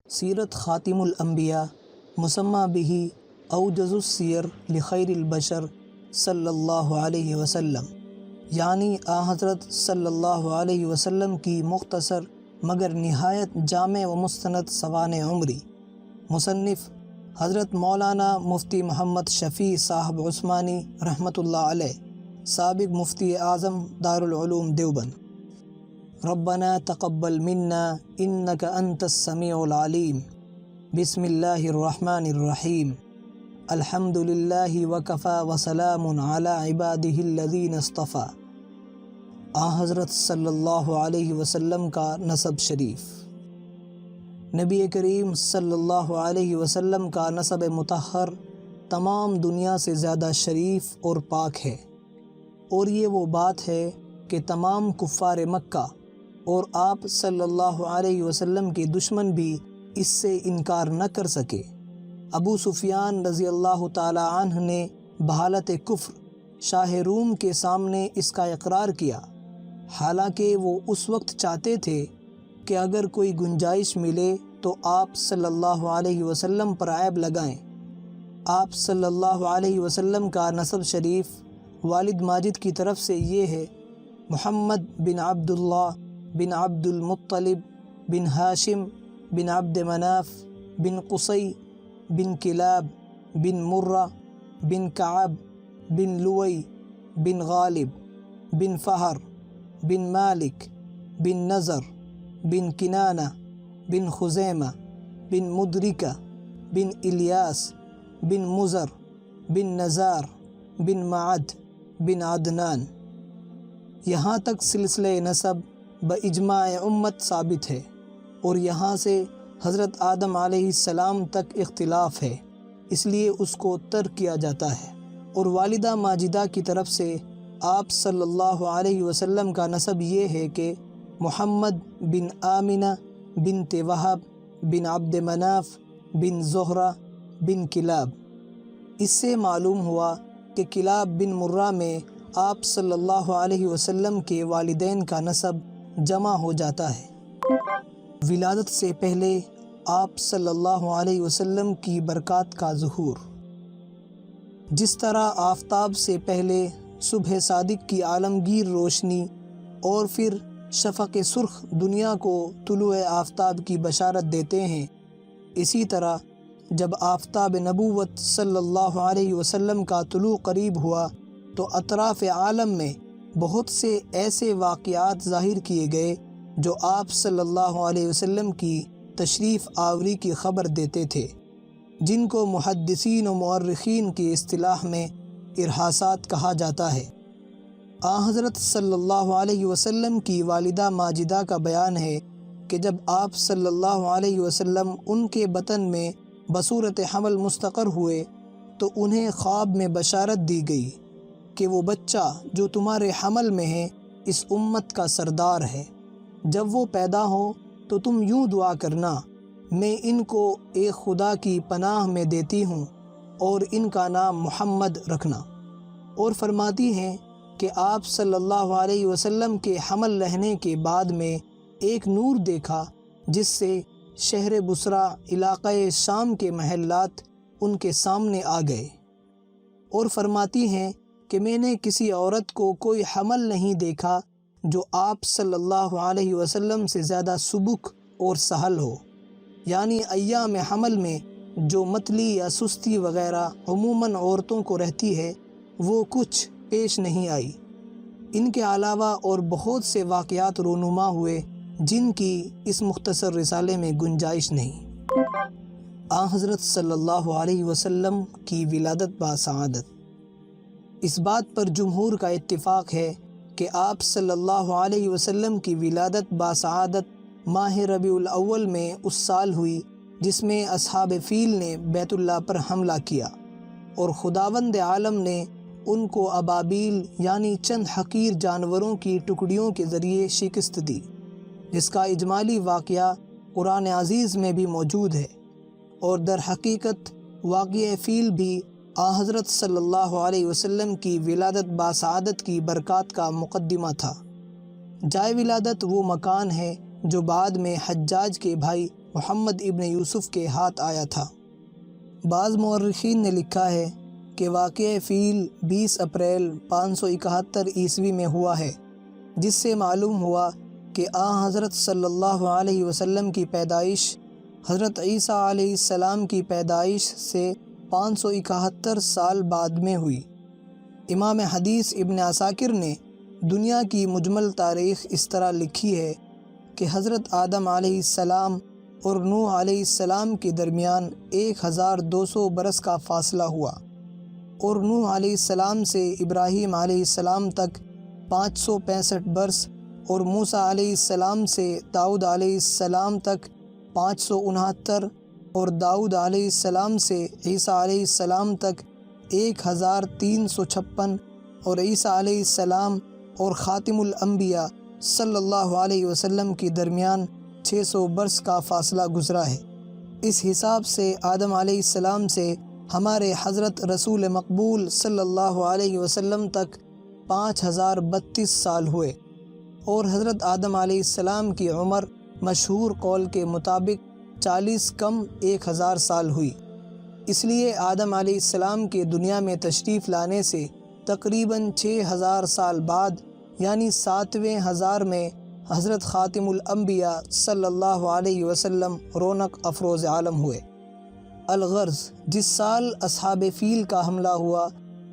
سیرت خاتم الانبیاء مسمى به اوجز السیر لخیر البشر صلی اللہ علیہ وسلم، یعنی حضرت صلی اللہ علیہ وسلم کی مختصر مگر نہایت جامع و مستند سوانح عمری۔ مصنف حضرت مولانا مفتی محمد شفیع صاحب عثمانی رحمۃ اللہ علیہ، سابق مفتی اعظم دارالعلوم دیوبند۔ ربنا تقبل منا انک انت السمیع العلیم۔ بسم اللہ الرحمن الرحیم۔ الحمد للہ وکفی وسلام علی عبادہ الذین اصطفی۔ حضرت صلی اللہ علیہ وسلم کا نسب شریف۔ نبی کریم صلی اللہ علیہ وسلم کا نسب مطہر تمام دنیا سے زیادہ شریف اور پاک ہے، اور یہ وہ بات ہے کہ تمام کفار مکہ اور آپ صلی اللہ علیہ وسلم کے دشمن بھی اس سے انکار نہ کر سکے۔ ابو سفیان رضی اللہ تعالی عنہ نے بحالت کفر شاہ روم کے سامنے اس کا اقرار کیا، حالانکہ وہ اس وقت چاہتے تھے کہ اگر کوئی گنجائش ملے تو آپ صلی اللہ علیہ وسلم پر عیب لگائیں۔ آپ صلی اللہ علیہ وسلم کا نسب شریف والد ماجد کی طرف سے یہ ہے: محمد بن عبداللہ بن عبد المطلب بن ہاشم بن عبد مناف بن قصی بن کلاب بن مرہ بن کعب بن لوئی بن غالب بن فہر بن مالک بن نضر بن کنانہ بن خزیمہ بن مدرکہ بن الیاس بن مزر بن نزار بن معد بن عدنان۔ یہاں تک سلسلہ نسب باجماع امت ثابت ہے، اور یہاں سے حضرت آدم علیہ السلام تک اختلاف ہے، اس لیے اس کو ترک کیا جاتا ہے۔ اور والدہ ماجدہ کی طرف سے آپ صلی اللہ علیہ وسلم کا نسب یہ ہے کہ محمد بن آمنہ بنت وہب بن عبد مناف بن زہرہ بن کلاب۔ اس سے معلوم ہوا کہ کلاب بن مرہ میں آپ صلی اللہ علیہ وسلم کے والدین کا نسب جمع ہو جاتا ہے۔ ولادت سے پہلے آپ صلی اللہ علیہ وسلم کی برکات کا ظہور۔ جس طرح آفتاب سے پہلے صبح صادق کی عالمگیر روشنی اور پھر شفق سرخ دنیا کو طلوع آفتاب کی بشارت دیتے ہیں، اسی طرح جب آفتاب نبوت صلی اللہ علیہ وسلم کا طلوع قریب ہوا تو اطراف عالم میں بہت سے ایسے واقعات ظاہر کیے گئے جو آپ صلی اللہ علیہ وسلم کی تشریف آوری کی خبر دیتے تھے، جن کو محدثین و مورخین کی اصطلاح میں ارحاسات کہا جاتا ہے۔ حضرت صلی اللہ علیہ وسلم کی والدہ ماجدہ کا بیان ہے کہ جب آپ صلی اللہ علیہ وسلم ان کے بطن میں بصورت حمل مستقر ہوئے تو انہیں خواب میں بشارت دی گئی کہ وہ بچہ جو تمہارے حمل میں ہے اس امت کا سردار ہے۔ جب وہ پیدا ہو تو تم یوں دعا کرنا: میں ان کو ایک خدا کی پناہ میں دیتی ہوں، اور ان کا نام محمد رکھنا۔ اور فرماتی ہیں کہ آپ صلی اللہ علیہ وسلم کے حمل رہنے کے بعد میں ایک نور دیکھا جس سے شہر بصرہ علاقۂ شام کے محلات ان کے سامنے آ گئے۔ اور فرماتی ہیں کہ میں نے کسی عورت کو کوئی حمل نہیں دیکھا جو آپ صلی اللہ علیہ وسلم سے زیادہ سبک اور سہل ہو، یعنی ایام حمل میں جو متلی یا سستی وغیرہ عموماً عورتوں کو رہتی ہے وہ کچھ پیش نہیں آئی۔ ان کے علاوہ اور بہت سے واقعات رونما ہوئے جن کی اس مختصر رسالے میں گنجائش نہیں۔ حضرت صلی اللہ علیہ وسلم کی ولادت باسعادت۔ اس بات پر جمہور کا اتفاق ہے کہ آپ صلی اللہ علیہ وسلم کی ولادت باسعادت ماہ ربیع الاول میں اس سال ہوئی جس میں اصحاب فیل نے بیت اللہ پر حملہ کیا، اور خداوند عالم نے ان کو ابابیل یعنی چند حقیر جانوروں کی ٹکڑیوں کے ذریعے شکست دی، جس کا اجمالی واقعہ قرآن عزیز میں بھی موجود ہے، اور در حقیقت واقعہ فیل بھی حضرت صلی اللہ علیہ وسلم کی ولادت باسعادت کی برکات کا مقدمہ تھا۔ جائے ولادت وہ مکان ہے جو بعد میں حجاج کے بھائی محمد ابن یوسف کے ہاتھ آیا تھا۔ بعض مورخین نے لکھا ہے کہ واقعہ فیل 20 اپریل 571 عیسوی میں ہوا ہے، جس سے معلوم ہوا کہ حضرت صلی اللہ علیہ وسلم کی پیدائش حضرت عیسیٰ علیہ السلام کی پیدائش سے 571 سال بعد میں ہوئی۔ امام حدیث ابن عساکر نے دنیا کی مجمل تاریخ اس طرح لکھی ہے کہ حضرت آدم علیہ السلام اور نوح علیہ السلام کے درمیان 1200 برس کا فاصلہ ہوا، اور نوح علیہ السلام سے ابراہیم علیہ السلام تک 565 برس، اور موسیٰ علیہ السلام سے داؤد علیہ السلام تک 569، اور داؤد علیہ السلام سے عیسیٰ علیہ السلام تک 1356، اور عیسیٰ علیہ السلام اور خاتم الانبیاء صلی اللہ علیہ وسلم کے درمیان 600 برس کا فاصلہ گزرا ہے۔ اس حساب سے آدم علیہ السلام سے ہمارے حضرت رسول مقبول صلی اللہ علیہ وسلم تک 5032 سال ہوئے، اور حضرت آدم علیہ السلام کی عمر مشہور قول کے مطابق 40 کم 1000 سال ہوئی۔ اس لیے آدم علیہ السلام کے دنیا میں تشریف لانے سے تقریباً 6000 سال بعد یعنی 7ویں ہزار میں حضرت خاتم الانبیاء صلی اللہ علیہ وسلم رونق افروز عالم ہوئے۔ الغرض، جس سال اصحاب فیل کا حملہ ہوا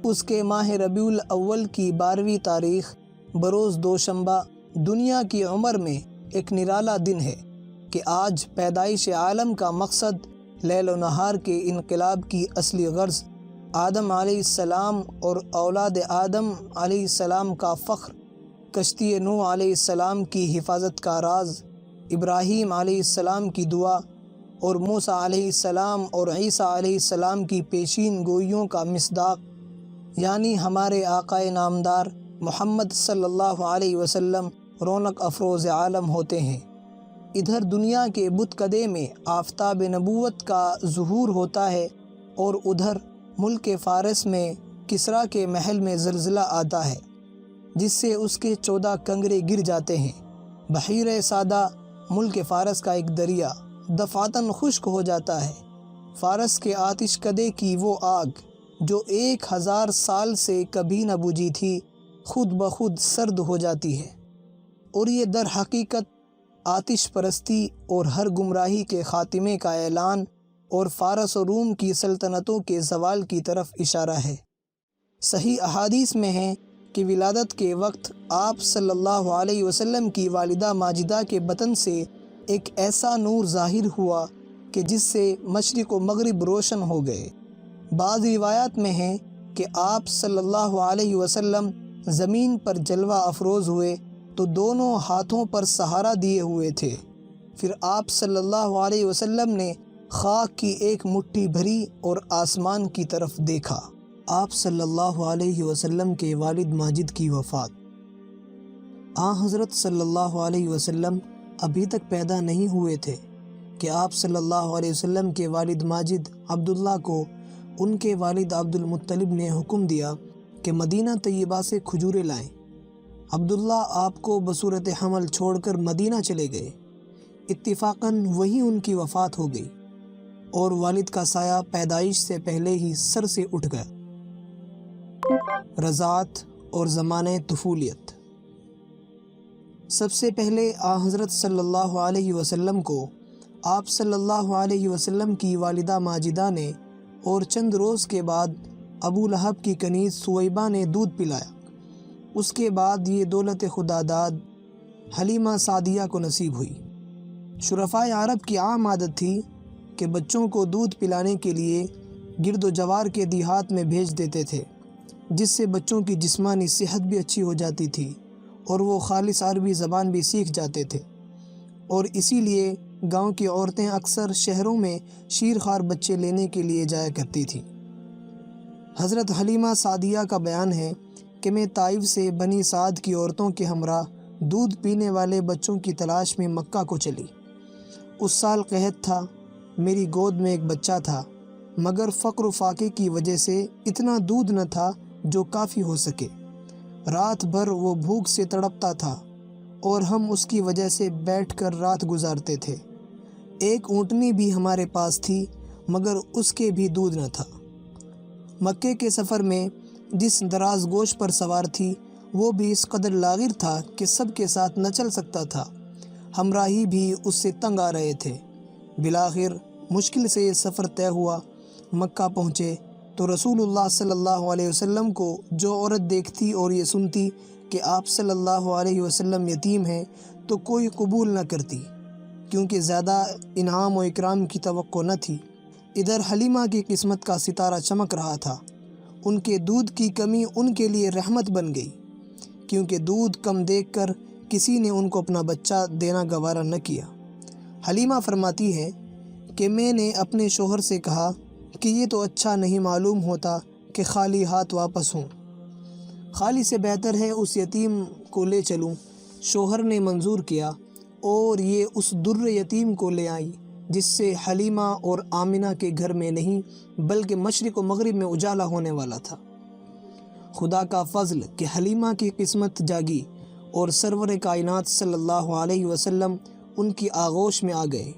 اس کے ماہ ربیع الاول کی 12ویں تاریخ بروز دوشنبہ دنیا کی عمر میں ایک نرالا دن ہے کہ آج پیدائش عالم کا مقصد لیل و نہار کے انقلاب کی اصلی غرض، آدم علیہ السلام اور اولاد آدم علیہ السلام کا فخر، کشتی نوح علیہ السلام کی حفاظت کا راز، ابراہیم علیہ السلام کی دعا، اور موسیٰ علیہ السلام اور عیسیٰ علیہ السلام کی پیشین گوئیوں کا مصداق، یعنی ہمارے آقا نامدار محمد صلی اللہ علیہ وسلم رونق افروز عالم ہوتے ہیں۔ ادھر دنیا کے بت کدے میں آفتاب نبوت کا ظہور ہوتا ہے، اور ادھر ملک فارس میں کسریٰ کے محل میں زلزلہ آتا ہے، جس سے اس کے 14 کنگرے گر جاتے ہیں۔ بحیرہ سادہ ملک فارس کا ایک دریا دفعتاً خشک ہو جاتا ہے۔ فارس کے آتش کدے کی وہ آگ جو 1000 سال سے کبھی نہ بجھی تھی، خود بخود سرد ہو جاتی ہے، اور یہ در حقیقت آتش پرستی اور ہر گمراہی کے خاتمے کا اعلان اور فارس و روم کی سلطنتوں کے زوال کی طرف اشارہ ہے۔ صحیح احادیث میں ہے کہ ولادت کے وقت آپ صلی اللہ علیہ وسلم کی والدہ ماجدہ کے بطن سے ایک ایسا نور ظاہر ہوا کہ جس سے مشرق و مغرب روشن ہو گئے۔ بعض روایات میں ہے کہ آپ صلی اللہ علیہ وسلم زمین پر جلوہ افروز ہوئے تو دونوں ہاتھوں پر سہارا دیے ہوئے تھے۔ پھر آپ صلی اللہ علیہ وسلم نے خاک کی ایک مٹھی بھری اور آسمان کی طرف دیکھا۔ آپ صلی اللہ علیہ وسلم کے والد ماجد کی وفات۔ حضرت صلی اللہ علیہ وسلم ابھی تک پیدا نہیں ہوئے تھے کہ آپ صلی اللہ علیہ وسلم کے والد ماجد عبداللہ کو ان کے والد عبد المطلب نے حکم دیا کہ مدینہ طیبہ سے کھجوریں لائیں۔ عبداللہ آپ کو بصورت حمل چھوڑ کر مدینہ چلے گئے۔ اتفاقاً وہیں ان کی وفات ہو گئی، اور والد کا سایہ پیدائش سے پہلے ہی سر سے اٹھ گیا۔ رضاعت اور زمانۂ طفولیت۔ سب سے پہلے حضرت صلی اللہ علیہ وسلم کو آپ صلی اللہ علیہ وسلم کی والدہ ماجدہ نے اور چند روز کے بعد ابو لہب کی کنیز سویبہ نے دودھ پلایا۔ اس کے بعد یہ دولت خدا داد حلیمہ سعدیہ کو نصیب ہوئی۔ شرفائے عرب کی عام عادت تھی کہ بچوں کو دودھ پلانے کے لیے گرد و جوار کے دیہات میں بھیج دیتے تھے، جس سے بچوں کی جسمانی صحت بھی اچھی ہو جاتی تھی اور وہ خالص عربی زبان بھی سیکھ جاتے تھے، اور اسی لیے گاؤں کی عورتیں اکثر شہروں میں شیرخوار بچے لینے کے لیے جایا کرتی تھیں۔ حضرت حلیمہ سعدیہ کا بیان ہے کہ میں طائف سے بنی سعد کی عورتوں کے ہمراہ دودھ پینے والے بچوں کی تلاش میں مکہ کو چلی۔ اس سال قحط تھا، میری گود میں ایک بچہ تھا، مگر فقر و فاقے کی وجہ سے اتنا دودھ نہ تھا جو کافی ہو سکے۔ رات بھر وہ بھوک سے تڑپتا تھا اور ہم اس کی وجہ سے بیٹھ کر رات گزارتے تھے۔ ایک اونٹنی بھی ہمارے پاس تھی مگر اس کے بھی دودھ نہ تھا۔ مکے کے سفر میں جس دراز گوشت پر سوار تھی وہ بھی اس قدر لاغر تھا کہ سب کے ساتھ نہ چل سکتا تھا۔ ہمراہی بھی اس سے تنگ آ رہے تھے۔ بالآخر مشکل سے یہ سفر طے ہوا۔ مکہ پہنچے تو رسول اللہ صلی اللہ علیہ وسلم کو جو عورت دیکھتی اور یہ سنتی کہ آپ صلی اللہ علیہ وسلم یتیم ہیں تو کوئی قبول نہ کرتی، کیونکہ زیادہ انعام و اکرام کی توقع نہ تھی۔ ادھر حلیمہ کی قسمت کا ستارہ چمک رہا تھا۔ ان کے دودھ کی کمی ان کے لیے رحمت بن گئی، کیونکہ دودھ کم دیکھ کر کسی نے ان کو اپنا بچہ دینا گوارا نہ کیا۔ حلیمہ فرماتی ہے کہ میں نے اپنے شوہر سے کہا کہ یہ تو اچھا نہیں معلوم ہوتا کہ خالی ہاتھ واپس ہوں، خالی سے بہتر ہے اس یتیم کو لے چلوں۔ شوہر نے منظور کیا اور یہ اس در یتیم کو لے آئی، جس سے حلیمہ اور آمنہ کے گھر میں نہیں بلکہ مشرق و مغرب میں اجالا ہونے والا تھا۔ خدا کا فضل کہ حلیمہ کی قسمت جاگی اور سرور کائنات صلی اللہ علیہ وسلم ان کی آغوش میں آ گئے۔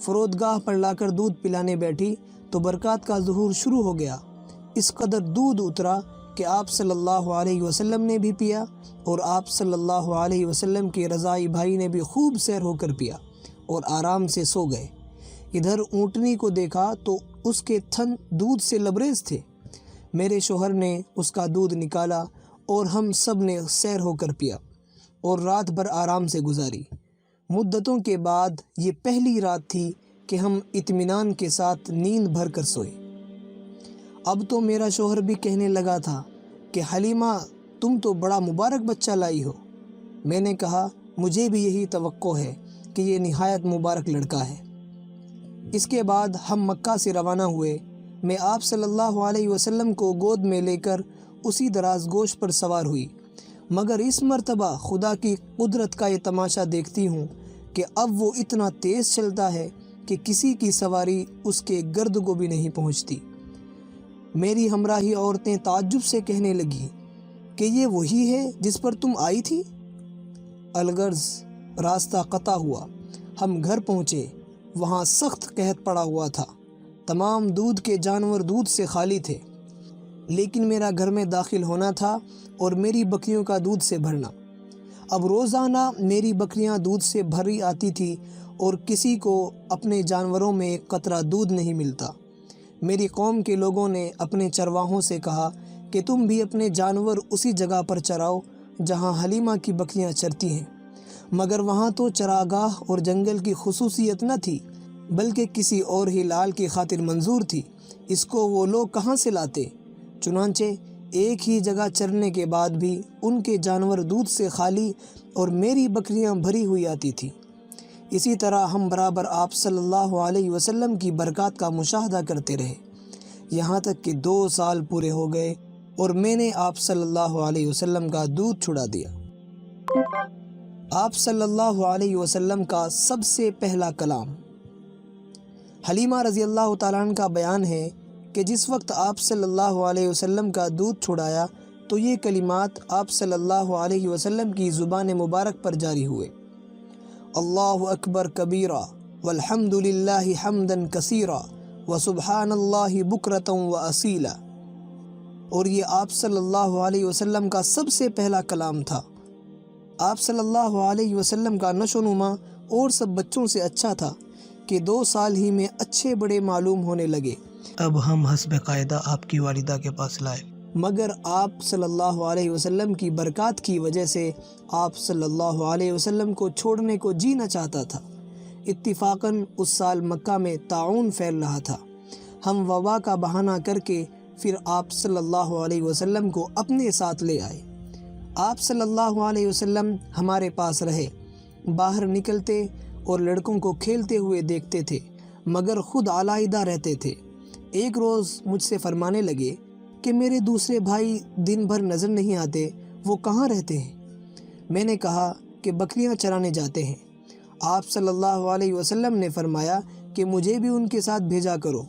فرودگاہ پر لا کر دودھ پلانے بیٹھی تو برکات کا ظہور شروع ہو گیا۔ اس قدر دودھ اترا کہ آپ صلی اللہ علیہ وسلم نے بھی پیا اور آپ صلی اللہ علیہ وسلم کے رضائی بھائی نے بھی خوب سیر ہو کر پیا اور آرام سے سو گئے۔ ادھر اونٹنی کو دیکھا تو اس کے تھن دودھ سے لبریز تھے۔ میرے شوہر نے اس کا دودھ نکالا اور ہم سب نے سیر ہو کر پیا اور رات بھر آرام سے گزاری۔ مدتوں کے بعد یہ پہلی رات تھی کہ ہم اطمینان کے ساتھ نیند بھر کر سوئے۔ اب تو میرا شوہر بھی کہنے لگا تھا کہ حلیمہ تم تو بڑا مبارک بچہ لائی ہو۔ میں نے کہا مجھے بھی یہی توقع ہے کہ یہ نہایت مبارک لڑکا ہے۔ اس کے بعد ہم مکہ سے روانہ ہوئے۔ میں آپ صلی اللہ علیہ وسلم کو گود میں لے کر اسی دراز گوشت پر سوار ہوئی، مگر اس مرتبہ خدا کی قدرت کا یہ تماشا دیکھتی ہوں کہ اب وہ اتنا تیز چلتا ہے کہ کسی کی سواری اس کے گرد کو بھی نہیں پہنچتی۔ میری ہمراہی عورتیں تعجب سے کہنے لگیں کہ یہ وہی ہے جس پر تم آئی تھی؟ الغرض راستہ قطع ہوا۔ ہم گھر پہنچے، وہاں سخت قحط پڑا ہوا تھا۔ تمام دودھ کے جانور دودھ سے خالی تھے، لیکن میرا گھر میں داخل ہونا تھا اور میری بکریوں کا دودھ سے بھرنا۔ اب روزانہ میری بکریاں دودھ سے بھری آتی تھی اور کسی کو اپنے جانوروں میں ایک قطرہ دودھ نہیں ملتا۔ میری قوم کے لوگوں نے اپنے چرواہوں سے کہا کہ تم بھی اپنے جانور اسی جگہ پر چراؤ جہاں حلیمہ کی بکریاں چرتی ہیں، مگر وہاں تو چراگاہ اور جنگل کی خصوصیت نہ تھی بلکہ کسی اور ہی لال کی خاطر منظور تھی۔ اس کو وہ لوگ کہاں سے لاتے؟ چنانچہ ایک ہی جگہ چرنے کے بعد بھی ان کے جانور دودھ سے خالی اور میری بکریاں بھری ہوئی آتی تھیں۔ اسی طرح ہم برابر آپ صلی اللہ علیہ وسلم کی برکات کا مشاہدہ کرتے رہے، یہاں تک کہ 2 سال پورے ہو گئے اور میں نے آپ صلی اللہ علیہ وسلم کا دودھ چھڑا دیا۔ آپ صلی اللہ علیہ وسلم کا سب سے پہلا کلام۔ حلیمہ رضی اللہ تعالیٰ عنہ کا بیان ہے کہ جس وقت آپ صلی اللہ علیہ وسلم کا دودھ چھڑایا تو یہ کلمات آپ صلی اللہ علیہ وسلم کی زبان مبارک پر جاری ہوئے: اللہ اکبر کبیرہ والحمد للہ حمدا کثیرا وسبحان اللہ بکرۃ واصیلا۔ اور یہ آپ صلی اللہ علیہ وسلم کا سب سے پہلا کلام تھا۔ آپ صلی اللہ علیہ وسلم کا نشو و نما اور سب بچوں سے اچھا تھا کہ 2 سال ہی میں اچھے بڑے معلوم ہونے لگے۔ اب ہم حسب قاعدہ آپ کی والدہ کے پاس لائے، مگر آپ صلی اللہ علیہ وسلم کی برکات کی وجہ سے آپ صلی اللہ علیہ وسلم کو چھوڑنے کو جی نہ چاہتا تھا۔ اتفاقاً اس سال مکہ میں طاعون پھیل رہا تھا۔ ہم وبا کا بہانہ کر کے پھر آپ صلی اللہ علیہ وسلم کو اپنے ساتھ لے آئے۔ آپ صلی اللہ علیہ وسلم ہمارے پاس رہے، باہر نکلتے اور لڑکوں کو کھیلتے ہوئے دیکھتے تھے مگر خود علیحدہ رہتے تھے۔ ایک روز مجھ سے فرمانے لگے کہ میرے دوسرے بھائی دن بھر نظر نہیں آتے، وہ کہاں رہتے ہیں؟ میں نے کہا کہ بکریاں چرانے جاتے ہیں۔ آپ صلی اللہ علیہ وسلم نے فرمایا کہ مجھے بھی ان کے ساتھ بھیجا کرو،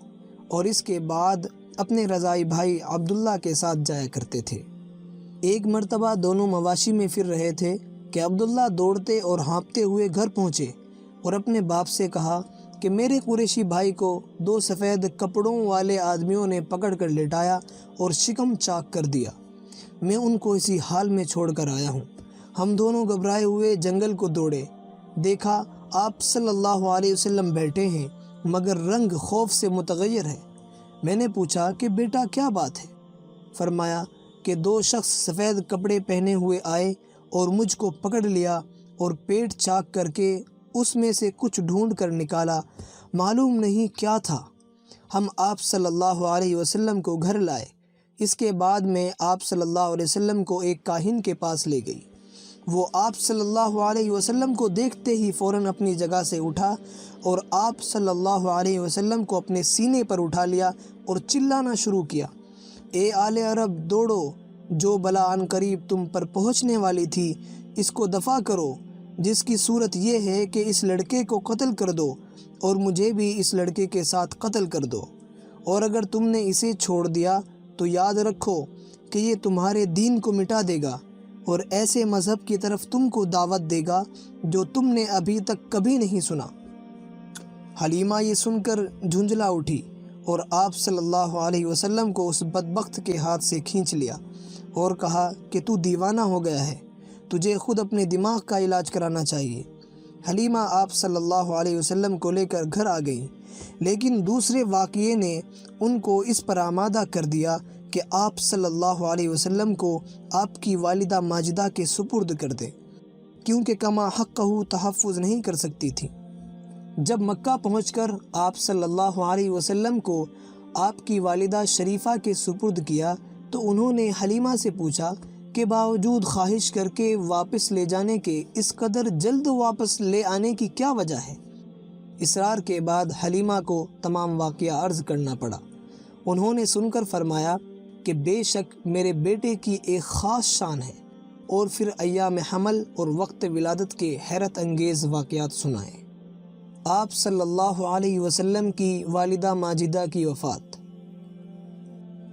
اور اس کے بعد اپنے رضائی بھائی عبداللہ کے ساتھ جایا کرتے تھے۔ ایک مرتبہ دونوں مواشی میں پھر رہے تھے کہ عبداللہ دوڑتے اور ہانپتے ہوئے گھر پہنچے، اور اپنے باپ سے کہا کہ میرے قریشی بھائی کو 2 سفید کپڑوں والے آدمیوں نے پکڑ کر لٹایا اور شکم چاک کر دیا۔ میں ان کو اسی حال میں چھوڑ کر آیا ہوں۔ ہم دونوں گھبرائے ہوئے جنگل کو دوڑے، دیکھا آپ صلی اللہ علیہ وسلم بیٹھے ہیں مگر رنگ خوف سے متغیر ہے۔ میں نے پوچھا کہ بیٹا کیا بات ہے؟ فرمایا کہ 2 شخص سفید کپڑے پہنے ہوئے آئے اور مجھ کو پکڑ لیا اور پیٹ چاک کر کے اس میں سے کچھ ڈھونڈ کر نکالا، معلوم نہیں کیا تھا۔ ہم آپ صلی اللہ علیہ وسلم کو گھر لائے۔ اس کے بعد میں آپ صلی اللہ علیہ وسلم کو ایک کاہن کے پاس لے گئی۔ وہ آپ صلی اللہ علیہ وسلم کو دیکھتے ہی فوراً اپنی جگہ سے اٹھا اور آپ صلی اللہ علیہ وسلم کو اپنے سینے پر اٹھا لیا اور چلانا شروع کیا، اے آل عرب دوڑو، جو بلا عن قریب تم پر پہنچنے والی تھی اس کو دفع کرو، جس کی صورت یہ ہے کہ اس لڑکے کو قتل کر دو اور مجھے بھی اس لڑکے کے ساتھ قتل کر دو، اور اگر تم نے اسے چھوڑ دیا تو یاد رکھو کہ یہ تمہارے دین کو مٹا دے گا اور ایسے مذہب کی طرف تم کو دعوت دے گا جو تم نے ابھی تک کبھی نہیں سنا۔ حلیمہ یہ سن کر جھنجھلا اٹھی اور آپ صلی اللہ علیہ وسلم کو اس بدبخت کے ہاتھ سے کھینچ لیا اور کہا کہ تو دیوانہ ہو گیا ہے، تجھے خود اپنے دماغ کا علاج کرانا چاہیے۔ حلیمہ آپ صلی اللہ علیہ وسلم کو لے کر گھر آ گئیں، لیکن دوسرے واقعے نے ان کو اس پر آمادہ کر دیا کہ آپ صلی اللہ علیہ وسلم کو آپ کی والدہ ماجدہ کے سپرد کر دیں، کیونکہ کما حقہ تحفظ نہیں کر سکتی تھی۔ جب مکہ پہنچ کر آپ صلی اللہ علیہ وسلم کو آپ کی والدہ شریفہ کے سپرد کیا تو انہوں نے حلیمہ سے پوچھا کہ باوجود خواہش کر کے واپس لے جانے کے اس قدر جلد واپس لے آنے کی کیا وجہ ہے؟ اصرار کے بعد حلیمہ کو تمام واقعہ عرض کرنا پڑا۔ انہوں نے سن کر فرمایا کہ بے شک میرے بیٹے کی ایک خاص شان ہے، اور پھر ایام حمل اور وقت ولادت کے حیرت انگیز واقعات سنائے۔ آپ صلی اللہ علیہ وسلم کی والدہ ماجدہ کی وفات۔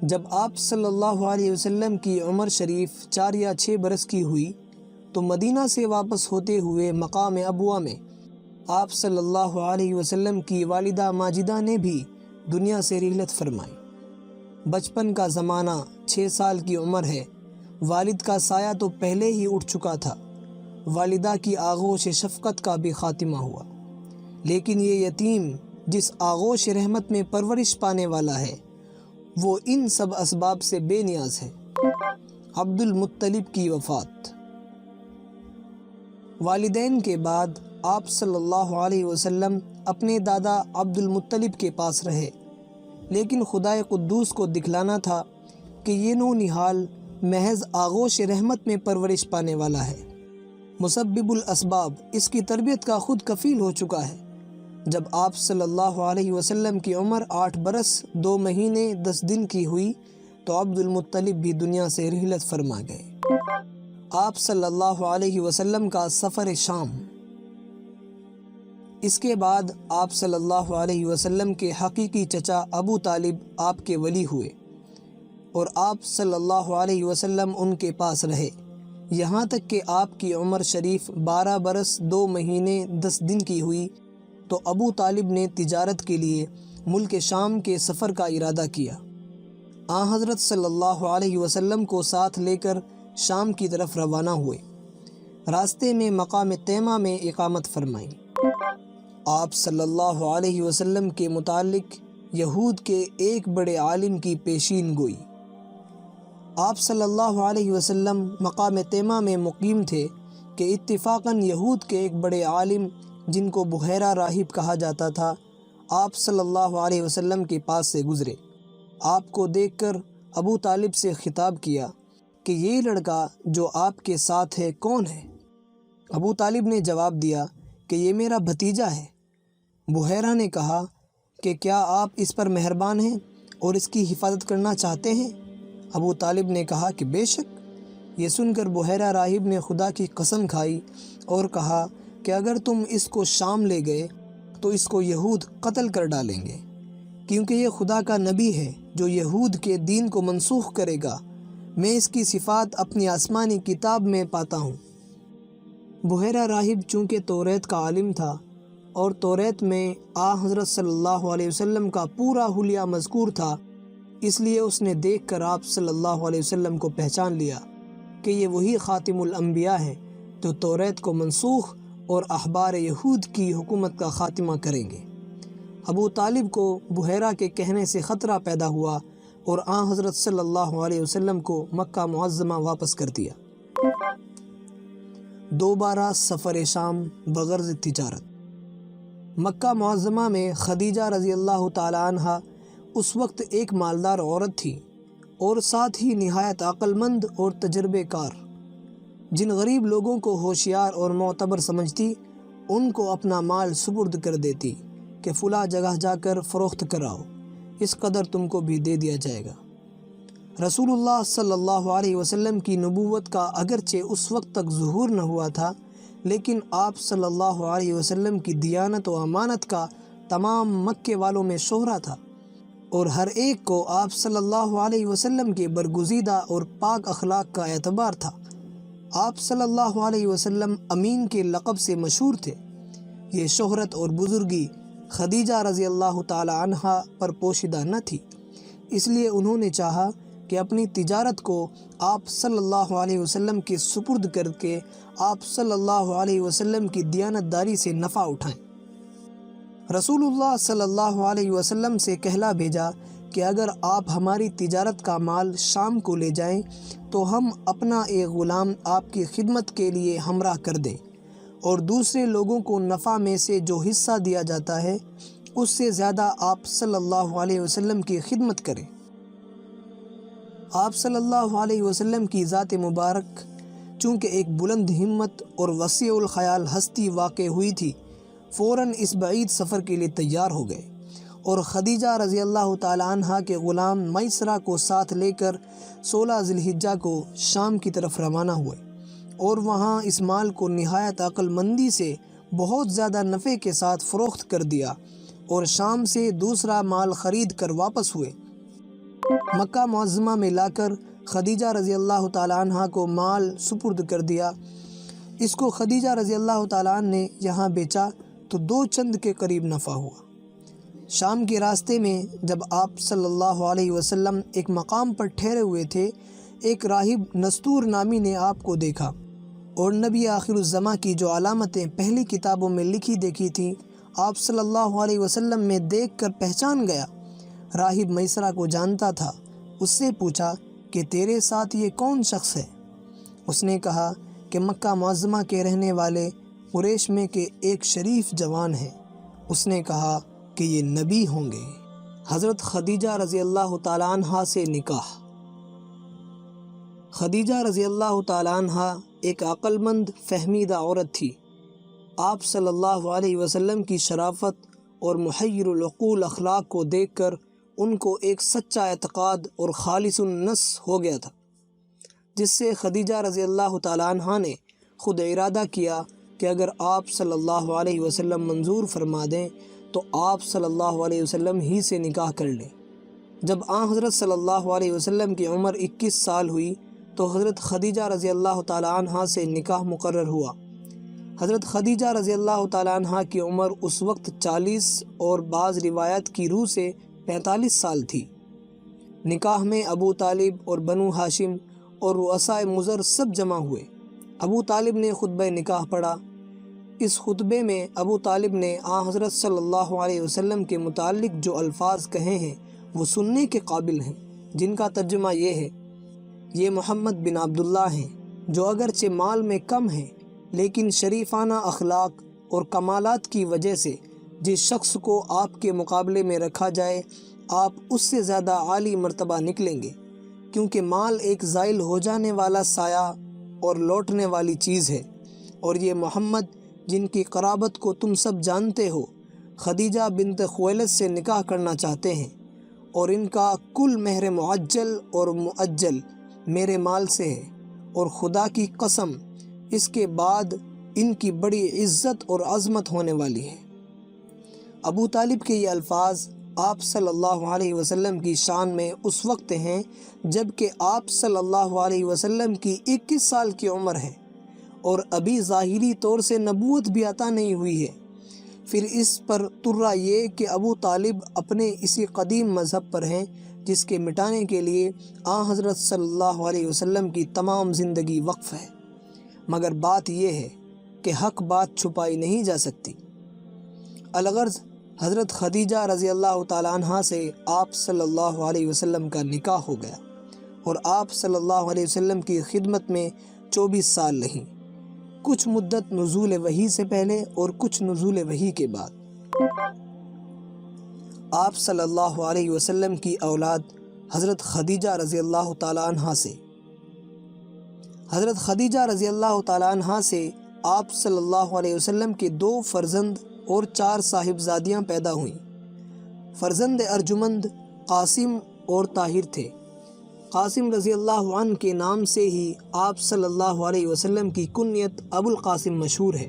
جب آپ صلی اللہ علیہ وسلم کی عمر شریف 4 یا 6 برس کی ہوئی تو مدینہ سے واپس ہوتے ہوئے مقام ابوا میں آپ صلی اللہ علیہ وسلم کی والدہ ماجدہ نے بھی دنیا سے رحلت فرمائی۔ بچپن کا زمانہ، 6 سال کی عمر ہے، والد کا سایہ تو پہلے ہی اٹھ چکا تھا، والدہ کی آغوش شفقت کا بھی خاتمہ ہوا، لیکن یہ یتیم جس آغوش رحمت میں پرورش پانے والا ہے وہ ان سب اسباب سے بے نیاز ہے۔ عبد المطلب کی وفات۔ والدین کے بعد آپ صلی اللہ علیہ وسلم اپنے دادا عبد المطلب کے پاس رہے، لیکن خدائے قدوس کو دکھلانا تھا کہ یہ نونہال محض آغوش رحمت میں پرورش پانے والا ہے، مسبب الاسباب اس کی تربیت کا خود کفیل ہو چکا ہے۔ جب آپ صلی اللہ علیہ وسلم کی عمر 8 برس 2 مہینے 10 دن کی ہوئی تو عبد المطلب بھی دنیا سے رحلت فرما گئے۔ آپ صلی اللہ علیہ وسلم کا سفر شام۔ اس کے بعد آپ صلی اللہ علیہ وسلم کے حقیقی چچا ابو طالب آپ کے ولی ہوئے اور آپ صلی اللہ علیہ وسلم ان کے پاس رہے، یہاں تک کہ آپ کی عمر شریف 12 برس 2 مہینے 10 دن کی ہوئی تو ابو طالب نے تجارت کے لیے ملک شام کے سفر کا ارادہ کیا۔ حضرت صلی اللہ علیہ وسلم کو ساتھ لے کر شام کی طرف روانہ ہوئے، راستے میں مقام تیمہ میں اقامت فرمائی۔ آپ صلی اللہ علیہ وسلم کے متعلق یہود کے ایک بڑے عالم کی پیشین گوئی۔ آپ صلی اللہ علیہ وسلم مقام تیمہ میں مقیم تھے کہ اتفاقاً یہود کے ایک بڑے عالم جن کو بحیرہ راہب کہا جاتا تھا آپ صلی اللہ علیہ وسلم کے پاس سے گزرے۔ آپ کو دیکھ کر ابو طالب سے خطاب کیا کہ یہ لڑکا جو آپ کے ساتھ ہے کون ہے؟ ابو طالب نے جواب دیا کہ یہ میرا بھتیجا ہے۔ بحیرہ نے کہا کہ کیا آپ اس پر مہربان ہیں اور اس کی حفاظت کرنا چاہتے ہیں؟ ابو طالب نے کہا کہ بے شک۔ یہ سن کر بحیرہ راہب نے خدا کی قسم کھائی اور کہا کہ اگر تم اس کو شام لے گئے تو اس کو یہود قتل کر ڈالیں گے، کیونکہ یہ خدا کا نبی ہے جو یہود کے دین کو منسوخ کرے گا، میں اس کی صفات اپنی آسمانی کتاب میں پاتا ہوں۔ بحیرہ راہب چونکہ توریت کا عالم تھا اور توریت میں حضرت صلی اللہ علیہ وسلم کا پورا حلیہ مذکور تھا، اس لیے اس نے دیکھ کر آپ صلی اللہ علیہ وسلم کو پہچان لیا کہ یہ وہی خاتم الانبیاء ہے جو توریت کو منسوخ اور احبار یہود کی حکومت کا خاتمہ کریں گے۔ ابو طالب کو بحیرہ کے کہنے سے خطرہ پیدا ہوا اور حضرت صلی اللہ علیہ وسلم کو مکہ معظمہ واپس کر دیا۔ دوبارہ سفر شام بغرض تجارت۔ مکہ معظمہ میں خدیجہ رضی اللہ تعالی عنہ اس وقت ایک مالدار عورت تھی اور ساتھ ہی نہایت عقل مند اور تجربے کار۔ جن غریب لوگوں کو ہوشیار اور معتبر سمجھتی ان کو اپنا مال سپرد کر دیتی کہ فلاں جگہ جا کر فروخت کراؤ، اس قدر تم کو بھی دے دیا جائے گا۔ رسول اللہ صلی اللہ علیہ وسلم کی نبوت کا اگرچہ اس وقت تک ظہور نہ ہوا تھا، لیکن آپ صلی اللہ علیہ وسلم کی دیانت و امانت کا تمام مکے والوں میں شہرہ تھا اور ہر ایک کو آپ صلی اللہ علیہ وسلم کے برگزیدہ اور پاک اخلاق کا اعتبار تھا۔ آپ صلی اللہ علیہ وسلم امین کے لقب سے مشہور تھے۔ یہ شہرت اور بزرگی خدیجہ رضی اللہ تعالی عنہ پر پوشیدہ نہ تھی، اس لیے انہوں نے چاہا کہ اپنی تجارت کو آپ صلی اللہ علیہ وسلم کے سپرد کر کے آپ صلی اللہ علیہ وسلم کی دیانت داری سے نفع اٹھائیں۔ رسول اللہ صلی اللہ علیہ وسلم سے کہلا بھیجا کہ اگر آپ ہماری تجارت کا مال شام کو لے جائیں تو ہم اپنا ایک غلام آپ کی خدمت کے لیے ہمراہ کر دیں اور دوسرے لوگوں کو نفع میں سے جو حصہ دیا جاتا ہے اس سے زیادہ آپ صلی اللہ علیہ وسلم کی خدمت کریں۔ آپ صلی اللہ علیہ وسلم کی ذات مبارک چونکہ ایک بلند ہمت اور وسیع الخیال ہستی واقع ہوئی تھی، فوراً اس بعید سفر کے لیے تیار ہو گئے اور خدیجہ رضی اللہ تعالی عنہ کے غلام میسرہ کو ساتھ لے کر 16 ذی الحجہ کو شام کی طرف روانہ ہوئے اور وہاں اس مال کو نہایت عقل مندی سے بہت زیادہ نفع کے ساتھ فروخت کر دیا اور شام سے دوسرا مال خرید کر واپس ہوئے۔ مکہ معظمہ میں لا کر خدیجہ رضی اللہ تعالی عنہ کو مال سپرد کر دیا۔ اس کو خدیجہ رضی اللہ تعالی عنہ نے یہاں بیچا تو 2 چند کے قریب نفع ہوا۔ شام کے راستے میں جب آپ صلی اللہ علیہ وسلم ایک مقام پر ٹھہرے ہوئے تھے، ایک راہب نستور نامی نے آپ کو دیکھا اور نبی آخر الزماں کی جو علامتیں پہلی کتابوں میں لکھی دیکھی تھیں آپ صلی اللہ علیہ وسلم میں دیکھ کر پہچان گیا۔ راہب میسرہ کو جانتا تھا، اس سے پوچھا کہ تیرے ساتھ یہ کون شخص ہے؟ اس نے کہا کہ مکہ معظمہ کے رہنے والے قریش میں کے ایک شریف جوان ہیں۔ اس نے کہا کہ یہ نبی ہوں گے۔ حضرت خدیجہ رضی اللہ تعالی عنہ سے نکاح۔ خدیجہ رضی اللہ تعالی عنہ ایک عقل مند فہمیدہ عورت تھی۔ آپ صلی اللہ علیہ وسلم کی شرافت اور محیر العقول اخلاق کو دیکھ کر ان کو ایک سچا اعتقاد اور خالص النفس ہو گیا تھا، جس سے خدیجہ رضی اللہ تعالی عنہ نے خود ارادہ کیا کہ اگر آپ صلی اللہ علیہ وسلم منظور فرما دیں تو آپ صلی اللہ علیہ وسلم ہی سے نکاح کر لیں۔ جب حضرت صلی اللہ علیہ وسلم کی عمر 21 سال ہوئی تو حضرت خدیجہ رضی اللہ تعالی عنہ سے نکاح مقرر ہوا۔ حضرت خدیجہ رضی اللہ تعالی عنہ کی عمر اس وقت 40 اور بعض روایت کی روح سے 45 سال تھی۔ نکاح میں ابو طالب اور بنو ہاشم اور رؤساء مضر سب جمع ہوئے۔ ابو طالب نے خطبہ نکاح پڑھا۔ اس خطبے میں ابو طالب نے حضرت صلی اللہ علیہ وسلم کے متعلق جو الفاظ کہے ہیں وہ سننے کے قابل ہیں، جن کا ترجمہ یہ ہے: یہ محمد بن عبداللہ ہیں جو اگرچہ مال میں کم ہیں لیکن شریفانہ اخلاق اور کمالات کی وجہ سے جس شخص کو آپ کے مقابلے میں رکھا جائے آپ اس سے زیادہ عالی مرتبہ نکلیں گے، کیونکہ مال ایک زائل ہو جانے والا سایہ اور لوٹنے والی چیز ہے، اور یہ محمد جن کی قرابت کو تم سب جانتے ہو خدیجہ بنت خویلد سے نکاح کرنا چاہتے ہیں، اور ان کا کل مہر معجل اور مؤجل میرے مال سے ہے، اور خدا کی قسم اس کے بعد ان کی بڑی عزت اور عظمت ہونے والی ہے۔ ابو طالب کے یہ الفاظ آپ صلی اللہ علیہ وسلم کی شان میں اس وقت ہیں جب کہ آپ صلی اللہ علیہ وسلم کی 21 سال کی عمر ہے اور ابھی ظاہری طور سے نبوت بھی عطا نہیں ہوئی ہے، پھر اس پر ترا یہ کہ ابو طالب اپنے اسی قدیم مذہب پر ہیں جس کے مٹانے کے لیے حضرت صلی اللہ علیہ وسلم کی تمام زندگی وقف ہے، مگر بات یہ ہے کہ حق بات چھپائی نہیں جا سکتی۔ الغرض حضرت خدیجہ رضی اللہ تعالیٰ عنہ سے آپ صلی اللہ علیہ وسلم کا نکاح ہو گیا اور آپ صلی اللہ علیہ وسلم کی خدمت میں 24 سال رہیں، کچھ مدت نزول وحی سے پہلے اور کچھ نزول وحی کے بعد۔ آپ صلی اللہ علیہ وسلم کی اولاد حضرت خدیجہ رضی اللہ تعالیٰ عنہ سے حضرت خدیجہ رضی اللہ تعالیٰ عنہ سے آپ صلی اللہ علیہ وسلم کے 2 فرزند اور 4 صاحبزادیاں پیدا ہوئیں۔ فرزند ارجمند قاسم اور طاہر تھے۔ قاسم رضی اللہ عنہ کے نام سے ہی آپ صلی اللہ علیہ وسلم کی کنیت ابو القاسم مشہور ہے،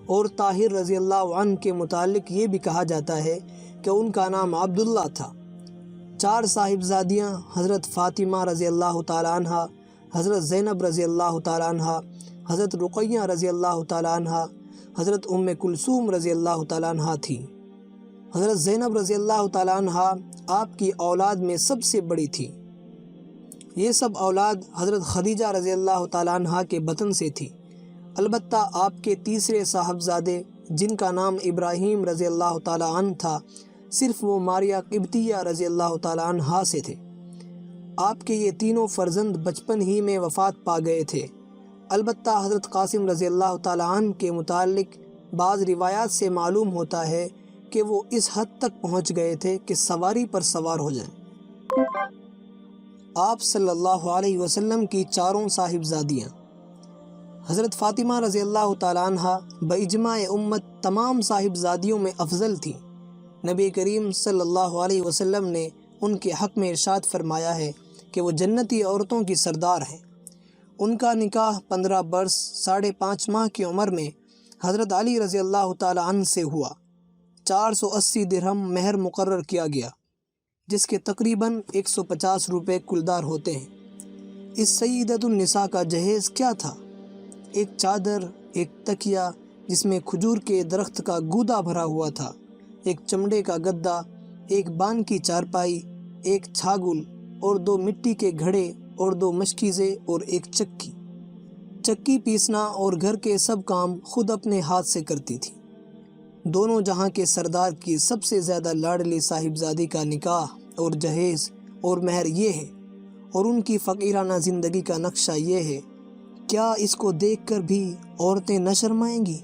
اور طاہر رضی اللہ عنہ کے متعلق یہ بھی کہا جاتا ہے کہ ان کا نام عبداللہ تھا۔ 4 صاحبزادیاں حضرت فاطمہ رضی اللہ تعالیٰ عنہ، حضرت زینب رضی اللہ تعالیٰ عنہ، حضرت رقیہ رضی اللہ تعالیٰ عنہ، حضرت کلثوم رضی اللہ تعالیٰ عنہ تھیں۔ حضرت زینب رضی اللہ تعالیٰ عنہ آپ کی اولاد میں سب سے بڑی تھی۔ یہ سب اولاد حضرت خدیجہ رضی اللہ تعالیٰ عنہ کے بطن سے تھی، البتہ آپ کے تیسرے صاحبزادے جن کا نام ابراہیم رضی اللہ تعالیٰ عنہ تھا، صرف وہ ماریہ قبطیہ رضی اللہ تعالیٰ عنہ سے تھے۔ آپ کے یہ تینوں فرزند بچپن ہی میں وفات پا گئے تھے، البتہ حضرت قاسم رضی اللہ تعالیٰ عنہ کے متعلق بعض روایات سے معلوم ہوتا ہے کہ وہ اس حد تک پہنچ گئے تھے کہ سواری پر سوار ہو جائیں۔ آپ صلی اللہ علیہ وسلم کی 4 صاحبزادیاں حضرت فاطمہ رضی اللہ تعالیٰ عنہ باجماع امت تمام صاحبزادیوں میں افضل تھیں۔ نبی کریم صلی اللہ علیہ وسلم نے ان کے حق میں ارشاد فرمایا ہے کہ وہ جنتی عورتوں کی سردار ہیں۔ ان کا نکاح 15 برس 5.5 ماہ کی عمر میں حضرت علی رضی اللہ تعالیٰ عنہ سے ہوا۔ 480 درہم مہر مقرر کیا گیا، جس کے تقریباً 150 روپے کلدار ہوتے ہیں۔ اس سیدۃ النساء کا جہیز کیا تھا؟ ایک چادر، ایک تکیہ جس میں کھجور کے درخت کا گودا بھرا ہوا تھا، ایک چمڑے کا گدا، ایک بان کی چارپائی، ایک چھاگل اور 2 مٹی کے گھڑے اور 2 مشکیزیں اور ایک چکی۔ چکی پیسنا اور گھر کے سب کام خود اپنے ہاتھ سے کرتی تھی۔ دونوں جہاں کے سردار کی سب سے زیادہ لاڈلی صاحبزادی کا نکاح اور جہیز اور مہر یہ ہے، اور ان کی فقیرانہ زندگی کا نقشہ یہ ہے۔ کیا اس کو دیکھ کر بھی عورتیں نہ شرمائیں گی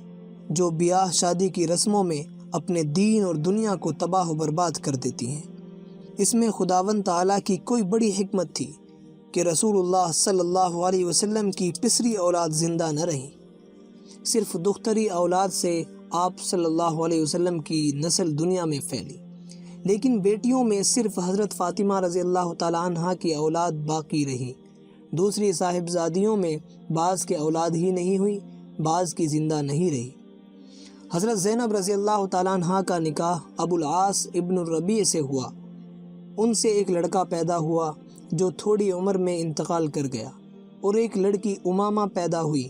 جو بیاہ شادی کی رسموں میں اپنے دین اور دنیا کو تباہ و برباد کر دیتی ہیں؟ اس میں خداوند تعالیٰ کی کوئی بڑی حکمت تھی کہ رسول اللہ صلی اللہ علیہ وسلم کی پسری اولاد زندہ نہ رہی۔ صرف دختری اولاد سے آپ صلی اللہ علیہ وسلم کی نسل دنیا میں پھیلی، لیکن بیٹیوں میں صرف حضرت فاطمہ رضی اللہ تعالیٰ عنہ کی اولاد باقی رہی۔ دوسری صاحبزادیوں میں بعض کے اولاد ہی نہیں ہوئی، بعض کی زندہ نہیں رہی۔ حضرت زینب رضی اللہ تعالیٰ عنہ کا نکاح ابو العاص ابن الربیع سے ہوا۔ ان سے ایک لڑکا پیدا ہوا جو تھوڑی عمر میں انتقال کر گیا، اور ایک لڑکی امامہ پیدا ہوئی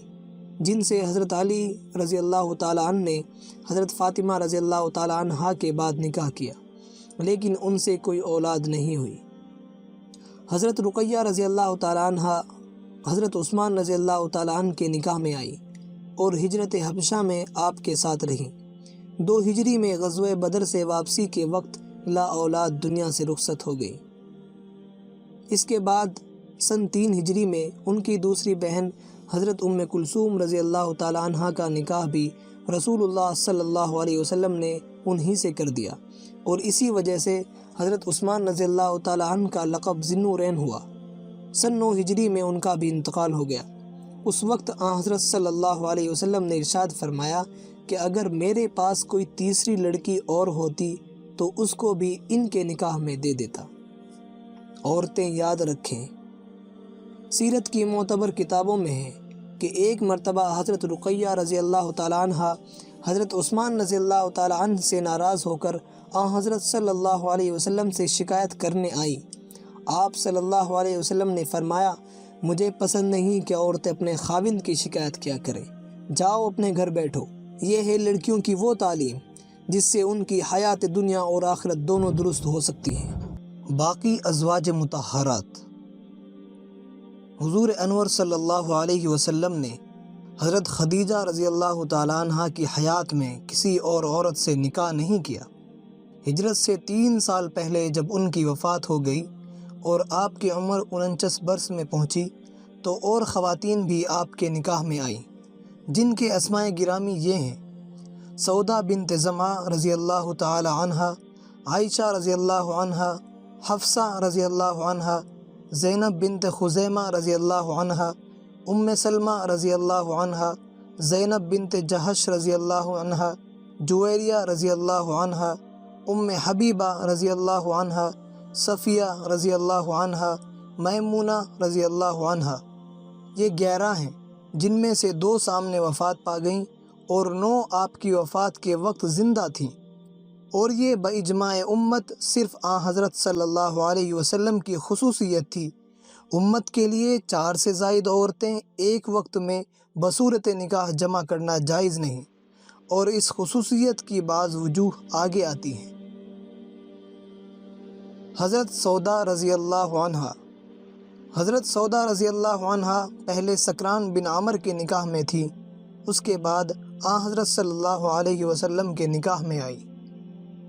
جن سے حضرت علی رضی اللہ تعالیٰ عنہ نے حضرت فاطمہ رضی اللہ تعالیٰ عنہ کے بعد نکاح کیا، لیکن ان سے کوئی اولاد نہیں ہوئی۔ حضرت رقیہ رضی اللہ تعالیٰ عنہ حضرت عثمان رضی اللہ تعالیٰ عنہ کے نکاح میں آئی اور ہجرت حبشہ میں آپ کے ساتھ رہیں۔ 2 ہجری میں غزوہ بدر سے واپسی کے وقت لا اولاد دنیا سے رخصت ہو گئی۔ اس کے بعد سن 3 ہجری میں ان کی دوسری بہن حضرت کلثوم رضی اللہ تعالیٰ عنہ کا نکاح بھی رسول اللہ صلی اللہ علیہ وسلم نے انہی سے کر دیا، اور اسی وجہ سے حضرت عثمان رضی اللہ تعالیٰ عنہ کا لقب ذی النورین ہوا۔ سن 9 ہجری میں ان کا بھی انتقال ہو گیا۔ اس وقت حضرت صلی اللہ علیہ وسلم نے ارشاد فرمایا کہ اگر میرے پاس کوئی تیسری لڑکی اور ہوتی تو اس کو بھی ان کے نکاح میں دے دیتا۔ عورتیں یاد رکھیں، سیرت کی معتبر کتابوں میں ہے کہ ایک مرتبہ حضرت رقیہ رضی اللہ تعالیٰ عنہ حضرت عثمان رضی اللہ تعالیٰ عنہ سے ناراض ہو کر حضرت صلی اللہ علیہ وسلم سے شکایت کرنے آئی۔ آپ صلی اللہ علیہ وسلم نے فرمایا، مجھے پسند نہیں کہ عورتیں اپنے خاوند کی شکایت کیا کریں، جاؤ اپنے گھر بیٹھو۔ یہ ہے لڑکیوں کی وہ تعلیم جس سے ان کی حیات دنیا اور آخرت دونوں درست ہو سکتی ہیں۔ باقی ازواج مطہرات، حضور انور صلی اللہ علیہ وسلم نے حضرت خدیجہ رضی اللہ تعالیٰ عنہ کی حیات میں کسی اور عورت سے نکاح نہیں کیا۔ ہجرت سے 3 سال پہلے جب ان کی وفات ہو گئی اور آپ کی عمر 49 برس میں پہنچی تو اور خواتین بھی آپ کے نکاح میں آئیں، جن کے اسماء گرامی یہ ہیں: سودا بنت زمعہ رضی اللہ تعالی عنہا، عائشہ رضی اللہ عنہا، حفصہ رضی اللہ عنہا، زینب بنت خزیمہ رضی اللہ عنہا، سلمہ رضی اللہ عنہا، زینب بنت جہش رضی اللہ عنہا، جویریہ رضی اللہ عنہا، حبیبہ رضی اللہ عنہا، صفیہ رضی اللہ عنہا، میمونہ رضی اللہ عنہا۔ یہ 11 ہیں، جن میں سے 2 سامنے وفات پا گئیں اور 9 آپ کی وفات کے وقت زندہ تھیں، اور یہ باجماع امت صرف حضرت صلی اللہ علیہ وسلم کی خصوصیت تھی۔ امت کے لیے 4 سے زائد عورتیں ایک وقت میں بصورت نکاح جمع کرنا جائز نہیں، اور اس خصوصیت کی بعض وجوہ آگے آتی ہیں۔ حضرت سودا رضی اللہ عنہا، حضرت سودا رضی اللہ عنہا پہلے سکران بن عامر کے نکاح میں تھی، اس کے بعد حضرت صلی اللہ علیہ وسلم کے نکاح میں آئی۔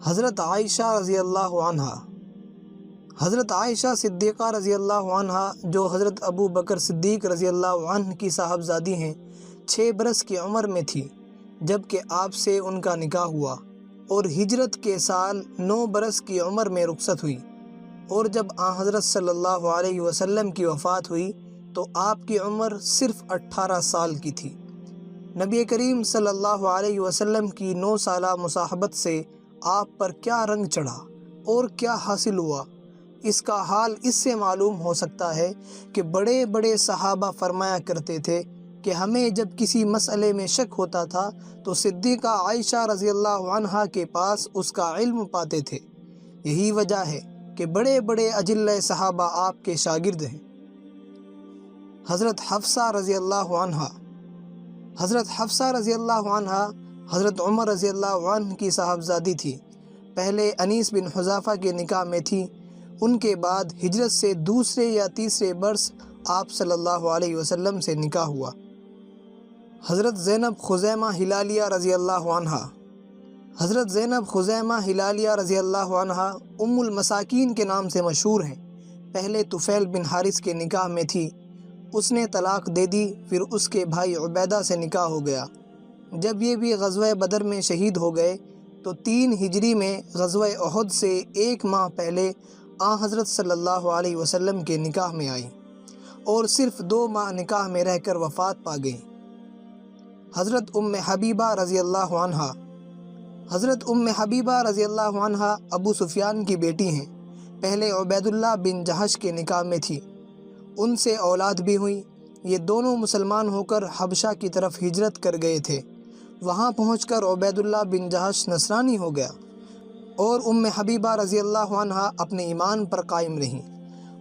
حضرت عائشہ رضی اللہ عنہا، حضرت عائشہ صدیقہ رضی اللہ عنہا جو حضرت ابو بکر صدیق رضی اللہ عنہ کی صاحبزادی ہیں، 6 برس کی عمر میں تھی جب کہ آپ سے ان کا نکاح ہوا، اور ہجرت کے سال 9 برس کی عمر میں رخصت ہوئی، اور جب حضرت صلی اللہ علیہ وسلم کی وفات ہوئی تو آپ کی عمر صرف 18 سال کی تھی۔ نبی کریم صلی اللہ علیہ وسلم کی 9 سالہ مصاحبت سے آپ پر کیا رنگ چڑھا اور کیا حاصل ہوا، اس کا حال اس سے معلوم ہو سکتا ہے کہ بڑے بڑے صحابہ فرمایا کرتے تھے کہ ہمیں جب کسی مسئلے میں شک ہوتا تھا تو صدیقہ عائشہ رضی اللہ عنہا کے پاس اس کا علم پاتے تھے۔ یہی وجہ ہے کہ بڑے بڑے اجلہ صحابہ آپ کے شاگرد ہیں۔ حضرت حفصہ رضی اللہ عنہا، حضرت حفصہ رضی اللہ عنہا حضرت عمر رضی اللہ عنہ کی صاحبزادی تھی، پہلے انیس بن حذافہ کے نکاح میں تھی، ان کے بعد ہجرت سے 2 یا 3 برس آپ صلی اللہ علیہ وسلم سے نکاح ہوا۔ حضرت زینب خزیمہ ہلالیہ رضی اللہ عنہا، حضرت زینب خزیمہ ہلالیہ رضی اللہ عنہا المساکین کے نام سے مشہور ہیں، پہلے طفیل بن حارث کے نکاح میں تھی، اس نے طلاق دے دی، پھر اس کے بھائی عبیدہ سے نکاح ہو گیا۔ جب یہ بھی غزوہ بدر میں شہید ہو گئے تو 3 ہجری میں غزوہ احد سے 1 ماہ پہلے حضرت صلی اللہ علیہ وسلم کے نکاح میں آئیں، اور صرف 2 ماہ نکاح میں رہ کر وفات پا گئیں۔ حضرت حبیبہ رضی اللہ عنہا، حضرت حبیبہ رضی اللہ عنہا ابو سفیان کی بیٹی ہیں، پہلے عبید اللہ بن جہش کے نکاح میں تھی، ان سے اولاد بھی ہوئی۔ یہ دونوں مسلمان ہو کر حبشہ کی طرف ہجرت کر گئے تھے، وہاں پہنچ کر عبید اللہ بن جہش نصرانی ہو گیا، اور حبیبہ رضی اللہ عنہا اپنے ایمان پر قائم رہیں۔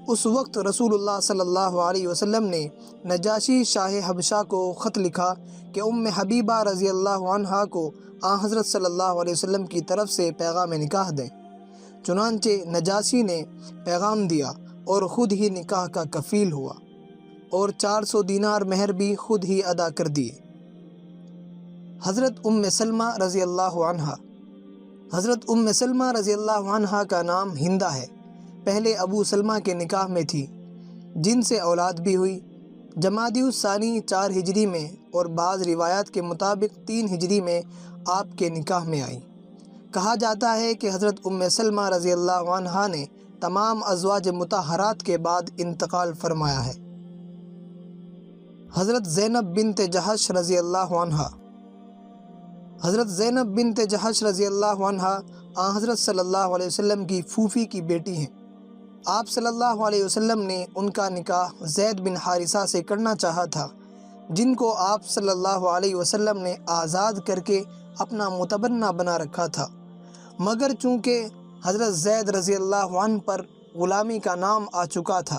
اس وقت رسول اللہ صلی اللہ علیہ وسلم نے نجاشی شاہ حبشہ کو خط لکھا کہ حبیبہ رضی اللہ عنہا کو حضرت صلی اللہ علیہ وسلم کی طرف سے پیغام نکاح دیں۔ چنانچہ نجاشی نے پیغام دیا اور خود ہی نکاح کا کفیل ہوا، اور 400 دینار مہر بھی خود ہی ادا کر دیے۔ حضرت سلمہ رضی اللہ عنہا، حضرت سلمہ رضی اللہ عنہا کا نام ہندہ ہے، پہلے ابو سلمہ کے نکاح میں تھی، جن سے اولاد بھی ہوئی۔ جمادی الثانی 4 ہجری میں اور بعض روایات کے مطابق 3 ہجری میں آپ کے نکاح میں آئی۔ کہا جاتا ہے کہ حضرت سلمہ رضی اللہ عنہا نے تمام ازواج مطہرات کے بعد انتقال فرمایا ہے۔ حضرت زینب بنت جہش رضی اللہ عنہا، حضرت زینب بنت جہش رضی اللہ عنہا حضرت صلی اللہ علیہ وسلم کی پھوپھی کی بیٹی ہیں۔ آپ صلی اللہ علیہ وسلم نے ان کا نکاح زید بن حارثہ سے کرنا چاہا تھا، جن کو آپ صلی اللہ علیہ وسلم نے آزاد کر کے اپنا متبنہ بنا رکھا تھا، مگر چونکہ حضرت زید رضی اللہ عنہ پر غلامی کا نام آ چکا تھا،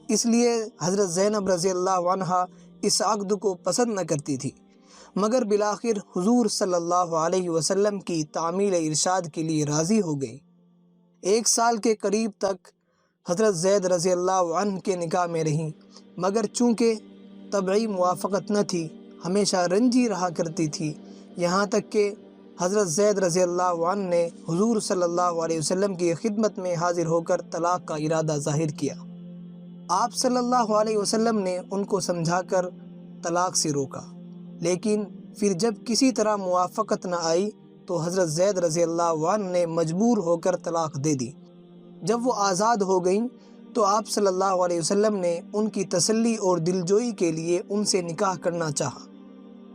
اس لیے حضرت زینب رضی اللہ عنہا اس عقد کو پسند نہ کرتی تھی، مگر بالآخر حضور صلی اللہ علیہ وسلم کی تعمیل ارشاد کے لیے راضی ہو گئی۔ 1 سال کے قریب تک حضرت زید رضی اللہ عنہ کے نکاح میں رہیں، مگر چونکہ طبعی موافقت نہ تھی، ہمیشہ رنجی رہا کرتی تھی، یہاں تک کہ حضرت زید رضی اللہ عنہ نے حضور صلی اللہ علیہ وسلم کی خدمت میں حاضر ہو کر طلاق کا ارادہ ظاہر کیا۔ آپ صلی اللہ علیہ وسلم نے ان کو سمجھا کر طلاق سے روکا، لیکن پھر جب کسی طرح موافقت نہ آئی تو حضرت زید رضی اللہ عنہ نے مجبور ہو کر طلاق دے دی۔ جب وہ آزاد ہو گئیں تو آپ صلی اللہ علیہ وسلم نے ان کی تسلی اور دلجوئی کے لیے ان سے نکاح کرنا چاہا،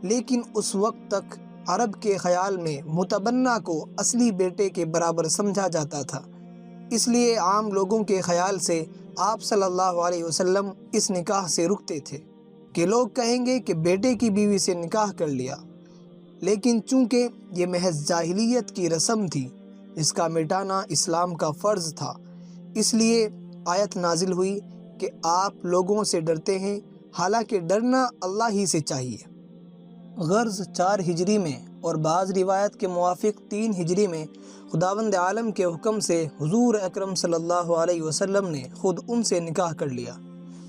لیکن اس وقت تک عرب کے خیال میں متبنہ کو اصلی بیٹے کے برابر سمجھا جاتا تھا، اس لیے عام لوگوں کے خیال سے آپ صلی اللہ علیہ وسلم اس نکاح سے رکتے تھے کہ لوگ کہیں گے کہ بیٹے کی بیوی سے نکاح کر لیا، لیکن چونکہ یہ محض جاہلیت کی رسم تھی، اس کا مٹانا اسلام کا فرض تھا، اس لیے آیت نازل ہوئی کہ آپ لوگوں سے ڈرتے ہیں، حالانکہ ڈرنا اللہ ہی سے چاہیے۔ غرض 4 ہجری میں اور بعض روایت کے موافق 3 ہجری میں خداوند عالم کے حکم سے حضور اکرم صلی اللہ علیہ وسلم نے خود ان سے نکاح کر لیا،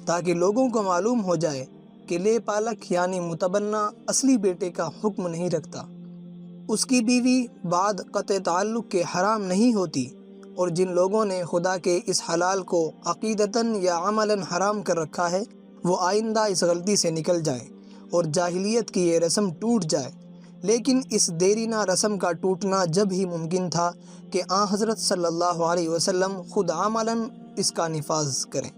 تاکہ لوگوں کو معلوم ہو جائے کہ لے پالک یعنی متبنہ اصلی بیٹے کا حکم نہیں رکھتا، اس کی بیوی بعد قطع تعلق کے حرام نہیں ہوتی، اور جن لوگوں نے خدا کے اس حلال کو عقیدتاً یا عملاً حرام کر رکھا ہے وہ آئندہ اس غلطی سے نکل جائیں اور جاہلیت کی یہ رسم ٹوٹ جائے۔ لیکن اس دیرینہ رسم کا ٹوٹنا جب ہی ممکن تھا کہ آن حضرت صلی اللہ علیہ وسلم خود عملاً اس کا نفاذ کریں۔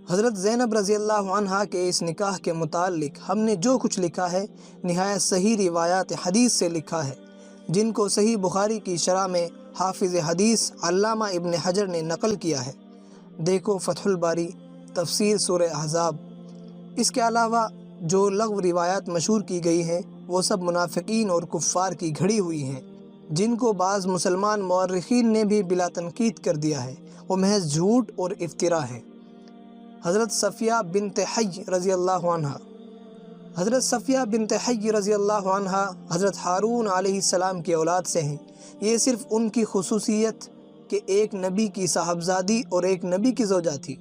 حضرت زینب رضی اللہ عنہا کے اس نکاح کے متعلق ہم نے جو کچھ لکھا ہے نہایت صحیح روایات حدیث سے لکھا ہے، جن کو صحیح بخاری کی شرح میں حافظ حدیث علامہ ابن حجر نے نقل کیا ہے، دیکھو فتح الباری تفسیر سورہ احزاب۔ اس کے علاوہ جو لغو روایات مشہور کی گئی ہیں وہ سب منافقین اور کفار کی گھڑی ہوئی ہیں، جن کو بعض مسلمان مورخین نے بھی بلا تنقید کر دیا ہے، وہ محض جھوٹ اور افتراء ہے۔ حضرت صفیہ بنت حی رضی اللہ عنہ حضرت صفیہ بنت حی رضی اللہ عنہ حضرت ہارون علیہ السلام کی اولاد سے ہیں۔ یہ صرف ان کی خصوصیت کہ ایک نبی کی صاحبزادی اور ایک نبی کی زوجہ تھی،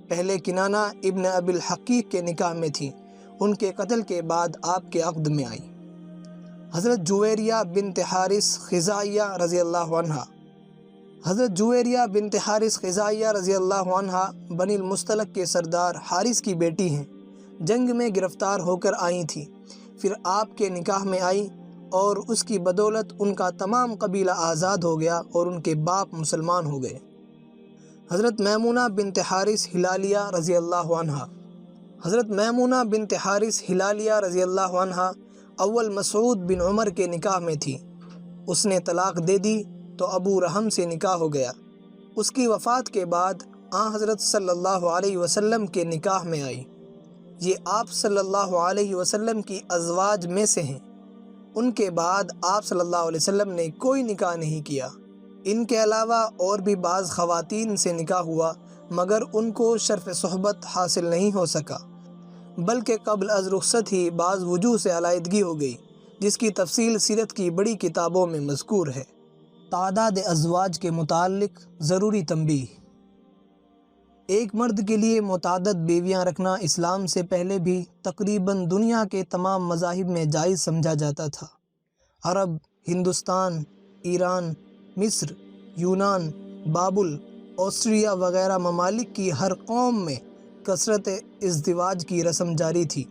پہلے کنانہ ابن ابی الحقیق کے نکاح میں تھی، ان کے قتل کے بعد آپ کے عقد میں آئی۔ حضرت جویریہ بنت حارث خزاعیہ رضی اللہ عنہ حضرت جویریہ بنت حارث خزاعیہ رضی اللہ عنہ بنی المستلق کے سردار حارث کی بیٹی ہیں، جنگ میں گرفتار ہو کر آئی تھیں، پھر آپ کے نکاح میں آئی اور اس کی بدولت ان کا تمام قبیلہ آزاد ہو گیا اور ان کے باپ مسلمان ہو گئے۔ حضرت میمونہ بنت حارث ہلالیہ رضی اللہ عنہ حضرت میمونہ بنت حارث ہلالیہ رضی اللہ عنہ اول مسعود بن عمر کے نکاح میں تھی، اس نے طلاق دے دی تو ابو رحم سے نکاح ہو گیا، اس کی وفات کے بعد آن حضرت صلی اللہ علیہ وسلم کے نکاح میں آئی۔ یہ آپ صلی اللہ علیہ وسلم کی ازواج میں سے ہیں، ان کے بعد آپ صلی اللہ علیہ وسلم نے کوئی نکاح نہیں کیا۔ ان کے علاوہ اور بھی بعض خواتین سے نکاح ہوا، مگر ان کو شرف صحبت حاصل نہیں ہو سکا، بلکہ قبل از رخصت ہی بعض وجوہ سے علیحدگی ہو گئی، جس کی تفصیل سیرت کی بڑی کتابوں میں مذکور ہے۔ تعداد ازواج کے متعلق ضروری تنبیہ۔ ایک مرد کے لیے متعدد بیویاں رکھنا اسلام سے پہلے بھی تقریباً دنیا کے تمام مذاہب میں جائز سمجھا جاتا تھا۔ عرب، ہندوستان، ایران، مصر، یونان، بابل، آسٹریا وغیرہ ممالک کی ہر قوم میں کثرت ازدواج کی رسم جاری تھی،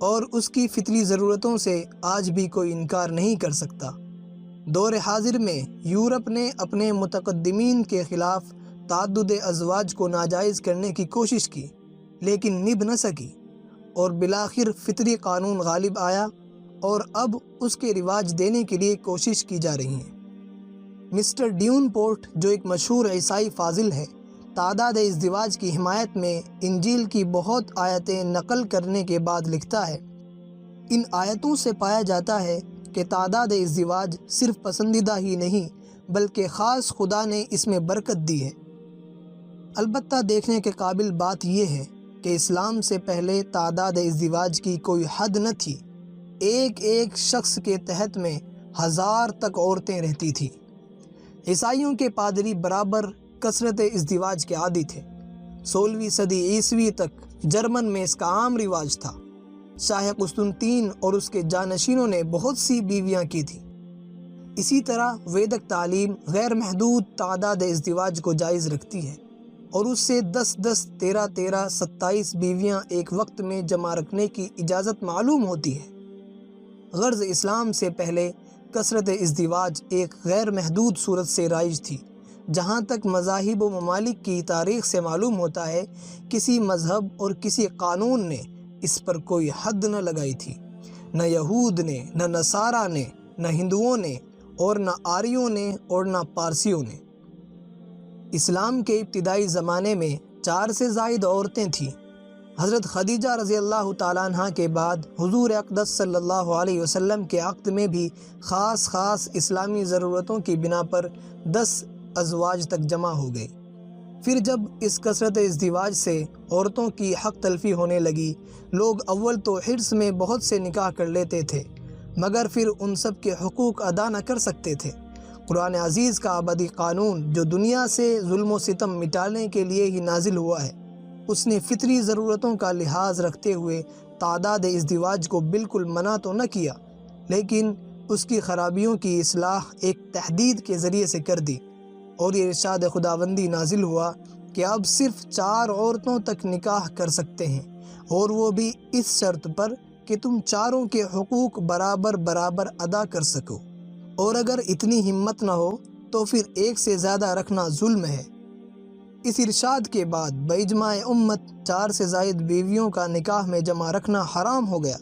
اور اس کی فطری ضرورتوں سے آج بھی کوئی انکار نہیں کر سکتا۔ دور حاضر میں یورپ نے اپنے متقدمین کے خلاف تعدد ازواج کو ناجائز کرنے کی کوشش کی، لیکن نبھ نہ سکی، اور بالآخر فطری قانون غالب آیا اور اب اس کے رواج دینے کے لیے کوشش کی جا رہی ہے۔ مسٹر ڈیون پورٹ، جو ایک مشہور عیسائی فاضل ہے، تعداد ازدواج کی حمایت میں انجیل کی بہت آیتیں نقل کرنے کے بعد لکھتا ہے، ان آیتوں سے پایا جاتا ہے کہ تعداد ازدواج صرف پسندیدہ ہی نہیں بلکہ خاص خدا نے اس میں برکت دی ہے۔ البتہ دیکھنے کے قابل بات یہ ہے کہ اسلام سے پہلے تعداد ازدواج کی کوئی حد نہ تھی، ایک ایک شخص کے تحت میں 1000 تک عورتیں رہتی تھیں۔ عیسائیوں کے پادری برابر کثرت ازدواج کے عادی تھے۔ 16ویں صدی عیسوی تک جرمن میں اس کا عام رواج تھا۔ شاہ قسطنطین اور اس کے جانشینوں نے بہت سی بیویاں کی تھیں۔ اسی طرح ویدک تعلیم غیر محدود تعداد ازدواج کو جائز رکھتی ہے اور اس سے 10 13 27 بیویاں ایک وقت میں جمع رکھنے کی اجازت معلوم ہوتی ہے۔ غرض اسلام سے پہلے کثرت ازدواج ایک غیر محدود صورت سے رائج تھی۔ جہاں تک مذاہب و ممالک کی تاریخ سے معلوم ہوتا ہے، کسی مذہب اور کسی قانون نے اس پر کوئی حد نہ لگائی تھی، نہ یہود نے، نہ نصارہ نے، نہ ہندوؤں نے، اور نہ آریوں نے، اور نہ پارسیوں نے۔ اسلام کے ابتدائی زمانے میں 4 سے زائد عورتیں تھیں۔ حضرت خدیجہ رضی اللہ تعالیٰ عنہ کے بعد حضور اقدس صلی اللہ علیہ وسلم کے عقد میں بھی خاص اسلامی ضرورتوں کی بنا پر 10 ازواج تک جمع ہو گئے۔ پھر جب اس کثرت ازدواج سے عورتوں کی حق تلفی ہونے لگی، لوگ اول تو حرص میں بہت سے نکاح کر لیتے تھے، مگر پھر ان سب کے حقوق ادا نہ کر سکتے تھے۔ قرآن عزیز کا ابدی قانون جو دنیا سے ظلم و ستم مٹانے کے لیے ہی نازل ہوا ہے، اس نے فطری ضرورتوں کا لحاظ رکھتے ہوئے تعداد ازدواج کو بالکل منع تو نہ کیا، لیکن اس کی خرابیوں کی اصلاح ایک تحدید کے ذریعے سے کر دی، اور یہ ارشاد خداوندی نازل ہوا کہ اب صرف 4 عورتوں تک نکاح کر سکتے ہیں، اور وہ بھی اس شرط پر کہ تم چاروں کے حقوق برابر ادا کر سکو، اور اگر اتنی ہمت نہ ہو تو پھر ایک سے زیادہ رکھنا ظلم ہے۔ اس ارشاد کے بعد باجماع امت 4 سے زائد بیویوں کا نکاح میں جمع رکھنا حرام ہو گیا۔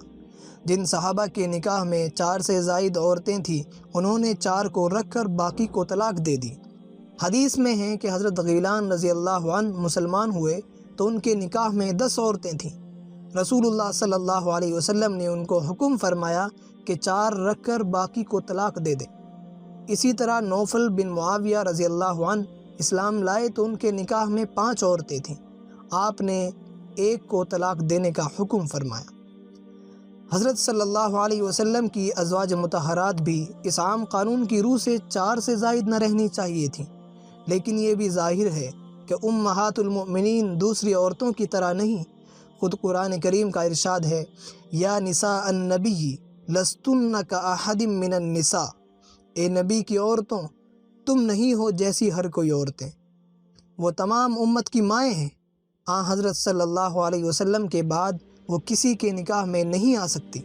جن صحابہ کے نکاح میں 4 سے زائد عورتیں تھیں، انہوں نے 4 کو رکھ کر باقی کو طلاق دے دی۔ حدیث میں ہے کہ حضرت غیلان رضی اللہ عنہ مسلمان ہوئے تو ان کے نکاح میں 10 عورتیں تھیں۔ رسول اللہ صلی اللہ علیہ وسلم نے ان کو حکم فرمایا کہ 4 رکھ کر باقی کو طلاق دے دیں۔ اسی طرح نوفل بن معاویہ رضی اللہ عنہ اسلام لائے تو ان کے نکاح میں 5 عورتیں تھیں۔ آپ نے ایک کو طلاق دینے کا حکم فرمایا۔ حضرت صلی اللہ علیہ وسلم کی ازواج مطہرات بھی اس عام قانون کی روح سے 4 سے زائد نہ رہنی چاہیے تھیں، لیکن یہ بھی ظاہر ہے کہ امہات المؤمنین دوسری عورتوں کی طرح نہیں۔ خود قرآن کریم کا ارشاد ہے، یا نساء النبی لستن کاحد من النساء، اے نبی کی عورتوں تم نہیں ہو جیسی ہر کوئی عورتیں۔ وہ تمام امت کی مائیں ہیں۔ حضرت صلی اللہ علیہ وسلم کے بعد وہ کسی کے نکاح میں نہیں آ سکتی۔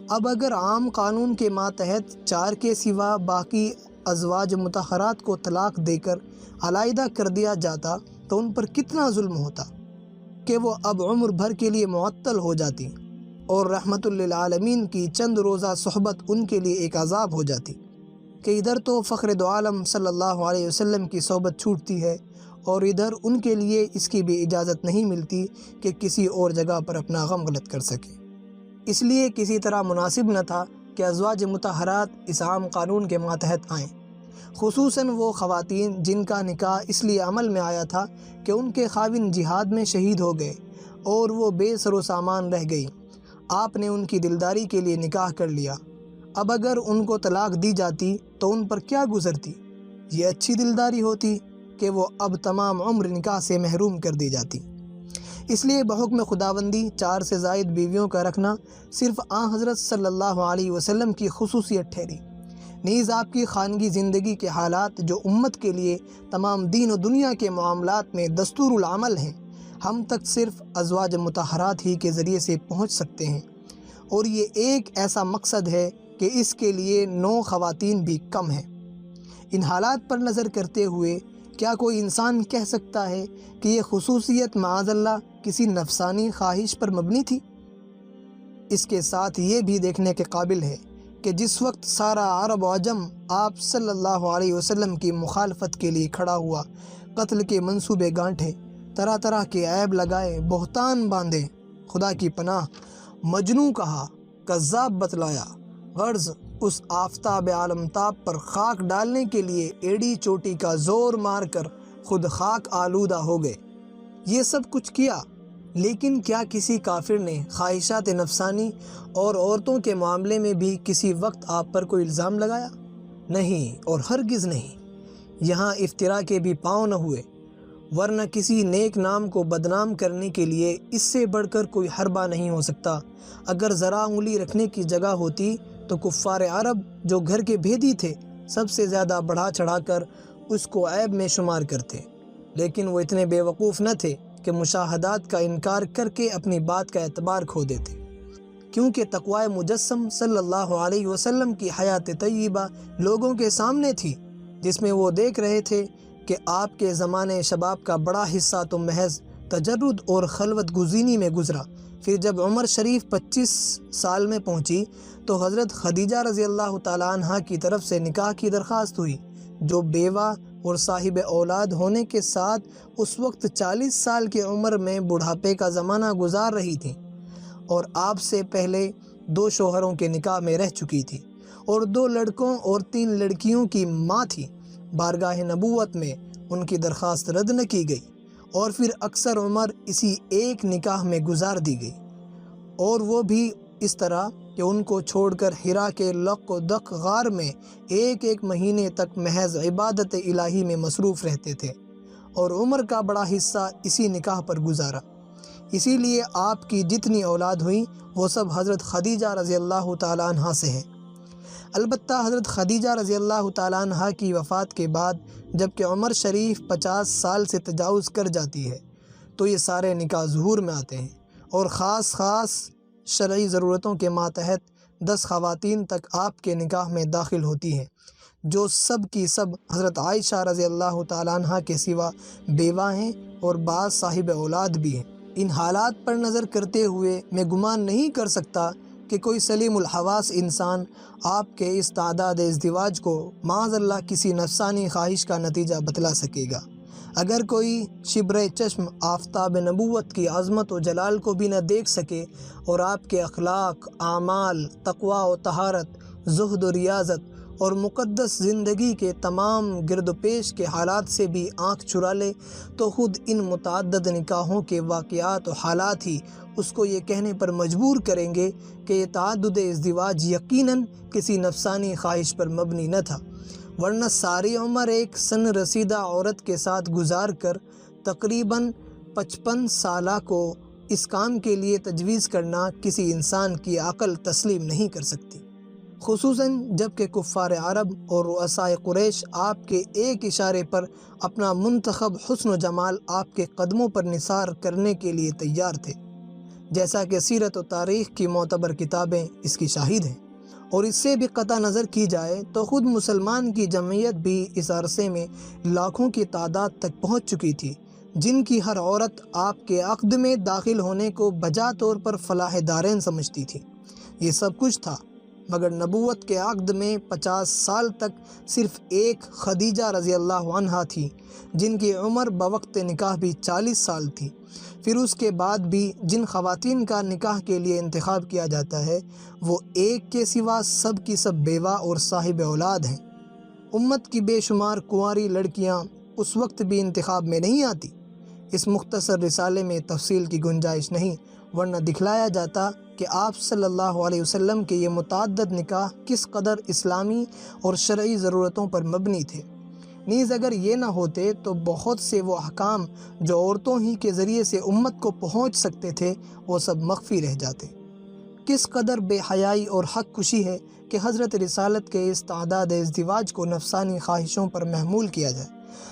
اب اگر عام قانون کے ماتحت 4 کے سوا باقی ازواج مطہرات کو طلاق دے کر علیحدہ کر دیا جاتا تو ان پر کتنا ظلم ہوتا کہ وہ اب عمر بھر کے لیے معطل ہو جاتی، اور رحمت للعالمین کی چند روزہ صحبت ان کے لیے ایک عذاب ہو جاتی کہ ادھر تو فخر دو عالم صلی اللہ علیہ وسلم کی صحبت چھوٹتی ہے، اور ادھر ان کے لیے اس کی بھی اجازت نہیں ملتی کہ کسی اور جگہ پر اپنا غم غلط کر سکے۔ اس لیے کسی طرح مناسب نہ تھا کہ ازواج مطہرات اس عام قانون کے ماتحت آئیں، خصوصاً وہ خواتین جن کا نکاح اس لیے عمل میں آیا تھا کہ ان کے خاوند جہاد میں شہید ہو گئے اور وہ بے سر و سامان رہ گئی۔ آپ نے ان کی دلداری کے لیے نکاح کر لیا۔ اب اگر ان کو طلاق دی جاتی تو ان پر کیا گزرتی؟ یہ اچھی دلداری ہوتی کہ وہ اب تمام عمر نکاح سے محروم کر دی جاتی۔ اس لیے بحکم خداوندی 4 سے زائد بیویوں کا رکھنا صرف حضرت صلی اللہ علیہ وسلم کی خصوصیت ٹھہری۔ نیز آپ کی خانگی زندگی کے حالات جو امت کے لیے تمام دین و دنیا کے معاملات میں دستور العمل ہیں، ہم تک صرف ازواج مطہرات ہی کے ذریعے سے پہنچ سکتے ہیں، اور یہ ایک ایسا مقصد ہے کہ اس کے لیے 9 خواتین بھی کم ہیں۔ ان حالات پر نظر کرتے ہوئے کیا کوئی انسان کہہ سکتا ہے کہ یہ خصوصیت معاذ اللہ کسی نفسانی خواہش پر مبنی تھی؟ اس کے ساتھ یہ بھی دیکھنے کے قابل ہے کہ جس وقت سارا عرب و عجم آپ صلی اللہ علیہ وسلم کی مخالفت کے لیے کھڑا ہوا، قتل کے منصوبے گانٹھے، طرح طرح کے عیب لگائے، بہتان باندھے، خدا کی پناہ مجنوں کہا، کذاب بتلایا، غرض اس آفتاب عالمتاب پر خاک ڈالنے کے لیے ایڑی چوٹی کا زور مار کر خود خاک آلودہ ہو گئے۔ یہ سب کچھ کیا لیکن کیا کسی کافر نے خواہشات نفسانی اور عورتوں کے معاملے میں بھی کسی وقت آپ پر کوئی الزام لگایا؟ نہیں، اور ہرگز نہیں۔ یہاں افتراء کے بھی پاؤں نہ ہوئے، ورنہ کسی نیک نام کو بدنام کرنے کے لیے اس سے بڑھ کر کوئی حربہ نہیں ہو سکتا۔ اگر ذرا انگلی رکھنے کی جگہ ہوتی تو کفار عرب جو گھر کے بھیدی تھے سب سے زیادہ بڑھا چڑھا کر اس کو عیب میں شمار کرتے، لیکن وہ اتنے بے وقوف نہ تھے کہ مشاہدات کا انکار کر کے اپنی بات کا اعتبار کھو دیتے، کیونکہ تقوی مجسم صلی اللہ علیہ وسلم کی حیات طیبہ لوگوں کے سامنے تھی، جس میں وہ دیکھ رہے تھے کہ آپ کے زمانے شباب کا بڑا حصہ تو محض تجرد اور خلوت گزینی میں گزرا۔ پھر جب عمر شریف 25 سال میں پہنچی تو حضرت خدیجہ رضی اللہ تعالیٰ عنہ کی طرف سے نکاح کی درخواست ہوئی، جو بیوہ اور صاحب اولاد ہونے کے ساتھ اس وقت 40 سال کی عمر میں بڑھاپے کا زمانہ گزار رہی تھیں، اور آپ سے پہلے 2 شوہروں کے نکاح میں رہ چکی تھی، اور 2 لڑکوں اور 3 لڑکیوں کی ماں تھی۔ بارگاہ نبوت میں ان کی درخواست رد نہ کی گئی، اور پھر اکثر عمر اسی ایک نکاح میں گزار دی گئی، اور وہ بھی اس طرح کہ ان کو چھوڑ کر حرا کے لق و دق غار میں ایک مہینے تک محض عبادت الہی میں مصروف رہتے تھے، اور عمر کا بڑا حصہ اسی نکاح پر گزارا۔ اسی لیے آپ کی جتنی اولاد ہوئی وہ سب حضرت خدیجہ رضی اللہ تعالیٰ عنہ سے ہیں۔ البتہ حضرت خدیجہ رضی اللہ تعالیٰ عنہ کی وفات کے بعد جب کہ عمر شریف 50 سال سے تجاوز کر جاتی ہے تو یہ سارے نکاح ظہور میں آتے ہیں، اور خاص شرعی ضرورتوں کے ماتحت 10 خواتین تک آپ کے نکاح میں داخل ہوتی ہیں، جو سب کی سب حضرت عائشہ رضی اللہ تعالیٰ عنہ کے سوا بیوہ ہیں اور بعض صاحب اولاد بھی ہیں۔ ان حالات پر نظر کرتے ہوئے میں گمان نہیں کر سکتا کہ کوئی سلیم الحواس انسان آپ کے اس تعداد ازدواج کو معاذ اللہ کسی نفسانی خواہش کا نتیجہ بتلا سکے گا۔ اگر کوئی شبر چشم آفتاب نبوت کی عظمت و جلال کو بھی نہ دیکھ سکے اور آپ کے اخلاق، اعمال، تقوی و طہارت، زہد و ریاضت اور مقدس زندگی کے تمام گرد و پیش کے حالات سے بھی آنکھ چرا لے تو خود ان متعدد نکاحوں کے واقعات و حالات ہی اس کو یہ کہنے پر مجبور کریں گے کہ یہ تعدد ازدواج یقیناً کسی نفسانی خواہش پر مبنی نہ تھا، ورنہ ساری عمر ایک سن رسیدہ عورت کے ساتھ گزار کر تقریباً 55 سالہ کو اس کام کے لیے تجویز کرنا کسی انسان کی عقل تسلیم نہیں کر سکتی، خصوصاً جب کہ کفار عرب اور رؤسائے قریش آپ کے ایک اشارے پر اپنا منتخب حسن و جمال آپ کے قدموں پر نثار کرنے کے لیے تیار تھے، جیسا کہ سیرت و تاریخ کی معتبر کتابیں اس کی شاہد ہیں۔ اور اس سے بھی قطع نظر کی جائے تو خود مسلمان کی جمعیت بھی اس عرصے میں لاکھوں کی تعداد تک پہنچ چکی تھی، جن کی ہر عورت آپ کے عقد میں داخل ہونے کو بجا طور پر فلاح دارین سمجھتی تھی۔ یہ سب کچھ تھا، مگر نبوت کے عقد میں 50 سال تک صرف ایک خدیجہ رضی اللہ عنہا تھی، جن کی عمر بوقت نکاح بھی 40 سال تھی۔ پھر اس کے بعد بھی جن خواتین کا نکاح کے لیے انتخاب کیا جاتا ہے وہ ایک کے سوا سب کی سب بیوہ اور صاحب اولاد ہیں۔ امت کی بے شمار کنواری لڑکیاں اس وقت بھی انتخاب میں نہیں آتی۔ اس مختصر رسالے میں تفصیل کی گنجائش نہیں، ورنہ دکھلایا جاتا کہ آپ صلی اللہ علیہ وسلم کے یہ متعدد نکاح کس قدر اسلامی اور شرعی ضرورتوں پر مبنی تھے۔ نیز اگر یہ نہ ہوتے تو بہت سے وہ احکام جو عورتوں ہی کے ذریعے سے امت کو پہنچ سکتے تھے وہ سب مخفی رہ جاتے۔ کس قدر بے حیائی اور حق کشی ہے کہ حضرت رسالت کے اس تعداد ازدواج کو نفسانی خواہشوں پر محمول کیا جائے۔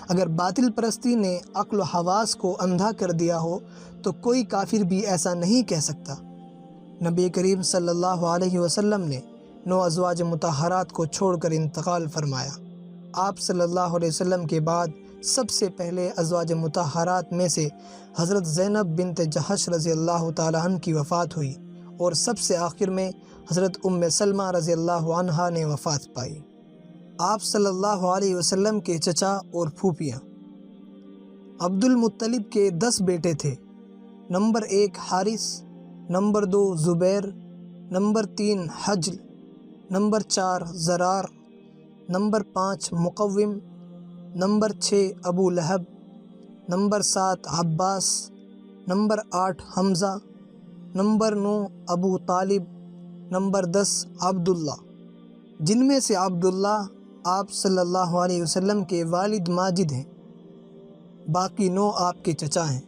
اگر باطل پرستی نے عقل و حواس کو اندھا کر دیا ہو تو کوئی کافر بھی ایسا نہیں کہہ سکتا۔ نبی کریم صلی اللہ علیہ وسلم نے 9 ازواج مطہرات کو چھوڑ کر انتقال فرمایا۔ آپ صلی اللہ علیہ وسلم کے بعد سب سے پہلے ازواج مطہرات میں سے حضرت زینب بنت جحش رضی اللہ تعالیٰ عنہ کی وفات ہوئی، اور سب سے آخر میں حضرت ام سلمہ رضی اللہ عنہا نے وفات پائی۔ آپ صلی اللہ علیہ وسلم کے چچا اور پھوپھیاں عبد المطلب کے 10 بیٹے تھے۔ نمبر 1 حارث، نمبر 2 زبیر، نمبر 3 حجل، نمبر 4 زرار، نمبر 5 مقوم، نمبر 6 ابو لہب، نمبر 7 عباس، نمبر 8 حمزہ، نمبر 9 ابو طالب، نمبر 10 عبداللہ، جن میں سے عبداللہ آپ صلی اللہ علیہ وسلم کے والد ماجد ہیں، باقی 9 آپ کے چچا ہیں۔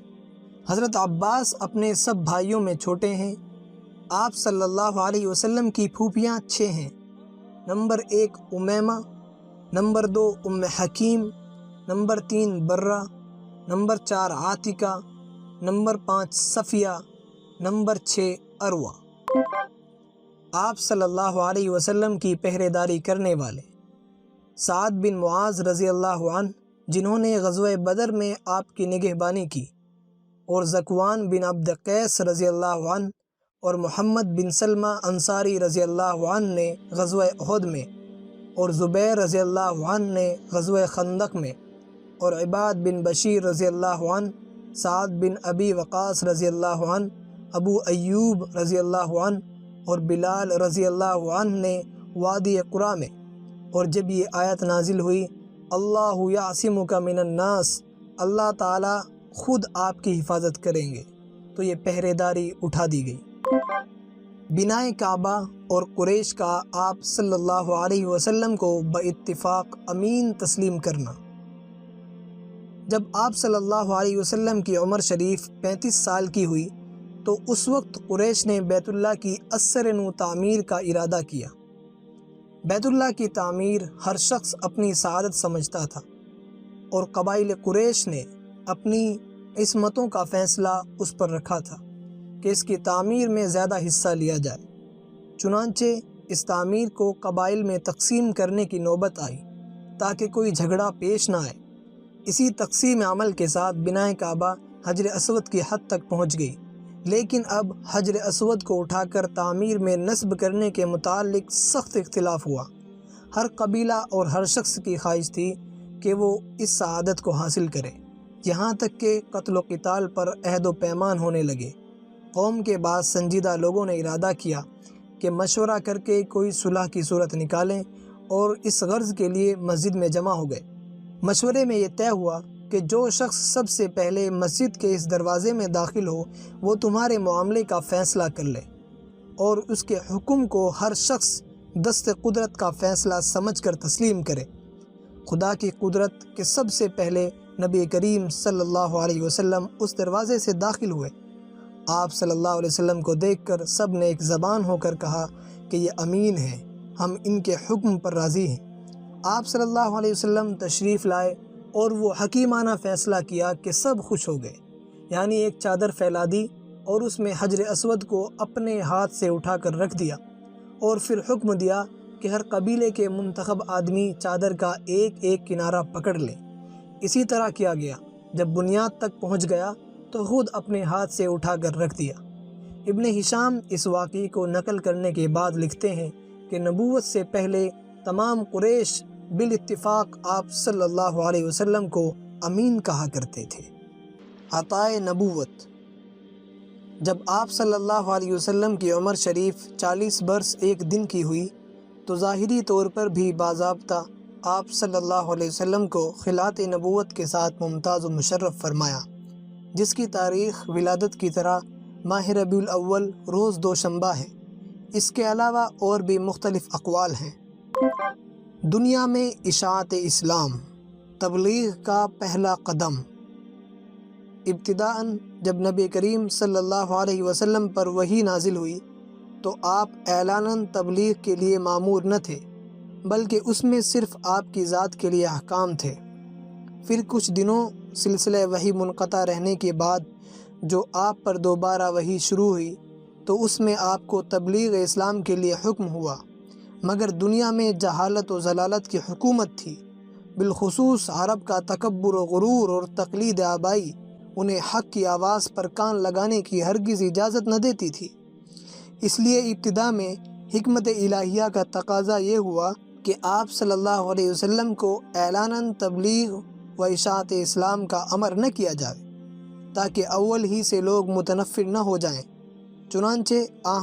حضرت عباس اپنے سب بھائیوں میں چھوٹے ہیں۔ آپ صلی اللہ علیہ وسلم کی پھوپھیاں 6 ہیں۔ Number 1 Umaima, number 2 Umm Hakim, number 3 Barrah, number 4 Atika, number 5 Safiya, number 6 Urwa. آپ صلی اللہ علیہ وسلم کی پہرے داری کرنے والے سعد بن معاذ رضی اللہ عنہ، جنہوں نے غزوہ بدر میں آپ کی نگہبانی کی، اور ذکوان بن عبد قیس رضی اللہ عنہ اور محمد بن سلمہ انصاری رضی اللہ عنہ نے غزوہ احد میں، اور زبیر رضی اللہ عنہ نے غزوہ خندق میں، اور عباد بن بشیر رضی اللہ عنہ، سعد بن ابی وقاص رضی اللہ عنہ، ابو ایوب رضی اللہ عنہ اور بلال رضی اللہ عنہ نے وادی قرا میں۔ اور جب یہ آیت نازل ہوئی اللہ یعصمک من الناس، اللہ تعالیٰ خود آپ کی حفاظت کریں گے، تو یہ پہرے داری اٹھا دی گئی۔ بنائے کعبہ اور قریش کا آپ صلی اللہ علیہ وسلم کو باتفاق امین تسلیم کرنا۔ جب آپ صلی اللہ علیہ وسلم کی عمر شریف 35 سال کی ہوئی تو اس وقت قریش نے بیت اللہ کی اثر نو تعمیر کا ارادہ کیا۔ بیت اللہ کی تعمیر ہر شخص اپنی سعادت سمجھتا تھا، اور قبائل قریش نے اپنی عصمتوں کا فیصلہ اس پر رکھا تھا کہ اس کی تعمیر میں زیادہ حصہ لیا جائے۔ چنانچہ اس تعمیر کو قبائل میں تقسیم کرنے کی نوبت آئی تاکہ کوئی جھگڑا پیش نہ آئے۔ اسی تقسیم عمل کے ساتھ بنائے کعبہ حجر اسود کی حد تک پہنچ گئی، لیکن اب حجر اسود کو اٹھا کر تعمیر میں نصب کرنے کے متعلق سخت اختلاف ہوا۔ ہر قبیلہ اور ہر شخص کی خواہش تھی کہ وہ اس سعادت کو حاصل کرے، یہاں تک کہ قتل و قتال پر عہد و پیمان ہونے لگے۔ قوم کے بعض سنجیدہ لوگوں نے ارادہ کیا کہ مشورہ کر کے کوئی صلح کی صورت نکالیں، اور اس غرض کے لیے مسجد میں جمع ہو گئے۔ مشورے میں یہ طے ہوا کہ جو شخص سب سے پہلے مسجد کے اس دروازے میں داخل ہو وہ تمہارے معاملے کا فیصلہ کر لے، اور اس کے حکم کو ہر شخص دست قدرت کا فیصلہ سمجھ کر تسلیم کرے۔ خدا کی قدرت کہ سب سے پہلے نبی کریم صلی اللہ علیہ وسلم اس دروازے سے داخل ہوئے۔ آپ صلی اللہ علیہ وسلم کو دیکھ کر سب نے ایک زبان ہو کر کہا کہ یہ امین ہے، ہم ان کے حکم پر راضی ہیں۔ آپ صلی اللہ علیہ وسلم تشریف لائے اور وہ حکیمانہ فیصلہ کیا کہ سب خوش ہو گئے، یعنی ایک چادر پھیلا دی اور اس میں حجر اسود کو اپنے ہاتھ سے اٹھا کر رکھ دیا، اور پھر حکم دیا کہ ہر قبیلے کے منتخب آدمی چادر کا ایک ایک کنارہ پکڑ لے۔ اسی طرح کیا گیا۔ جب بنیاد تک پہنچ گیا تو خود اپنے ہاتھ سے اٹھا کر رکھ دیا۔ ابن ہشام اس واقعے کو نقل کرنے کے بعد لکھتے ہیں کہ نبوت سے پہلے تمام قریش بالاتفاق آپ صلی اللہ علیہ وسلم کو امین کہا کرتے تھے۔ عطائے نبوت۔ جب آپ صلی اللہ علیہ وسلم کی عمر شریف 40 برس 1 دن کی ہوئی تو ظاہری طور پر بھی باضابطہ آپ صلی اللہ علیہ وسلم کو خلعت نبوت کے ساتھ ممتاز و مشرف فرمایا، جس کی تاریخ ولادت کی طرح ماہ ربیع الاول روز دوشنبہ ہے۔ اس کے علاوہ اور بھی مختلف اقوال ہیں۔ دنیا میں اشاعت اسلام، تبلیغ کا پہلا قدم۔ ابتداءً جب نبی کریم صلی اللہ علیہ وسلم پر وحی نازل ہوئی تو آپ اعلاناً تبلیغ کے لیے مامور نہ تھے، بلکہ اس میں صرف آپ کی ذات کے لیے احکام تھے۔ پھر کچھ دنوں سلسلہ وحی منقطع رہنے کے بعد جو آپ پر دوبارہ وحی شروع ہوئی تو اس میں آپ کو تبلیغ اسلام کے لیے حکم ہوا، مگر دنیا میں جہالت و ضلالت کی حکومت تھی، بالخصوص عرب کا تکبر و غرور اور تقلید آبائی انہیں حق کی آواز پر کان لگانے کی ہرگز اجازت نہ دیتی تھی۔ اس لیے ابتدا میں حکمت الہیہ کا تقاضا یہ ہوا کہ آپ صلی اللہ علیہ وسلم کو اعلاناً تبلیغ و اشاعت اسلام کا امر نہ کیا جائے، تاکہ اول ہی سے لوگ متنفر نہ ہو جائیں۔ چنانچہ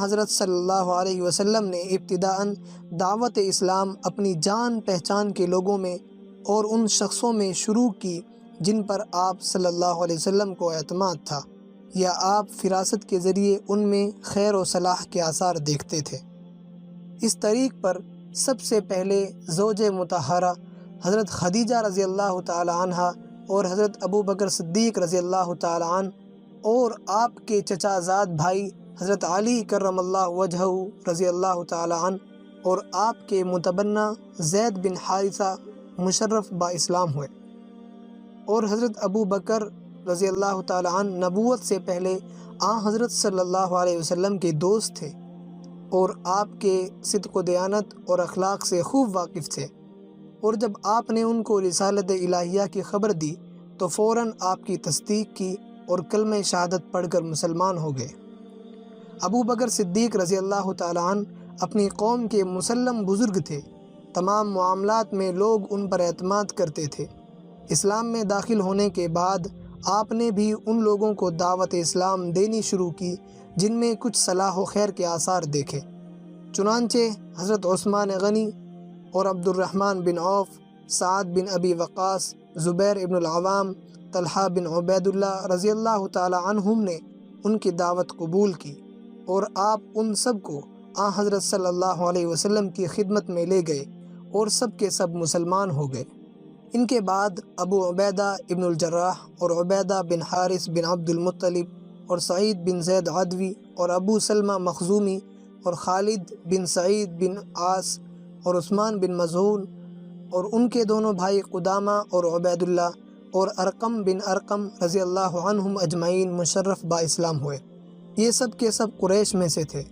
حضرت صلی اللہ علیہ وسلم نے ابتداءً دعوت اسلام اپنی جان پہچان کے لوگوں میں اور ان شخصوں میں شروع کی جن پر آپ صلی اللہ علیہ وسلم کو اعتماد تھا۔ یا آپ فراست کے ذریعے ان میں خیر و صلاح کے آثار دیکھتے تھے؟ اس طریق پر سب سے پہلے زوج مطہرہ حضرت خدیجہ رضی اللہ تعالی عنہ اور حضرت ابو بکر صدیق رضی اللہ تعالی عنہ اور آپ کے چچا زاد بھائی حضرت علی کرم اللہ وجہہ رضی اللہ تعالی عنہ اور آپ کے متبنہ زید بن حارثہ مشرف با اسلام ہوئے، اور حضرت ابو بکر رضی اللہ تعالی عنہ نبوت سے پہلے حضرت صلی اللہ علیہ وسلم کے دوست تھے اور آپ کے صدق و دیانت اور اخلاق سے خوب واقف تھے، اور جب آپ نے ان کو رسالت الہیہ کی خبر دی تو فوراً آپ کی تصدیق کی اور کلمہ شہادت پڑھ کر مسلمان ہو گئے۔ ابو بکر صدیق رضی اللہ تعالی عنہ اپنی قوم کے مسلم بزرگ تھے، تمام معاملات میں لوگ ان پر اعتماد کرتے تھے۔ اسلام میں داخل ہونے کے بعد آپ نے بھی ان لوگوں کو دعوت اسلام دینی شروع کی جن میں کچھ صلاح و خیر کے آثار دیکھے۔ چنانچہ حضرت عثمان غنی اور عبد الرحمن بن عوف، سعد بن ابی وقاص، زبیر ابن العوام، طلحہ بن عبید اللہ رضی اللہ تعالی عنہم نے ان کی دعوت قبول کی، اور آپ ان سب کو حضرت صلی اللہ علیہ وسلم کی خدمت میں لے گئے اور سب کے سب مسلمان ہو گئے۔ ان کے بعد ابو عبیدہ ابن الجراح اور عبیدہ بن حارث بن عبد المطلب اور سعید بن زید عدوی اور ابو سلمہ مخزومی اور خالد بن سعید بن عاص اور عثمان بن مظعون اور ان کے دونوں بھائی قدامہ اور عبید اللہ اور ارقم بن ارقم رضی اللہ عنہم اجمعین مشرف با اسلام ہوئے۔ یہ سب کے سب قریش میں سے تھے،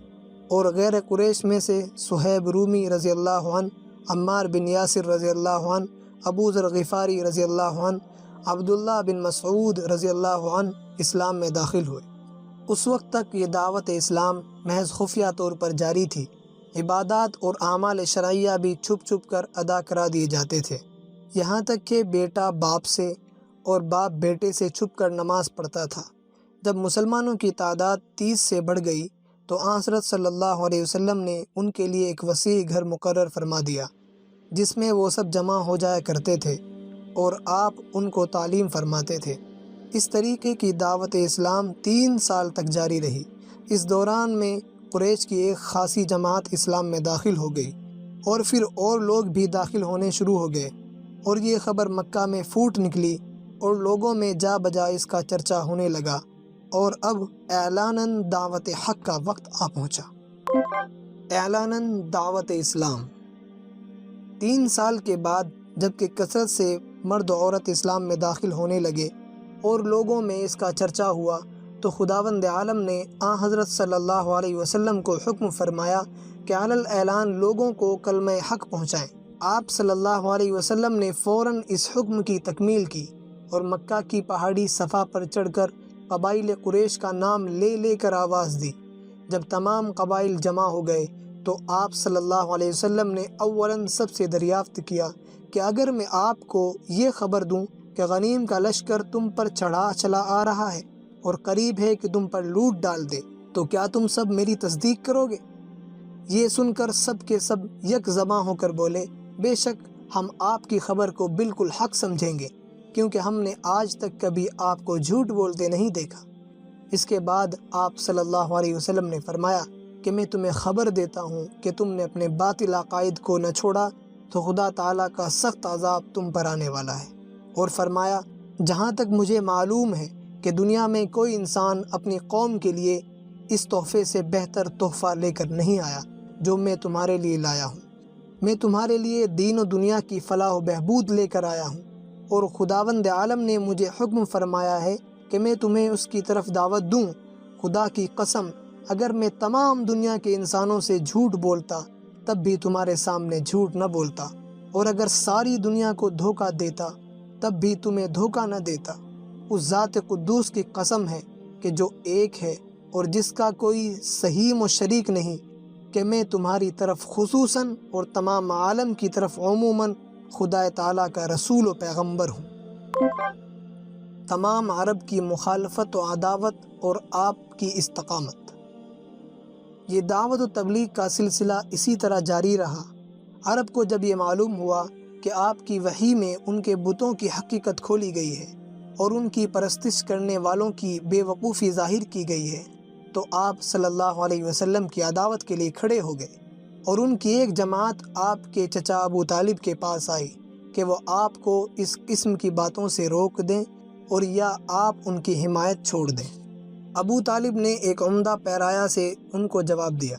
اور غیر قریش میں سے صہیب رومی رضی اللہ عنہ، عمار بن یاسر رضی اللہ عنہ، ابو ذر غفاری رضی اللہ عنہ، عبداللہ بن مسعود رضی اللہ عنہ اسلام میں داخل ہوئے۔ اس وقت تک یہ دعوت اسلام محض خفیہ طور پر جاری تھی، عبادات اور اعمال شرعیہ بھی چھپ چھپ کر ادا کرا دیے جاتے تھے، یہاں تک کہ بیٹا باپ سے اور باپ بیٹے سے چھپ کر نماز پڑھتا تھا۔ جب مسلمانوں کی تعداد 30 سے بڑھ گئی تو حضرت صلی اللہ علیہ وسلم نے ان کے لیے ایک وسیع گھر مقرر فرما دیا جس میں وہ سب جمع ہو جایا کرتے تھے، اور آپ ان کو تعلیم فرماتے تھے۔ اس طریقے کی دعوت اسلام 3 سال تک جاری رہی۔ اس دوران میں قریش کی ایک خاصی جماعت اسلام میں داخل ہو گئی، اور پھر اور لوگ بھی داخل ہونے شروع ہو گئے، اور یہ خبر مکہ میں پھوٹ نکلی اور لوگوں میں جا بجا اس کا چرچا ہونے لگا، اور اب اعلاناً دعوت حق کا وقت آ پہنچا۔ اعلاناً دعوت اسلام 3 سال کے بعد جبکہ کثرت سے مرد و عورت اسلام میں داخل ہونے لگے اور لوگوں میں اس کا چرچا ہوا، تو خداوند عالم نے حضرت صلی اللہ علیہ وسلم کو حکم فرمایا کہ علی الاعلان لوگوں کو کلمہ حق پہنچائیں۔ آپ صلی اللہ علیہ وسلم نے فوراً اس حکم کی تکمیل کی اور مکہ کی پہاڑی صفا پر چڑھ کر قبائل قریش کا نام لے لے کر آواز دی۔ جب تمام قبائل جمع ہو گئے تو آپ صلی اللہ علیہ وسلم نے اولاً سب سے دریافت کیا کہ اگر میں آپ کو یہ خبر دوں کہ غنیم کا لشکر تم پر چلا آ رہا ہے اور قریب ہے کہ تم پر لوٹ ڈال دے تو کیا تم سب میری تصدیق کرو گے؟ یہ سن کر سب کے سب یک زباں ہو کر بولے، بے شک ہم آپ کی خبر کو بالکل حق سمجھیں گے، کیونکہ ہم نے آج تک کبھی آپ کو جھوٹ بولتے نہیں دیکھا۔ اس کے بعد آپ صلی اللہ علیہ وسلم نے فرمایا کہ میں تمہیں خبر دیتا ہوں کہ تم نے اپنے باطل عقائد کو نہ چھوڑا تو خدا تعالیٰ کا سخت عذاب تم پر آنے والا ہے، اور فرمایا جہاں تک مجھے معلوم ہے کہ دنیا میں کوئی انسان اپنی قوم کے لیے اس تحفے سے بہتر تحفہ لے کر نہیں آیا جو میں تمہارے لیے لایا ہوں۔ میں تمہارے لیے دین و دنیا کی فلاح و بہبود لے کر آیا ہوں، اور خداوند عالم نے مجھے حکم فرمایا ہے کہ میں تمہیں اس کی طرف دعوت دوں۔ خدا کی قسم اگر میں تمام دنیا کے انسانوں سے جھوٹ بولتا تب بھی تمہارے سامنے جھوٹ نہ بولتا، اور اگر ساری دنیا کو دھوکہ دیتا تب بھی تمہیں دھوکہ نہ دیتا۔ اس ذات قدوس کی قسم ہے کہ جو ایک ہے اور جس کا کوئی سہیم و شریک نہیں، کہ میں تمہاری طرف خصوصاً اور تمام عالم کی طرف عموماً خدا تعالیٰ کا رسول و پیغمبر ہوں۔ تمام عرب کی مخالفت و عداوت اور آپ کی استقامت۔ یہ دعوت و تبلیغ کا سلسلہ اسی طرح جاری رہا۔ عرب کو جب یہ معلوم ہوا کہ آپ کی وحی میں ان کے بتوں کی حقیقت کھولی گئی ہے اور ان کی پرستش کرنے والوں کی بے وقوفی ظاہر کی گئی ہے، تو آپ صلی اللہ علیہ وسلم کی عداوت کے لیے کھڑے ہو گئے، اور ان کی ایک جماعت آپ کے چچا ابو طالب کے پاس آئی کہ وہ آپ کو اس قسم کی باتوں سے روک دیں اور یا آپ ان کی حمایت چھوڑ دیں۔ ابو طالب نے ایک عمدہ پیرایا سے ان کو جواب دیا،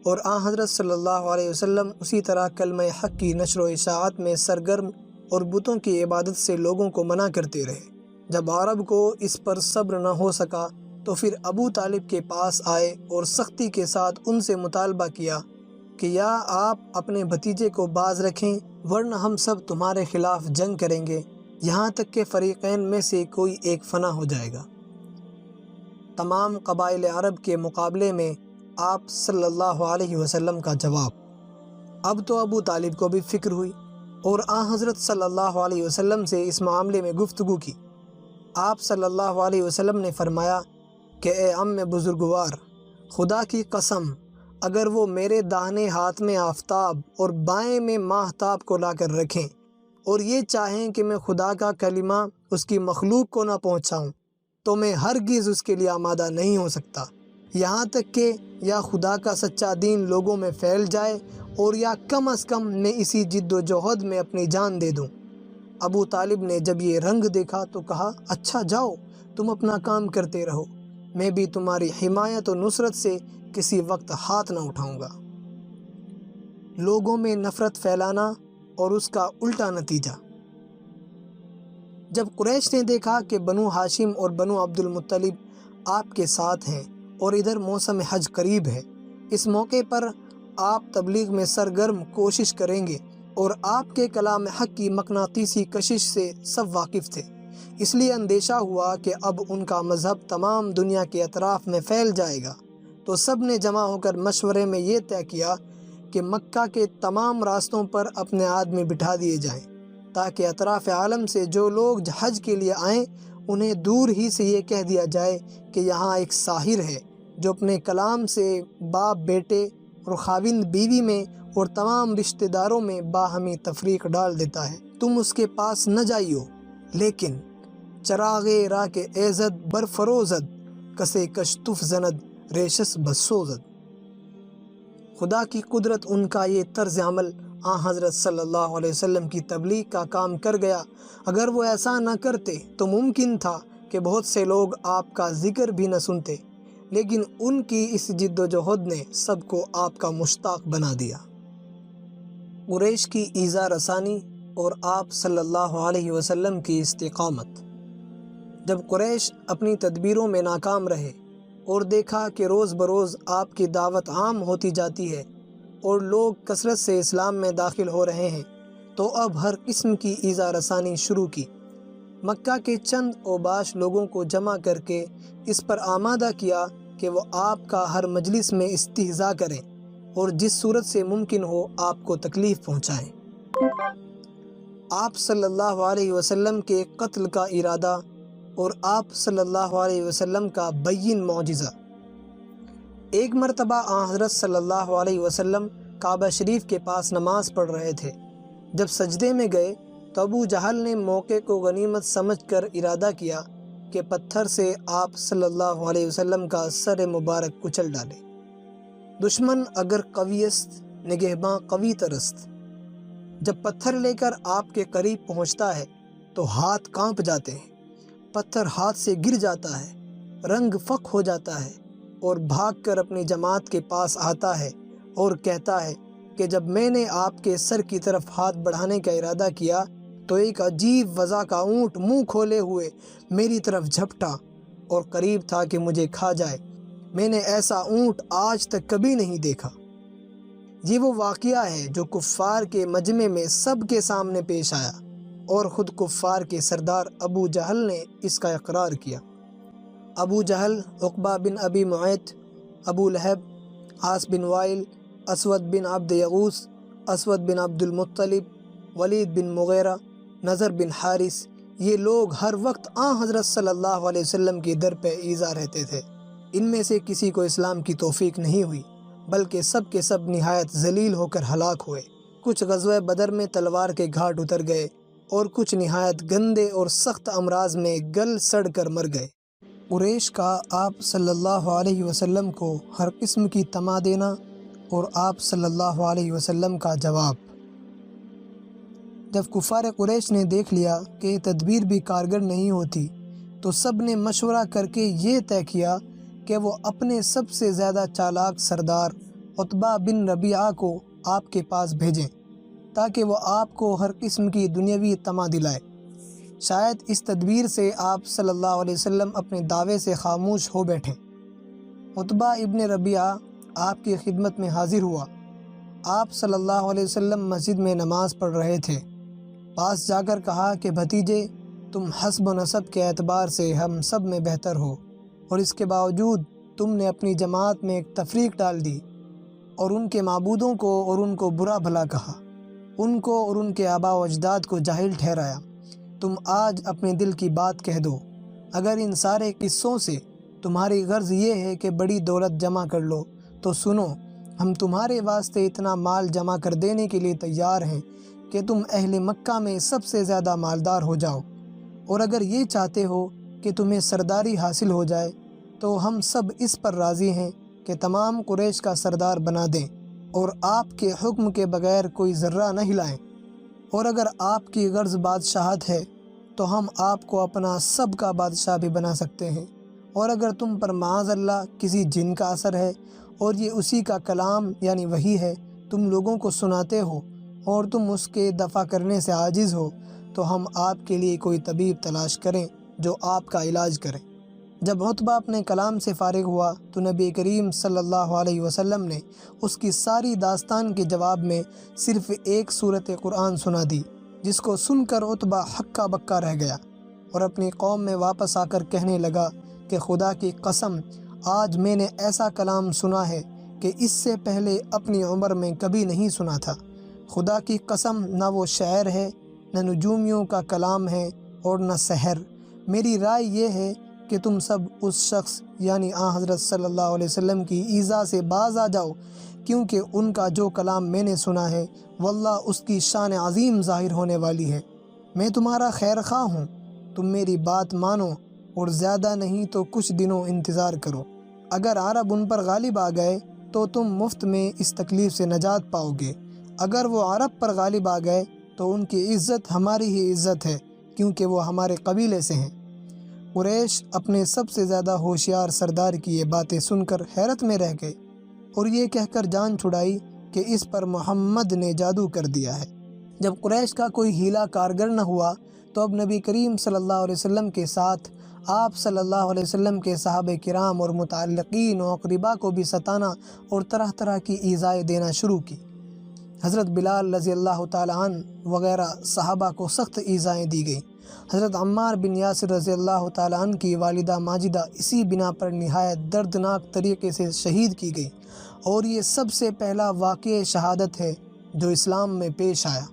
اور حضرت صلی اللہ علیہ وسلم اسی طرح کلمہ حق کی نشر و اشاعت میں سرگرم اور بتوں کی عبادت سے لوگوں کو منع کرتے رہے۔ جب عرب کو اس پر صبر نہ ہو سکا تو پھر ابو طالب کے پاس آئے اور سختی کے ساتھ ان سے مطالبہ کیا کہ یا آپ اپنے بھتیجے کو باز رکھیں ورنہ ہم سب تمہارے خلاف جنگ کریں گے، یہاں تک کہ فریقین میں سے کوئی ایک فنا ہو جائے گا۔ تمام قبائل عرب کے مقابلے میں آپ صلی اللہ علیہ وسلم کا جواب۔ اب تو ابو طالب کو بھی فکر ہوئی اور حضرت صلی اللہ علیہ وسلم سے اس معاملے میں گفتگو کی۔ آپ صلی اللہ علیہ وسلم نے فرمایا کہ اے عم بزرگوار، خدا کی قسم اگر وہ میرے داہنے ہاتھ میں آفتاب اور بائیں میں ماہتاب کو لا کر رکھیں اور یہ چاہیں کہ میں خدا کا کلمہ اس کی مخلوق کو نہ پہنچاؤں تو میں ہرگز اس کے لیے آمادہ نہیں ہو سکتا، یہاں تک کہ یا خدا کا سچا دین لوگوں میں پھیل جائے اور یا کم از کم میں اسی جد و جہد میں اپنی جان دے دوں۔ ابو طالب نے جب یہ رنگ دیکھا تو کہا، اچھا جاؤ، تم اپنا کام کرتے رہو، میں بھی تمہاری حمایت و نصرت سے کسی وقت ہاتھ نہ اٹھاؤں گا۔ لوگوں میں نفرت پھیلانا اور اس کا الٹا نتیجہ۔ جب قریش نے دیکھا کہ بنو ہاشم اور بنو عبد المطلب آپ کے ساتھ ہیں اور ادھر موسم حج قریب ہے، اس موقع پر آپ تبلیغ میں سرگرم کوشش کریں گے اور آپ کے کلام حق کی مقناطیسی کشش سے سب واقف تھے، اس لیے اندیشہ ہوا کہ اب ان کا مذہب تمام دنیا کے اطراف میں پھیل جائے گا، تو سب نے جمع ہو کر مشورے میں یہ طے کیا کہ مکہ کے تمام راستوں پر اپنے آدمی بٹھا دیے جائیں تاکہ اطراف عالم سے جو لوگ حج کے لیے آئیں انہیں دور ہی سے یہ کہہ دیا جائے کہ یہاں ایک ساحر ہے جو اپنے کلام سے باپ بیٹے اور خاوند بیوی میں اور تمام رشتہ داروں میں باہمی تفریق ڈال دیتا ہے، تم اس کے پاس نہ جائیو، لیکن چراغ راہ کے ایزد برفروزد کسے کشتف زند ریشس بسوزد۔ خدا کی قدرت ان کا یہ طرز عمل حضرت صلی اللہ علیہ وسلم کی تبلیغ کا کام کر گیا۔ اگر وہ ایسا نہ کرتے تو ممکن تھا کہ بہت سے لوگ آپ کا ذکر بھی نہ سنتے، لیکن ان کی اس جد و جہد نے سب کو آپ کا مشتاق بنا دیا۔ قریش کی ایذا رسانی اور آپ صلی اللہ علیہ وسلم کی استقامت۔ جب قریش اپنی تدبیروں میں ناکام رہے اور دیکھا کہ روز بروز آپ کی دعوت عام ہوتی جاتی ہے اور لوگ کثرت سے اسلام میں داخل ہو رہے ہیں، تو اب ہر قسم کی ایذا رسانی شروع کی۔ مکہ کے چند اوباش لوگوں کو جمع کر کے اس پر آمادہ کیا کہ وہ آپ کا ہر مجلس میں استہزاء کریں اور جس صورت سے ممکن ہو آپ کو تکلیف پہنچائیں۔ آپ صلی اللہ علیہ وسلم کے قتل کا ارادہ اور آپ صلی اللہ علیہ وسلم کا بین معجزہ۔ ایک مرتبہ حضرت صلی اللہ علیہ وسلم کعبہ شریف کے پاس نماز پڑھ رہے تھے۔ جب سجدے میں گئے تو ابو جہل نے موقع کو غنیمت سمجھ کر ارادہ کیا کہ پتھر سے آپ صلی اللہ علیہ وسلم کا سر مبارک کچل ڈالے۔ دشمن اگر قوی است نگہباں قوی ترست، جب پتھر لے کر آپ کے قریب پہنچتا ہے تو ہاتھ کانپ جاتے ہیں، پتھر ہاتھ سے گر جاتا ہے، رنگ فق ہو جاتا ہے اور بھاگ کر اپنی جماعت کے پاس آتا ہے اور کہتا ہے کہ جب میں نے آپ کے سر کی طرف ہاتھ بڑھانے کا ارادہ کیا تو ایک عجیب وضع کا اونٹ منہ کھولے ہوئے میری طرف جھپٹا اور قریب تھا کہ مجھے کھا جائے، میں نے ایسا اونٹ آج تک کبھی نہیں دیکھا۔ یہ وہ واقعہ ہے جو کفار کے مجمع میں سب کے سامنے پیش آیا اور خود کفار کے سردار ابو جہل نے اس کا اقرار کیا۔ ابو جہل، عقبہ بن ابی معیط، ابو لہب، عاص بن وائل، اسود بن عبد یغوث، اسود بن عبد المطلب، ولید بن مغیرہ، نضر بن حارث، یہ لوگ ہر وقت حضرت صلی اللہ علیہ وسلم کی در پہ ایذا رہتے تھے۔ ان میں سے کسی کو اسلام کی توفیق نہیں ہوئی، بلکہ سب کے سب نہایت ذلیل ہو کر ہلاک ہوئے۔ کچھ غزوہ بدر میں تلوار کے گھاٹ اتر گئے اور کچھ نہایت گندے اور سخت امراض میں گل سڑ کر مر گئے۔ قریش کا آپ صلی اللہ علیہ وسلم کو ہر قسم کی طمع دینا اور آپ صلی اللہ علیہ وسلم کا جواب۔ جب کفار قریش نے دیکھ لیا کہ یہ تدبیر بھی کارگر نہیں ہوتی تو سب نے مشورہ کر کے یہ طے کیا کہ وہ اپنے سب سے زیادہ چالاک سردار عتبہ بن ربیعہ کو آپ کے پاس بھیجیں تاکہ وہ آپ کو ہر قسم کی دنیاوی طمع دلائے۔ شاید اس تدبیر سے آپ صلی اللہ علیہ وسلم اپنے دعوے سے خاموش ہو بیٹھیں۔ عتبہ ابن ربیعہ آپ کی خدمت میں حاضر ہوا۔ آپ صلی اللہ علیہ وسلم مسجد میں نماز پڑھ رہے تھے۔ پاس جا کر کہا کہ بھتیجے، تم حسب و نسب کے اعتبار سے ہم سب میں بہتر ہو، اور اس کے باوجود تم نے اپنی جماعت میں ایک تفریق ڈال دی اور ان کے معبودوں کو اور ان کو برا بھلا کہا، ان کو اور ان کے آباء و اجداد کو جاہل ٹھہرایا۔ تم آج اپنے دل کی بات کہہ دو۔ اگر ان سارے قصوں سے تمہاری غرض یہ ہے کہ بڑی دولت جمع کر لو تو سنو، ہم تمہارے واسطے اتنا مال جمع کر دینے کے لیے تیار ہیں کہ تم اہل مکہ میں سب سے زیادہ مالدار ہو جاؤ، اور اگر یہ چاہتے ہو کہ تمہیں سرداری حاصل ہو جائے تو ہم سب اس پر راضی ہیں کہ تمام قریش کا سردار بنا دیں اور آپ کے حکم کے بغیر کوئی ذرہ نہ ہلائیں، اور اگر آپ کی غرض بادشاہت ہے تو ہم آپ کو اپنا سب کا بادشاہ بھی بنا سکتے ہیں، اور اگر تم پر معاذ اللہ کسی جن کا اثر ہے اور یہ اسی کا کلام یعنی وحی ہے تم لوگوں کو سناتے ہو اور تم اس کے دفع کرنے سے عاجز ہو تو ہم آپ کے لیے کوئی طبیب تلاش کریں جو آپ کا علاج کرے۔ جب عتبہ اپنے کلام سے فارغ ہوا تو نبی کریم صلی اللہ علیہ وسلم نے اس کی ساری داستان کے جواب میں صرف ایک سورت قرآن سنا دی، جس کو سن کر عتبہ ہکا بکا رہ گیا اور اپنی قوم میں واپس آ کر کہنے لگا کہ خدا کی قسم، آج میں نے ایسا کلام سنا ہے کہ اس سے پہلے اپنی عمر میں کبھی نہیں سنا تھا۔ خدا کی قسم، نہ وہ شعر ہے، نہ نجومیوں کا کلام ہے اور نہ سحر۔ میری رائے یہ ہے کہ تم سب اس شخص یعنی حضرت صلی اللہ علیہ وسلم کی ایذا سے باز آ جاؤ، کیونکہ ان کا جو کلام میں نے سنا ہے واللہ اس کی شان عظیم ظاہر ہونے والی ہے۔ میں تمہارا خیر خواہ ہوں، تم میری بات مانو اور زیادہ نہیں تو کچھ دنوں انتظار کرو۔ اگر عرب ان پر غالب آ گئے تو تم مفت میں اس تکلیف سے نجات پاؤ گے، اگر وہ عرب پر غالب آ گئے تو ان کی عزت ہماری ہی عزت ہے، کیونکہ وہ ہمارے قبیلے سے ہیں۔ قریش اپنے سب سے زیادہ ہوشیار سردار کی یہ باتیں سن کر حیرت میں رہ گئے اور یہ کہہ کر جان چھڑائی کہ اس پر محمد نے جادو کر دیا ہے۔ جب قریش کا کوئی ہیلا کارگر نہ ہوا تو اب نبی کریم صلی اللہ علیہ وسلم کے ساتھ آپ صلی اللہ علیہ وسلم کے صحابہ کرام اور متعلقین و اقربا کو بھی ستانا اور طرح طرح کی ایذائیں دینا شروع کی۔ حضرت بلال رضی اللہ تعالیٰ عنہ وغیرہ صحابہ کو سخت ایذائیں دی گئیں۔ حضرت عمار بن یاسر رضی اللہ تعالیٰ عنہ کی والدہ ماجدہ اسی بنا پر نہایت دردناک طریقے سے شہید کی گئی، اور یہ سب سے پہلا واقعہ شہادت ہے جو اسلام میں پیش آیا۔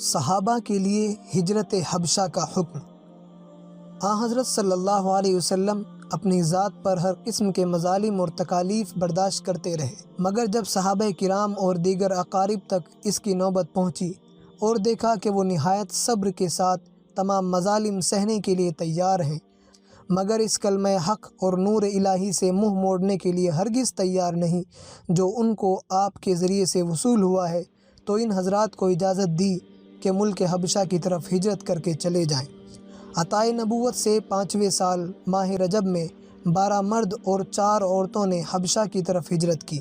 صحابہ کے لیے ہجرت حبشہ کا حکم۔ حضرت صلی اللہ علیہ وسلم اپنی ذات پر ہر قسم کے مظالم اور تکالیف برداشت کرتے رہے، مگر جب صحابہ کرام اور دیگر اقارب تک اس کی نوبت پہنچی اور دیکھا کہ وہ نہایت صبر کے ساتھ تمام مظالم سہنے کے لیے تیار ہیں، مگر اس کلمہ حق اور نور الہی سے منہ موڑنے کے لیے ہرگز تیار نہیں جو ان کو آپ کے ذریعے سے وصول ہوا ہے، تو ان حضرات کو اجازت دی کہ ملک حبشہ کی طرف ہجرت کر کے چلے جائیں۔ عطائے نبوت سے 5ویں سال ماہ رجب میں 12 مرد اور 4 عورتوں نے حبشہ کی طرف ہجرت کی،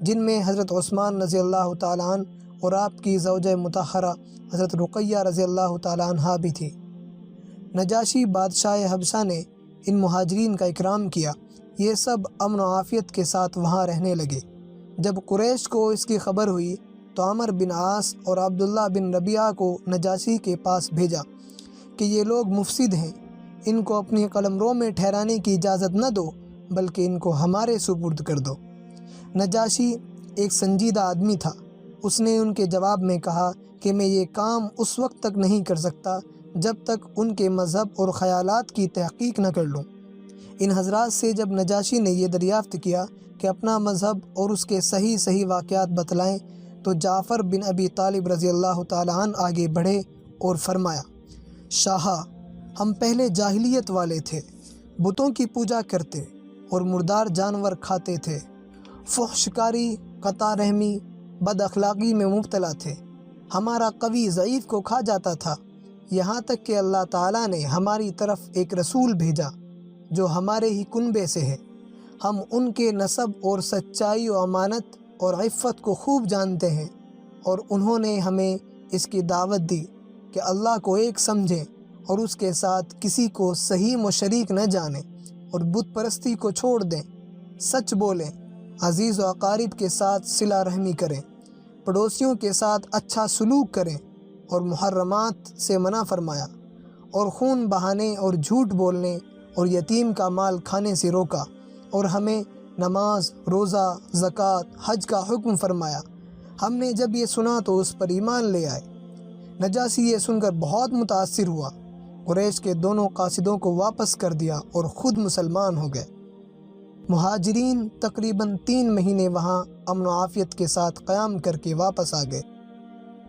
جن میں حضرت عثمان رضی اللہ تعالیٰ عنہ اور آپ کی زوجہ مطہرہ حضرت رقیہ رضی اللہ تعالیٰ عنہا بھی تھی۔ نجاشی بادشاہ حبشہ نے ان مہاجرین کا اکرام کیا، یہ سب امن و عافیت کے ساتھ وہاں رہنے لگے۔ جب قریش کو اس کی خبر ہوئی تو عمر بن عاص اور عبداللہ بن ربیعہ کو نجاشی کے پاس بھیجا کہ یہ لوگ مفسد ہیں، ان کو اپنی قلمرو میں ٹھہرانے کی اجازت نہ دو بلکہ ان کو ہمارے سپرد کر دو۔ نجاشی ایک سنجیدہ آدمی تھا، اس نے ان کے جواب میں کہا کہ میں یہ کام اس وقت تک نہیں کر سکتا جب تک ان کے مذہب اور خیالات کی تحقیق نہ کر لوں۔ ان حضرات سے جب نجاشی نے یہ دریافت کیا کہ اپنا مذہب اور اس کے صحیح واقعات بتلائیں تو جعفر بن ابی طالب رضی اللہ تعالیٰ عنہ آگے بڑھے اور فرمایا، شاہا، ہم پہلے جاہلیت والے تھے، بتوں کی پوجا کرتے اور مردار جانور کھاتے تھے، فحش کاری، قطع رحمی، بد اخلاقی میں مبتلا تھے، ہمارا قوی ضعیف کو کھا جاتا تھا، یہاں تک کہ اللہ تعالیٰ نے ہماری طرف ایک رسول بھیجا جو ہمارے ہی کنبے سے ہے، ہم ان کے نسب اور سچائی و امانت اور عفت کو خوب جانتے ہیں، اور انہوں نے ہمیں اس کی دعوت دی کہ اللہ کو ایک سمجھیں اور اس کے ساتھ کسی کو سہیم و شریک نہ جانیں، اور بت پرستی کو چھوڑ دیں، سچ بولیں، عزیز و اقارب کے ساتھ صلہ رحمی کریں، پڑوسیوں کے ساتھ اچھا سلوک کریں، اور محرمات سے منع فرمایا، اور خون بہانے اور جھوٹ بولنے اور یتیم کا مال کھانے سے روکا، اور ہمیں نماز، روزہ، زکوٰۃ، حج کا حکم فرمایا۔ ہم نے جب یہ سنا تو اس پر ایمان لے آئے۔ نجاشی یہ سن کر بہت متاثر ہوا، قریش کے دونوں قاصدوں کو واپس کر دیا اور خود مسلمان ہو گئے۔ مہاجرین تقریباً 3 مہینے وہاں امن و عافیت کے ساتھ قیام کر کے واپس آ گئے۔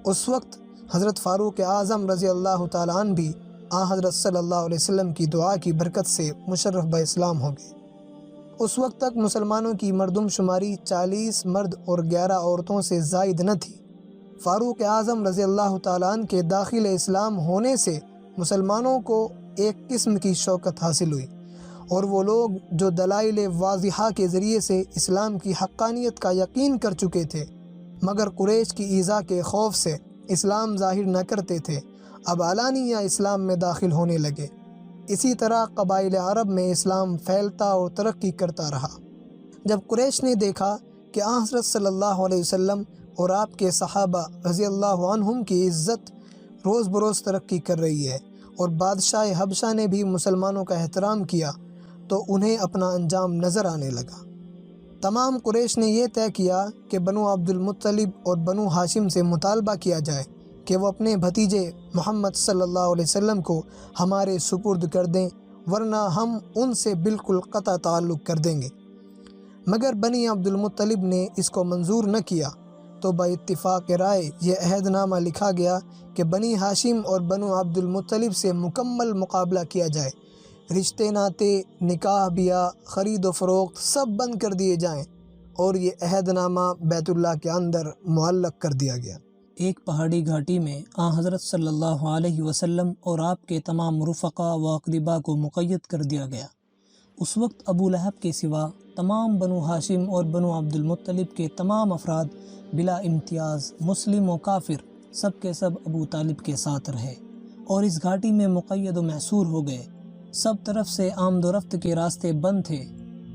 اس وقت حضرت فاروق اعظم رضی اللہ تعالیٰ عنہ بھی حضرت صلی اللہ علیہ وسلم کی دعا کی برکت سے مشرف با اسلام ہو گئے۔ اس وقت تک مسلمانوں کی مردم شماری 40 مرد اور 11 عورتوں سے زائد نہ تھی۔ فاروق اعظم رضی اللہ تعالیٰ عنہ کے داخل اسلام ہونے سے مسلمانوں کو ایک قسم کی شوکت حاصل ہوئی، اور وہ لوگ جو دلائل واضحہ کے ذریعے سے اسلام کی حقانیت کا یقین کر چکے تھے مگر قریش کی ایذا کے خوف سے اسلام ظاہر نہ کرتے تھے، اب علانیہ اسلام میں داخل ہونے لگے۔ اسی طرح قبائل عرب میں اسلام پھیلتا اور ترقی کرتا رہا۔ جب قریش نے دیکھا کہ حضرت صلی اللہ علیہ وسلم اور آپ کے صحابہ رضی اللہ عنہم کی عزت روز بروز ترقی کر رہی ہے، اور بادشاہ حبشہ نے بھی مسلمانوں کا احترام کیا، تو انہیں اپنا انجام نظر آنے لگا۔ تمام قریش نے یہ طے کیا کہ بنو عبد المطلب اور بنو ہاشم سے مطالبہ کیا جائے کہ وہ اپنے بھتیجے محمد صلی اللہ علیہ وسلم کو ہمارے سپرد کر دیں، ورنہ ہم ان سے بالکل قطع تعلق کر دیں گے۔ مگر بنی عبد المطلب نے اس کو منظور نہ کیا، تو با اتفاق رائے یہ عہد نامہ لکھا گیا کہ بنی ہاشم اور بنو عبد المطلب سے مکمل مقابلہ کیا جائے، رشتے ناتے، نکاح بیاہ، خرید و فروخت سب بند کر دیے جائیں، اور یہ عہد نامہ بیت اللہ کے اندر معلق کر دیا گیا۔ ایک پہاڑی گھاٹی میں حضرت صلی اللہ علیہ وسلم اور آپ کے تمام رفقا و اقربا کو مقید کر دیا گیا۔ اس وقت ابو لہب کے سوا تمام بنو ہاشم اور بنو عبد المطلب کے تمام افراد بلا امتیاز، مسلم و کافر، سب کے سب ابو طالب کے ساتھ رہے اور اس گھاٹی میں مقید و محصور ہو گئے۔ سب طرف سے آمد و رفت کے راستے بند تھے،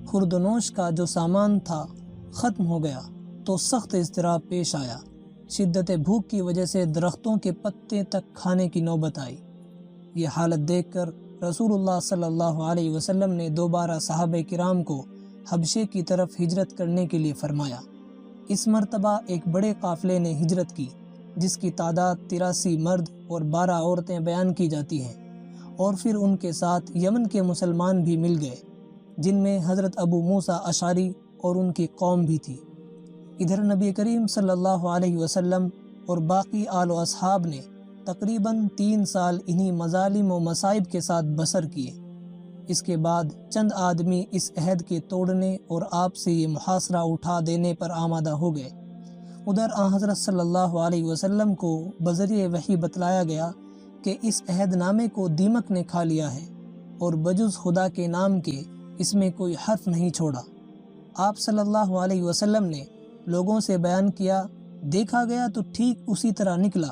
خورد و نوش کا جو سامان تھا ختم ہو گیا، تو سخت اضطراب پیش آیا۔ شدت بھوک کی وجہ سے درختوں کے پتے تک کھانے کی نوبت آئی۔ یہ حالت دیکھ کر رسول اللہ صلی اللہ علیہ وسلم نے دوبارہ صحابہ کرام کو حبشے کی طرف ہجرت کرنے کے لیے فرمایا۔ اس مرتبہ ایک بڑے قافلے نے ہجرت کی، جس کی تعداد 83 مرد اور 12 عورتیں بیان کی جاتی ہیں، اور پھر ان کے ساتھ یمن کے مسلمان بھی مل گئے، جن میں حضرت ابو موسیٰ اشعری اور ان کی قوم بھی تھی۔ ادھر نبی کریم صلی اللہ علیہ وسلم اور باقی آل و اصحاب نے تقریباً 3 سال انہی مظالم و مصائب کے ساتھ بسر کیے۔ اس کے بعد چند آدمی اس عہد کے توڑنے اور آپ سے یہ محاصرہ اٹھا دینے پر آمادہ ہو گئے۔ ادھر حضرت صلی اللہ علیہ وسلم کو بذریعہ وحی بتلایا گیا کہ اس عہد نامے کو دیمک نے کھا لیا ہے، اور بجز خدا کے نام کے اس میں کوئی حرف نہیں چھوڑا۔ آپ صلی اللہ علیہ وسلم نے لوگوں سے بیان کیا، دیکھا گیا تو ٹھیک اسی طرح نکلا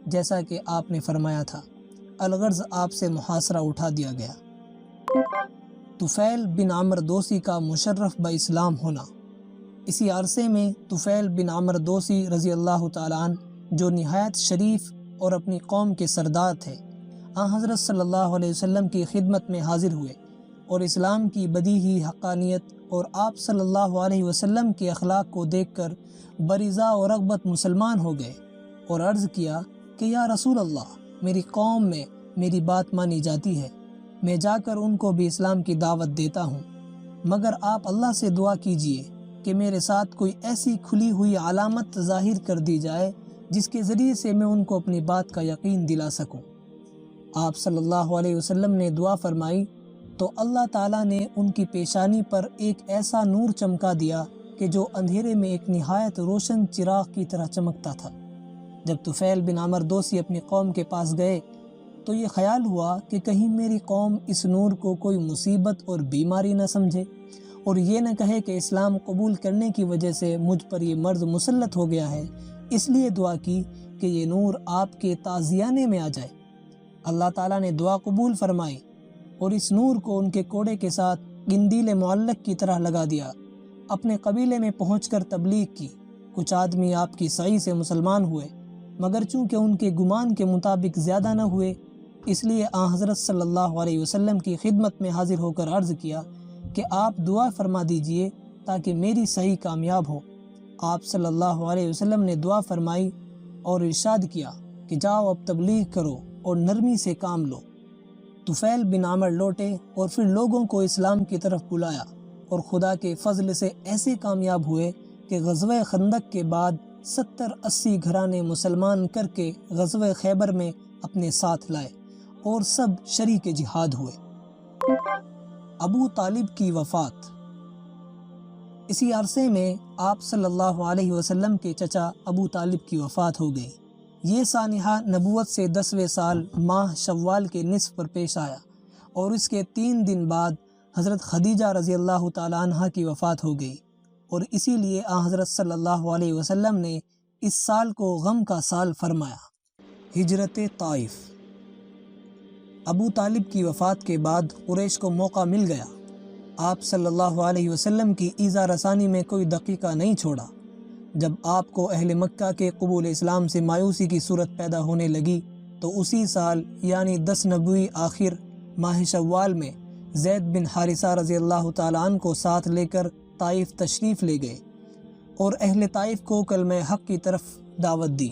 جیسا کہ آپ نے فرمایا تھا، الغرض آپ سے محاصرہ اٹھا دیا گیا۔ طفیل بن عمرو دوسی کا مشرف با اسلام ہونا۔ اسی عرصے میں طفیل بن عمرو دوسی رضی اللہ تعالیٰ عنہ، جو نہایت شریف اور اپنی قوم کے سردار تھے، حضرت صلی اللہ علیہ وسلم کی خدمت میں حاضر ہوئے اور اسلام کی بدیہی حقانیت اور آپ صلی اللہ علیہ وسلم کے اخلاق کو دیکھ کر برضا و رغبت مسلمان ہو گئے، اور عرض کیا کہ یا رسول اللہ، میری قوم میں میری بات مانی جاتی ہے، میں جا کر ان کو بھی اسلام کی دعوت دیتا ہوں، مگر آپ اللہ سے دعا کیجئے کہ میرے ساتھ کوئی ایسی کھلی ہوئی علامت ظاہر کر دی جائے جس کے ذریعے سے میں ان کو اپنی بات کا یقین دلا سکوں۔ آپ صلی اللہ علیہ وسلم نے دعا فرمائی تو اللہ تعالیٰ نے ان کی پیشانی پر ایک ایسا نور چمکا دیا کہ جو اندھیرے میں ایک نہایت روشن چراغ کی طرح چمکتا تھا۔ جب طفیل بن عمرو دوسی اپنی قوم کے پاس گئے تو یہ خیال ہوا کہ کہیں میری قوم اس نور کو کوئی مصیبت اور بیماری نہ سمجھے اور یہ نہ کہے کہ اسلام قبول کرنے کی وجہ سے مجھ پر یہ مرض مسلط ہو گیا ہے، اس لیے دعا کی کہ یہ نور آپ کے تازیانے میں آ جائے۔ اللہ تعالیٰ نے دعا قبول فرمائی اور اس نور کو ان کے کوڑے کے ساتھ گندیل معلق کی طرح لگا دیا۔ اپنے قبیلے میں پہنچ کر تبلیغ کی۔ کچھ آدمی آپ کی صحیح سے مسلمان ہوئے، مگر چونکہ ان کے گمان کے مطابق زیادہ نہ ہوئے، اس لیے حضرت صلی اللہ علیہ وسلم کی خدمت میں حاضر ہو کر عرض کیا کہ آپ دعا فرما دیجئے تاکہ میری صحیح کامیاب ہو۔ آپ صلی اللہ علیہ وسلم نے دعا فرمائی اور ارشاد کیا کہ جاؤ اب تبلیغ کرو اور نرمی سے کام لو۔ طفیل بن عمرو لوٹے اور پھر لوگوں کو اسلام کی طرف بلایا اور خدا کے فضل سے ایسے کامیاب ہوئے کہ غزوہ خندق کے بعد 70-80 گھرانے مسلمان کر کے غزوہ خیبر میں اپنے ساتھ لائے اور سب شریک جہاد ہوئے۔ ابو طالب کی وفات۔ اسی عرصے میں آپ صلی اللہ علیہ وسلم کے چچا ابو طالب کی وفات ہو گئی۔ یہ سانحہ نبوت سے 10ویں سال ماہ شوال کے نصف پر پیش آیا اور اس کے 3 دن بعد حضرت خدیجہ رضی اللہ تعالی عنہ کی وفات ہو گئی، اور اسی لیے حضرت صلی اللہ علیہ وسلم نے اس سال کو غم کا سال فرمایا۔ ہجرت طائف۔ ابو طالب کی وفات کے بعد قریش کو موقع مل گیا۔ آپ صلی اللہ علیہ وسلم کی ایذا رسانی میں کوئی دقیقہ نہیں چھوڑا۔ جب آپ کو اہل مکہ کے قبول اسلام سے مایوسی کی صورت پیدا ہونے لگی تو اسی سال یعنی 10 نبوی آخر ماہ شوال میں زید بن حارثہ رضی اللہ تعالیٰ عنہ کو ساتھ لے کر طائف تشریف لے گئے اور اہل طائف کو کلمہ حق کی طرف دعوت دی،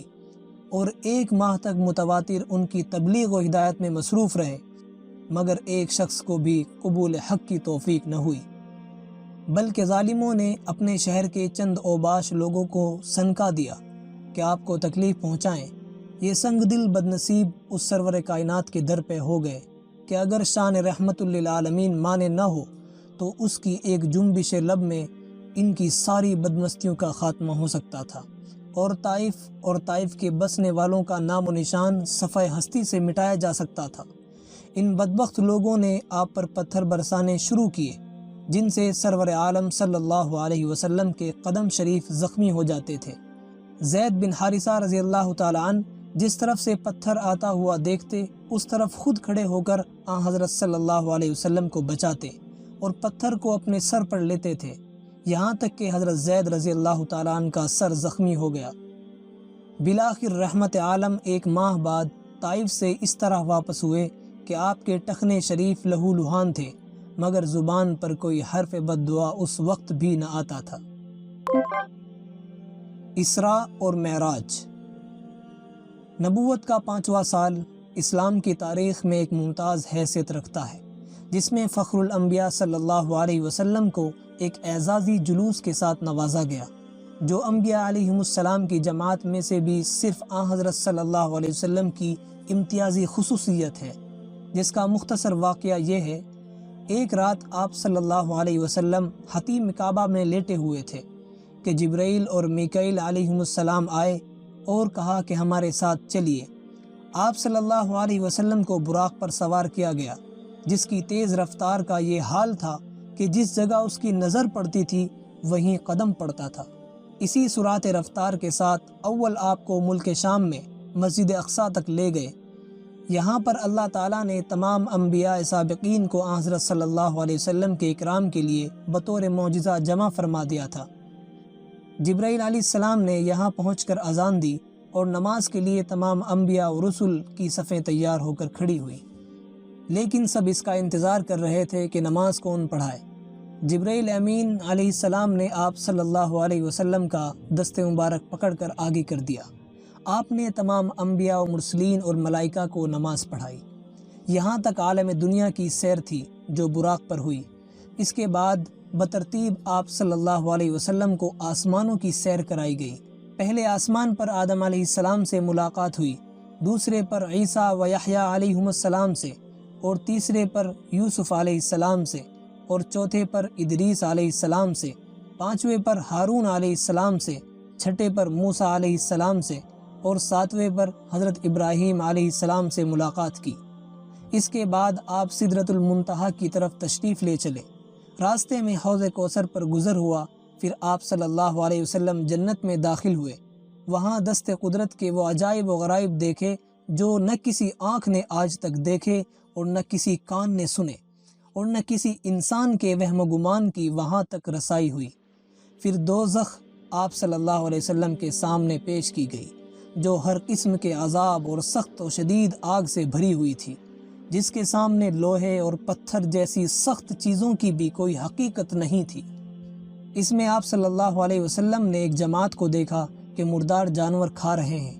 اور 1 ماہ تک متواتر ان کی تبلیغ و ہدایت میں مصروف رہے، مگر ایک شخص کو بھی قبول حق کی توفیق نہ ہوئی، بلکہ ظالموں نے اپنے شہر کے چند اوباش لوگوں کو سنکا دیا کہ آپ کو تکلیف پہنچائیں۔ یہ سنگ دل بدنصیب اس سرور کائنات کے در پہ ہو گئے کہ اگر شان رحمت للعالمین مانے نہ ہو تو اس کی ایک جنبش لب میں ان کی ساری بدمستیوں کا خاتمہ ہو سکتا تھا، اور طائف کے بسنے والوں کا نام و نشان صفحہ ہستی سے مٹایا جا سکتا تھا۔ ان بدبخت لوگوں نے آپ پر پتھر برسانے شروع کیے، جن سے سرور عالم صلی اللہ علیہ وسلم کے قدم شریف زخمی ہو جاتے تھے۔ زید بن حارثہ رضی اللہ تعالیٰ عنہ جس طرف سے پتھر آتا ہوا دیکھتے اس طرف خود کھڑے ہو کر حضرت صلی اللہ علیہ وسلم کو بچاتے اور پتھر کو اپنے سر پر لیتے تھے، یہاں تک کہ حضرت زید رضی اللہ تعالیٰ عنہ کا سر زخمی ہو گیا۔ بالآخر رحمت عالم 1 ماہ بعد طائف سے اس طرح واپس ہوئے کہ آپ کے ٹخنے شریف لہو لہان تھے، مگر زبان پر کوئی حرف بد دعا اس وقت بھی نہ آتا تھا۔ اسراء اور معراج۔ نبوت کا 5واں سال اسلام کی تاریخ میں ایک ممتاز حیثیت رکھتا ہے، جس میں فخر الانبیاء صلی اللہ علیہ وسلم کو ایک اعزازی جلوس کے ساتھ نوازا گیا، جو انبیاء علیہم السلام کی جماعت میں سے بھی صرف حضرت صلی اللہ علیہ وسلم کی امتیازی خصوصیت ہے، جس کا مختصر واقعہ یہ ہے۔ ایک رات آپ صلی اللہ علیہ وسلم حتیم کعبہ میں لیٹے ہوئے تھے کہ جبرائیل اور میکائیل علیہم السلام آئے اور کہا کہ ہمارے ساتھ چلیے۔ آپ صلی اللہ علیہ وسلم کو براق پر سوار کیا گیا، جس کی تیز رفتار کا یہ حال تھا کہ جس جگہ اس کی نظر پڑتی تھی وہیں قدم پڑتا تھا۔ اسی سرعت رفتار کے ساتھ اول آپ کو ملک شام میں مسجد اقصیٰ تک لے گئے۔ یہاں پر اللہ تعالیٰ نے تمام انبیاء سابقین کو حضرت صلی اللہ علیہ وسلم کے اکرام کے لیے بطور معجزہ جمع فرما دیا تھا۔ جبرائیل علیہ السلام نے یہاں پہنچ کر اذان دی اور نماز کے لیے تمام انبیاء و رسل کی صفیں تیار ہو کر کھڑی ہوئی، لیکن سب اس کا انتظار کر رہے تھے کہ نماز کون پڑھائے۔ جبرائیل امین علیہ السلام نے آپ صلی اللہ علیہ وسلم کا دست مبارک پکڑ کر آگے کر دیا۔ آپ نے تمام انبیاء و مرسلین اور ملائکہ کو نماز پڑھائی۔ یہاں تک عالم دنیا کی سیر تھی جو براق پر ہوئی۔ اس کے بعد بترتیب آپ صلی اللہ علیہ وسلم کو آسمانوں کی سیر کرائی گئی۔ پہلے آسمان پر آدم علیہ السلام سے ملاقات ہوئی، دوسرے پر عیسیٰ و یحییٰ علیہم السلام سے، اور تیسرے پر یوسف علیہ السلام سے، اور چوتھے پر ادریس علیہ السلام سے، پانچویں پر ہارون علیہ السلام سے، چھٹے پر موسیٰ علیہ السلام سے، اور ساتویں پر حضرت ابراہیم علیہ السلام سے ملاقات کی۔ اس کے بعد آپ سدرۃ المنتہا کی طرف تشریف لے چلے۔ راستے میں حوض کوثر پر گزر ہوا، پھر آپ صلی اللہ علیہ وسلم جنت میں داخل ہوئے۔ وہاں دست قدرت کے وہ عجائب و غرائب دیکھے جو نہ کسی آنکھ نے آج تک دیکھے اور نہ کسی کان نے سنے، اور نہ کسی انسان کے وہم و گمان کی وہاں تک رسائی ہوئی۔ پھر دوزخ آپ صلی اللہ علیہ وسلم کے سامنے پیش کی گئی، جو ہر قسم کے عذاب اور سخت و شدید آگ سے بھری ہوئی تھی، جس کے سامنے لوہے اور پتھر جیسی سخت چیزوں کی بھی کوئی حقیقت نہیں تھی۔ اس میں آپ صلی اللہ علیہ وسلم نے ایک جماعت کو دیکھا کہ مردار جانور کھا رہے ہیں۔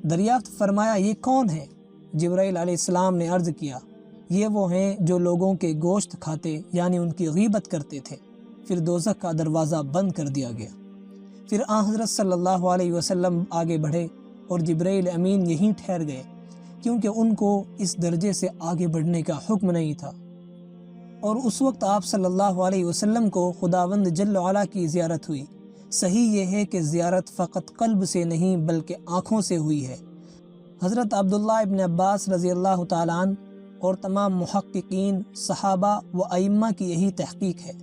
دریافت فرمایا، یہ کون ہے؟ جبرائیل علیہ السلام نے عرض کیا، یہ وہ ہیں جو لوگوں کے گوشت کھاتے، یعنی ان کی غیبت کرتے تھے۔ پھر دوزخ کا دروازہ بند کر دیا گیا۔ پھر آن حضرت صلی اللہ علیہ وسلم آگے بڑھے اور جبرائیل امین یہیں ٹھہر گئے، کیونکہ ان کو اس درجے سے آگے بڑھنے کا حکم نہیں تھا۔ اور اس وقت آپ صلی اللہ علیہ وسلم کو خداوند جل وعلا کی زیارت ہوئی۔ صحیح یہ ہے کہ زیارت فقط قلب سے نہیں بلکہ آنکھوں سے ہوئی ہے۔ حضرت عبداللہ ابن عباس رضی اللہ تعالیٰ عنہ اور تمام محققین، صحابہ و ائمہ کی یہی تحقیق ہے۔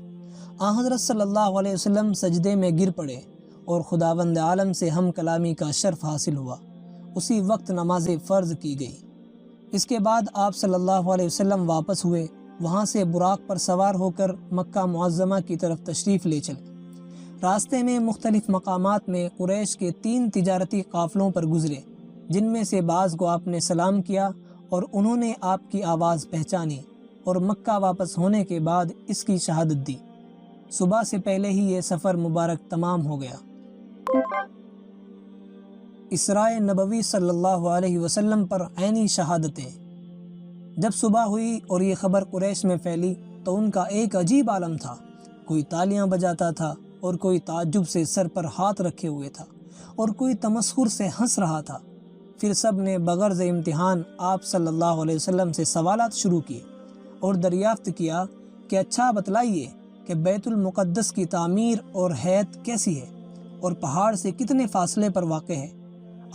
آن حضرت صلی اللہ علیہ وسلم سجدے میں گر پڑے اور خداوند عالم سے ہم کلامی کا شرف حاصل ہوا۔ اسی وقت نماز فرض کی گئی۔ اس کے بعد آپ صلی اللہ علیہ وسلم واپس ہوئے، وہاں سے براق پر سوار ہو کر مکہ معظمہ کی طرف تشریف لے چلے۔ راستے میں مختلف مقامات میں قریش کے 3 تجارتی قافلوں پر گزرے، جن میں سے بعض کو آپ نے سلام کیا اور انہوں نے آپ کی آواز پہچانی، اور مکہ واپس ہونے کے بعد اس کی شہادت دی۔ صبح سے پہلے ہی یہ سفر مبارک تمام ہو گیا۔ اسراء نبوی صلی اللہ علیہ وسلم پر عینی شہادتیں۔ جب صبح ہوئی اور یہ خبر قریش میں پھیلی تو ان کا ایک عجیب عالم تھا۔ کوئی تالیاں بجاتا تھا اور کوئی تعجب سے سر پر ہاتھ رکھے ہوئے تھا اور کوئی تمسخر سے ہنس رہا تھا۔ پھر سب نے بغرض امتحان آپ صلی اللہ علیہ وسلم سے سوالات شروع کیے اور دریافت کیا کہ اچھا بتلائیے کہ بیت المقدس کی تعمیر اور حیت کیسی ہے اور پہاڑ سے کتنے فاصلے پر واقع ہے۔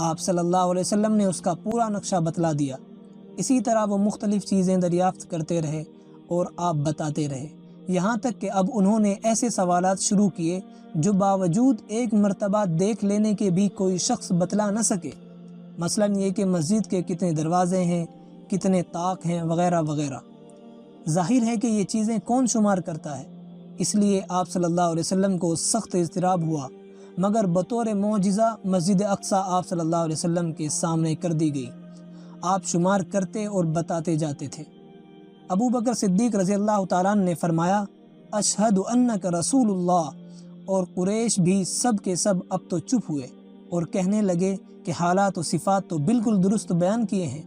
آپ صلی اللہ علیہ وسلم نے اس کا پورا نقشہ بتلا دیا۔ اسی طرح وہ مختلف چیزیں دریافت کرتے رہے اور آپ بتاتے رہے، یہاں تک کہ اب انہوں نے ایسے سوالات شروع کیے جو باوجود ایک مرتبہ دیکھ لینے کے بھی کوئی شخص بتلا نہ سکے، مثلا یہ کہ مسجد کے کتنے دروازے ہیں، کتنے طاق ہیں، وغیرہ وغیرہ۔ ظاہر ہے کہ یہ چیزیں کون شمار کرتا ہے، اس لیے آپ صلی اللہ علیہ وسلم کو سخت اضطراب ہوا، مگر بطور معجزہ مسجد اقصیٰ آپ صلی اللہ علیہ وسلم کے سامنے کر دی گئی۔ آپ شمار کرتے اور بتاتے جاتے تھے۔ ابو بکر صدیق رضی اللہ تعالیٰ عنہ نے فرمایا، اشہد انک رسول اللہ، اور قریش بھی سب کے سب اب تو چپ ہوئے اور کہنے لگے کہ حالات و صفات تو بالکل درست بیان کیے ہیں۔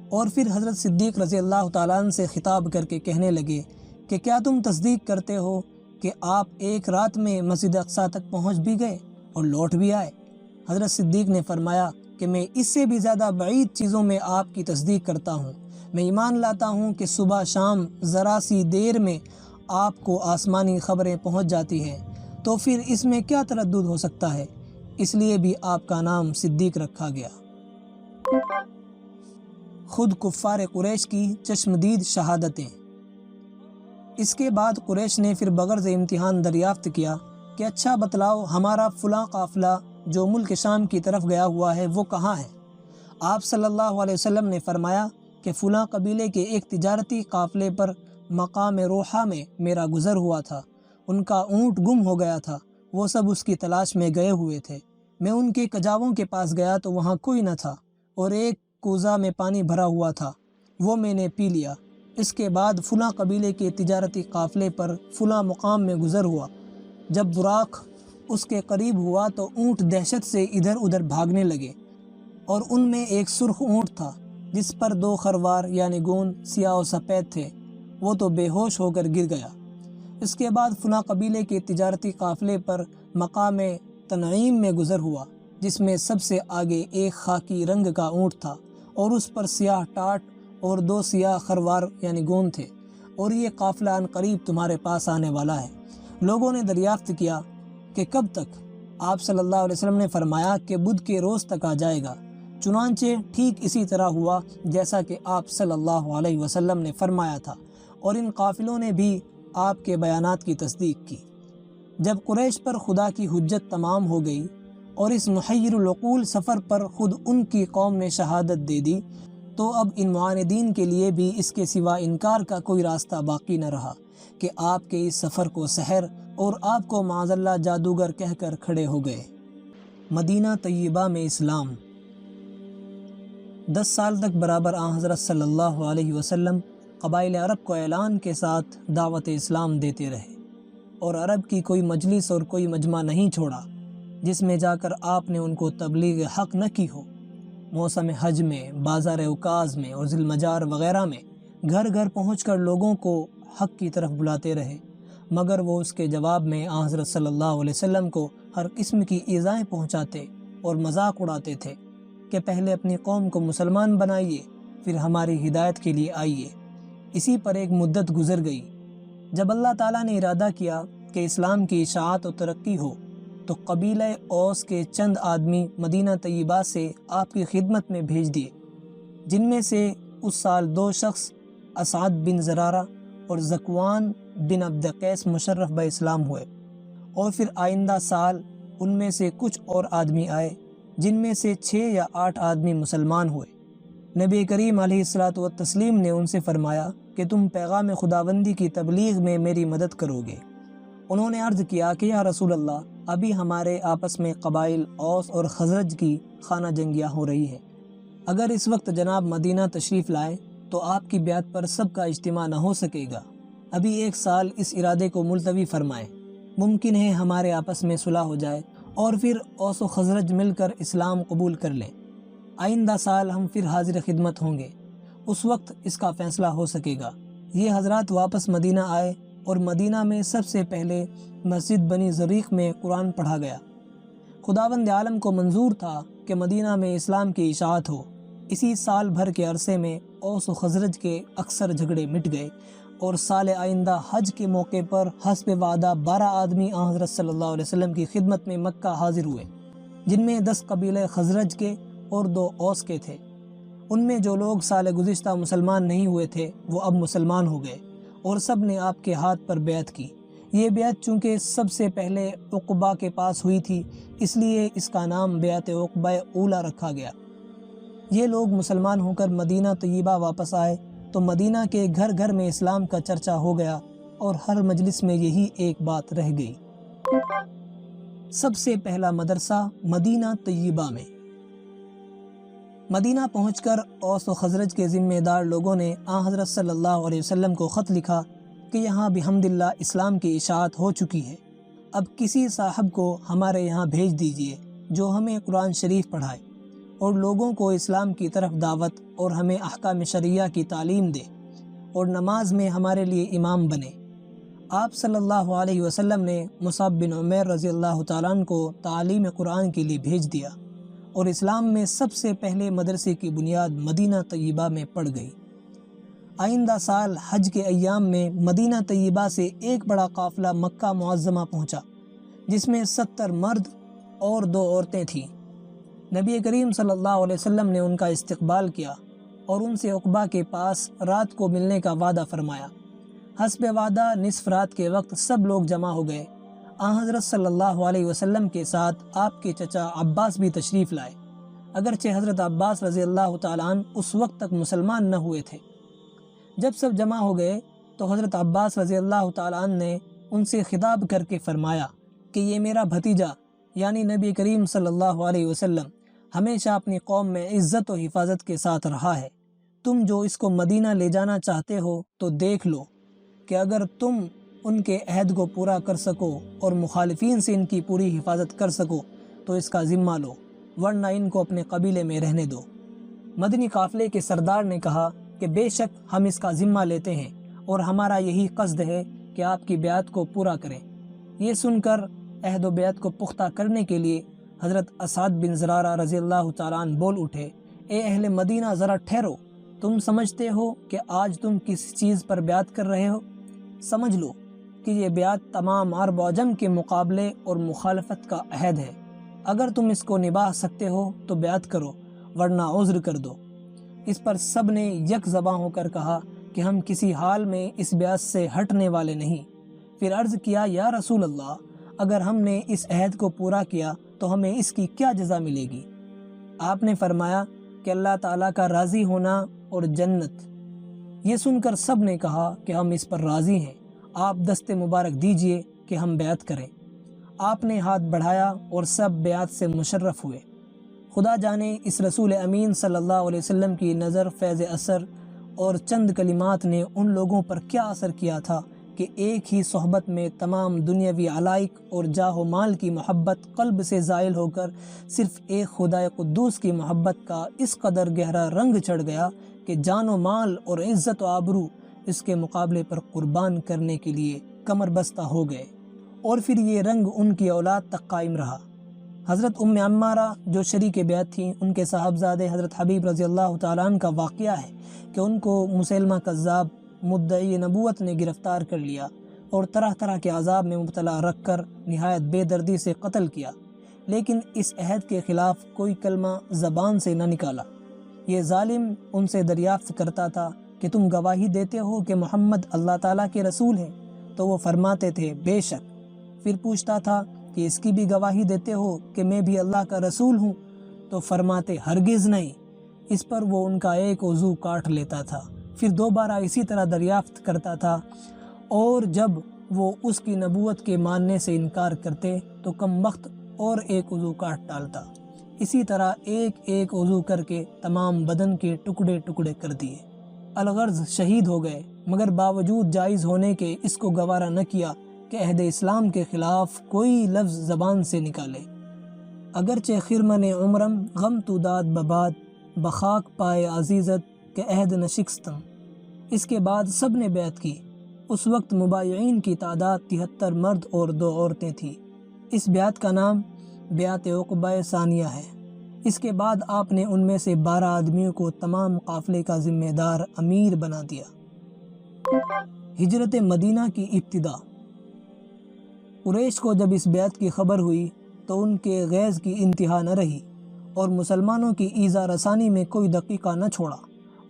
اور پھر حضرت صدیق رضی اللہ تعالیٰ عنہ سے خطاب کر کے کہنے لگے کہ کیا تم تصدیق کرتے ہو کہ آپ ایک رات میں مسجد اقصیٰ تک پہنچ بھی گئے اور لوٹ بھی آئے؟ حضرت صدیق نے فرمایا کہ میں اس سے بھی زیادہ بعید چیزوں میں آپ کی تصدیق کرتا ہوں۔ میں ایمان لاتا ہوں کہ صبح شام ذرا سی دیر میں آپ کو آسمانی خبریں پہنچ جاتی ہیں، تو پھر اس میں کیا تردد ہو سکتا ہے؟ اس لیے بھی آپ کا نام صدیق رکھا گیا۔ خود کفار قریش کی چشمدید شہادتیں۔ اس کے بعد قریش نے پھر بغرض امتحان دریافت کیا کہ اچھا بتلاؤ ہمارا فلاں قافلہ جو ملک شام کی طرف گیا ہوا ہے وہ کہاں ہے؟ آپ صلی اللہ علیہ وسلم نے فرمایا کہ فلاں قبیلے کے ایک تجارتی قافلے پر مقام روحہ میں میرا گزر ہوا تھا، ان کا اونٹ گم ہو گیا تھا، وہ سب اس کی تلاش میں گئے ہوئے تھے۔ میں ان کے کجاووں کے پاس گیا تو وہاں کوئی نہ تھا، اور ایک کوزہ میں پانی بھرا ہوا تھا، وہ میں نے پی لیا۔ اس کے بعد فلاں قبیلے کے تجارتی قافلے پر فلاں مقام میں گزر ہوا۔ جب براق اس کے قریب ہوا تو اونٹ دہشت سے ادھر ادھر بھاگنے لگے، اور ان میں ایک سرخ اونٹ تھا جس پر 2 خروار یعنی گون سیاہ و سفید تھے، وہ تو بے ہوش ہو کر گر گیا۔ اس کے بعد فلاں قبیلے کے تجارتی قافلے پر مقام تنعیم میں گزر ہوا، جس میں سب سے آگے ایک خاکی رنگ کا اونٹ تھا اور اس پر سیاہ ٹاٹ اور 2 سیاہ خروار یعنی گون تھے، اور یہ قافلہ ان قریب تمہارے پاس آنے والا ہے۔ لوگوں نے دریافت کیا کہ کب تک؟ آپ صلی اللہ علیہ وسلم نے فرمایا کہ بدھ کے روز تک آ جائے گا۔ چنانچہ ٹھیک اسی طرح ہوا جیسا کہ آپ صلی اللہ علیہ وسلم نے فرمایا تھا، اور ان قافلوں نے بھی آپ کے بیانات کی تصدیق کی۔ جب قریش پر خدا کی حجت تمام ہو گئی اور اس محیر العقول سفر پر خود ان کی قوم نے شہادت دے دی، تو اب ان معاندین کے لیے بھی اس کے سوا انکار کا کوئی راستہ باقی نہ رہا کہ آپ کے اس سفر کو سحر اور آپ کو معاذ اللہ جادوگر کہہ کر کھڑے ہو گئے۔ مدینہ طیبہ میں اسلام۔ 10 سال تک برابر آن حضرت صلی اللہ علیہ وسلم قبائل عرب کو اعلان کے ساتھ دعوت اسلام دیتے رہے، اور عرب کی کوئی مجلس اور کوئی مجمع نہیں چھوڑا جس میں جا کر آپ نے ان کو تبلیغ حق نہ کی ہو۔ موسم حج میں، بازار اوکاز میں اور ذی المجار وغیرہ میں گھر گھر پہنچ کر لوگوں کو حق کی طرف بلاتے رہے، مگر وہ اس کے جواب میں آن حضرت صلی اللہ علیہ وسلم کو ہر قسم کی ایذائیں پہنچاتے اور مذاق اڑاتے تھے کہ پہلے اپنی قوم کو مسلمان بنائیے، پھر ہماری ہدایت کے لیے آئیے۔ اسی پر ایک مدت گزر گئی۔ جب اللہ تعالیٰ نے ارادہ کیا کہ اسلام کی اشاعت و ترقی ہو، تو قبیلہ اوس کے چند آدمی مدینہ طیبہ سے آپ کی خدمت میں بھیج دیے، جن میں سے اس سال 2 شخص اسعد بن زرارہ اور ذکوان بن عبد قیس مشرف بہ اسلام ہوئے، اور پھر آئندہ سال ان میں سے کچھ اور آدمی آئے، جن میں سے 6 یا 8 آدمی مسلمان ہوئے۔ نبی کریم علیہ الصلاۃ والتسلیم نے ان سے فرمایا کہ تم پیغام خداوندی کی تبلیغ میں میری مدد کرو گے۔ انہوں نے عرض کیا کہ یا رسول اللہ، ابھی ہمارے آپس میں قبائل اوس اور خزرج کی خانہ جنگیاں ہو رہی ہے۔ اگر اس وقت جناب مدینہ تشریف لائیں تو آپ کی بیعت پر سب کا اجتماع نہ ہو سکے گا۔ ابھی 1 سال اس ارادے کو ملتوی فرمائیں، ممکن ہے ہمارے آپس میں صلح ہو جائے اور پھر اوس و خزرج مل کر اسلام قبول کر لیں۔ آئندہ سال ہم پھر حاضر خدمت ہوں گے، اس وقت اس کا فیصلہ ہو سکے گا۔ یہ حضرات واپس مدینہ آئے اور مدینہ میں سب سے پہلے مسجد بنی زریق میں قرآن پڑھا گیا۔ خداوند عالم کو منظور تھا کہ مدینہ میں اسلام کی اشاعت ہو۔ اسی سال بھر کے عرصے میں اوس و خزرج کے اکثر جھگڑے مٹ گئے، اور سال آئندہ حج کے موقع پر حسب وعدہ 12 آدمی آن حضرت صلی اللہ علیہ وسلم کی خدمت میں مکہ حاضر ہوئے، جن میں 10 قبیلے خزرج کے اور 2 اوس کے تھے۔ ان میں جو لوگ سال گزشتہ مسلمان نہیں ہوئے تھے وہ اب مسلمان ہو گئے، اور سب نے آپ کے ہاتھ پر بیعت کی۔ یہ بیعت چونکہ سب سے پہلے عقبہ کے پاس ہوئی تھی، اس لیے اس کا نام بیعت عقبہ اولیٰ رکھا گیا۔ یہ لوگ مسلمان ہو کر مدینہ طیبہ واپس آئے تو مدینہ کے گھر گھر میں اسلام کا چرچا ہو گیا، اور ہر مجلس میں یہی ایک بات رہ گئی۔ سب سے پہلا مدرسہ مدینہ طیبہ میں۔ مدینہ پہنچ کر اوس و خزرج کے ذمہ دار لوگوں نے آن حضرت صلی اللہ علیہ وسلم کو خط لکھا کہ یہاں بحمداللہ اسلام کی اشاعت ہو چکی ہے، اب کسی صاحب کو ہمارے یہاں بھیج دیجئے جو ہمیں قرآن شریف پڑھائے اور لوگوں کو اسلام کی طرف دعوت اور ہمیں احکام شرعیہ کی تعلیم دے، اور نماز میں ہمارے لیے امام بنے۔ آپ صلی اللہ علیہ وسلم نے مصعب بن عمیر رضی اللہ تعالیٰ عنہ کو تعلیم قرآن کے لیے بھیج دیا، اور اسلام میں سب سے پہلے مدرسے کی بنیاد مدینہ طیبہ میں پڑ گئی۔ آئندہ سال حج کے ایام میں مدینہ طیبہ سے ایک بڑا قافلہ مکہ معظمہ پہنچا، جس میں 70 مرد اور 2 عورتیں تھیں۔ نبی کریم صلی اللہ علیہ وسلم نے ان کا استقبال کیا اور ان سے عقبہ کے پاس رات کو ملنے کا وعدہ فرمایا۔ حسب وعدہ نصف رات کے وقت سب لوگ جمع ہو گئے۔ آن حضرت صلی اللہ علیہ وسلم کے ساتھ آپ کے چچا عباس بھی تشریف لائے، اگرچہ حضرت عباس رضی اللہ تعالیٰ عنہ اس وقت تک مسلمان نہ ہوئے تھے۔ جب سب جمع ہو گئے تو حضرت عباس رضی اللہ تعالیٰ عنہ نے ان سے خطاب کر کے فرمایا کہ یہ میرا بھتیجا یعنی نبی کریم صلی اللہ علیہ وسلم ہمیشہ اپنی قوم میں عزت و حفاظت کے ساتھ رہا ہے۔ تم جو اس کو مدینہ لے جانا چاہتے ہو تو دیکھ لو کہ اگر تم ان کے عہد کو پورا کر سکو اور مخالفین سے ان کی پوری حفاظت کر سکو تو اس کا ذمہ لو، ورنہ ان کو اپنے قبیلے میں رہنے دو۔ مدنی قافلے کے سردار نے کہا کہ بے شک ہم اس کا ذمہ لیتے ہیں، اور ہمارا یہی قصد ہے کہ آپ کی بیعت کو پورا کریں۔ یہ سن کر عہد و بیعت کو پختہ کرنے کے لیے حضرت اسعد بن زرارہ رضی اللہ تعالیٰ عنہ بول اٹھے، اے اہل مدینہ ذرا ٹھہرو، تم سمجھتے ہو کہ آج تم کس چیز پر بیعت کر رہے ہو؟ سمجھ لو کہ یہ بیعت تمام عرب و عجم کے مقابلے اور مخالفت کا عہد ہے۔ اگر تم اس کو نبھا سکتے ہو تو بیعت کرو، ورنہ عذر کر دو۔ اس پر سب نے یک زباں ہو کر کہا کہ ہم کسی حال میں اس بیعت سے ہٹنے والے نہیں۔ پھر عرض کیا، یا رسول اللہ، اگر ہم نے اس عہد کو پورا کیا تو ہمیں اس کی کیا جزا ملے گی؟ آپ نے فرمایا کہ اللہ تعالیٰ کا راضی ہونا اور جنت۔ یہ سن کر سب نے کہا کہ ہم اس پر راضی ہیں، آپ دست مبارک دیجئے کہ ہم بیعت کریں۔ آپ نے ہاتھ بڑھایا اور سب بیعت سے مشرف ہوئے۔ خدا جانے اس رسول امین صلی اللہ علیہ وسلم کی نظر فیض اثر اور چند کلمات نے ان لوگوں پر کیا اثر کیا تھا کہ ایک ہی صحبت میں تمام دنیاوی علائق اور جاہ و مال کی محبت قلب سے زائل ہو کر صرف ایک خدائے قدوس کی محبت کا اس قدر گہرا رنگ چڑھ گیا کہ جان و مال اور عزت و آبرو اس کے مقابلے پر قربان کرنے کے لیے کمر بستہ ہو گئے، اور پھر یہ رنگ ان کی اولاد تک قائم رہا۔ حضرت ام عمارہ جو شریک بیعت تھیں، ان کے صاحبزادے حضرت حبیب رضی اللہ تعالیٰ عنہ کا واقعہ ہے کہ ان کو مسیلمہ کذاب مدعی نبوت نے گرفتار کر لیا اور طرح طرح کے عذاب میں مبتلا رکھ کر نہایت بے دردی سے قتل کیا، لیکن اس عہد کے خلاف کوئی کلمہ زبان سے نہ نکالا۔ یہ ظالم ان سے دریافت کرتا تھا کہ تم گواہی دیتے ہو کہ محمد اللہ تعالیٰ کے رسول ہیں؟ تو وہ فرماتے تھے بے شک۔ پھر پوچھتا تھا کہ اس کی بھی گواہی دیتے ہو کہ میں بھی اللہ کا رسول ہوں؟ تو فرماتے ہرگز نہیں۔ اس پر وہ ان کا ایک عضو کاٹ لیتا تھا، پھر دوبارہ اسی طرح دریافت کرتا تھا، اور جب وہ اس کی نبوت کے ماننے سے انکار کرتے تو کم وقت اور ایک عضو کاٹ ڈالتا۔ اسی طرح ایک ایک عضو کر کے تمام بدن کے ٹکڑے ٹکڑے کر دیے۔ الغرض شہید ہو گئے، مگر باوجود جائز ہونے کے اس کو گوارا نہ کیا کہ عہد اسلام کے خلاف کوئی لفظ زبان سے نکالے۔ اگرچہ خرمن عمرم غم تو داد بباد، بخاک پائے عزیزت کہ عہد نشکستم۔ اس کے بعد سب نے بیعت کی۔ اس وقت مبایعین کی تعداد 73 مرد اور 2 عورتیں تھیں۔ اس بیعت کا نام بیعت عقبہ ثانیہ ہے۔ اس کے بعد آپ نے ان میں سے 12 آدمیوں کو تمام قافلے کا ذمہ دار امیر بنا دیا۔ ہجرت مدینہ کی ابتدا۔ قریش کو جب اس بیعت کی خبر ہوئی تو ان کے غیظ کی انتہا نہ رہی اور مسلمانوں کی ایذا رسانی میں کوئی دقیقہ نہ چھوڑا۔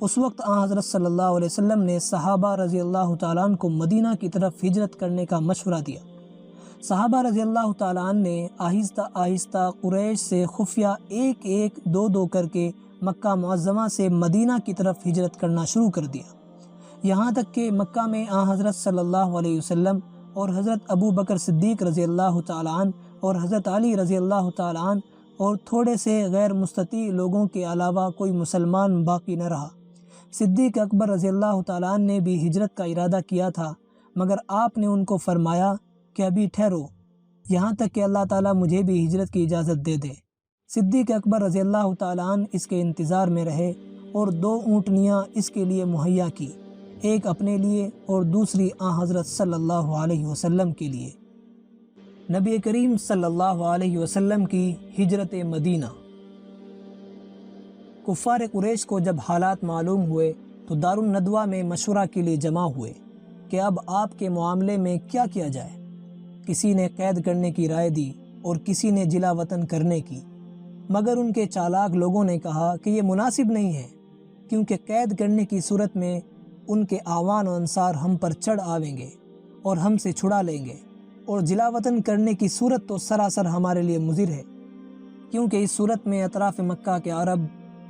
اس وقت آن حضرت صلی اللہ علیہ وسلم نے صحابہ رضی اللہ تعالیٰ عنہ کو مدینہ کی طرف ہجرت کرنے کا مشورہ دیا۔ صحابہ رضی اللہ تعالیٰ عنہ نے آہستہ آہستہ قریش سے خفیہ ایک ایک 2 کر کے مکہ معظمہ سے مدینہ کی طرف ہجرت کرنا شروع کر دیا، یہاں تک کہ مکہ میں آن حضرت صلی اللہ علیہ وسلم اور حضرت ابو بکر صدیق رضی اللہ تعالیٰ عنہ اور حضرت علی رضی اللہ تعالیٰ عنہ اور تھوڑے سے غیر مستطیع لوگوں کے علاوہ کوئی مسلمان باقی نہ رہا۔ صدیق اکبر رضی اللہ تعالیٰ عنہ نے بھی ہجرت کا ارادہ کیا تھا، مگر آپ نے ان کو فرمایا کہ ابھی ٹھہرو، یہاں تک کہ اللہ تعالیٰ مجھے بھی ہجرت کی اجازت دے دے۔ صدیق اکبر رضی اللہ تعالیٰ عنہ اس کے انتظار میں رہے اور 2 اونٹنیاں اس کے لیے مہیا کی، ایک اپنے لیے اور دوسری آن حضرت صلی اللہ علیہ وسلم کے لیے۔ نبی کریم صلی اللہ علیہ وسلم کی ہجرت مدینہ۔ کفار قریش کو جب حالات معلوم ہوئے تو دارالندوہ میں مشورہ کے لیے جمع ہوئے کہ اب آپ کے معاملے میں کیا کیا جائے۔ کسی نے قید کرنے کی رائے دی اور کسی نے جلا وطن کرنے کی، مگر ان کے چالاک لوگوں نے کہا کہ یہ مناسب نہیں ہے، کیونکہ قید کرنے کی صورت میں ان کے اعوان و انصار ہم پر چڑھ آویں گے اور ہم سے چھڑا لیں گے، اور جلا وطن کرنے کی صورت تو سراسر ہمارے لیے مضر ہے، کیونکہ اس صورت میں اطراف مکہ کے عرب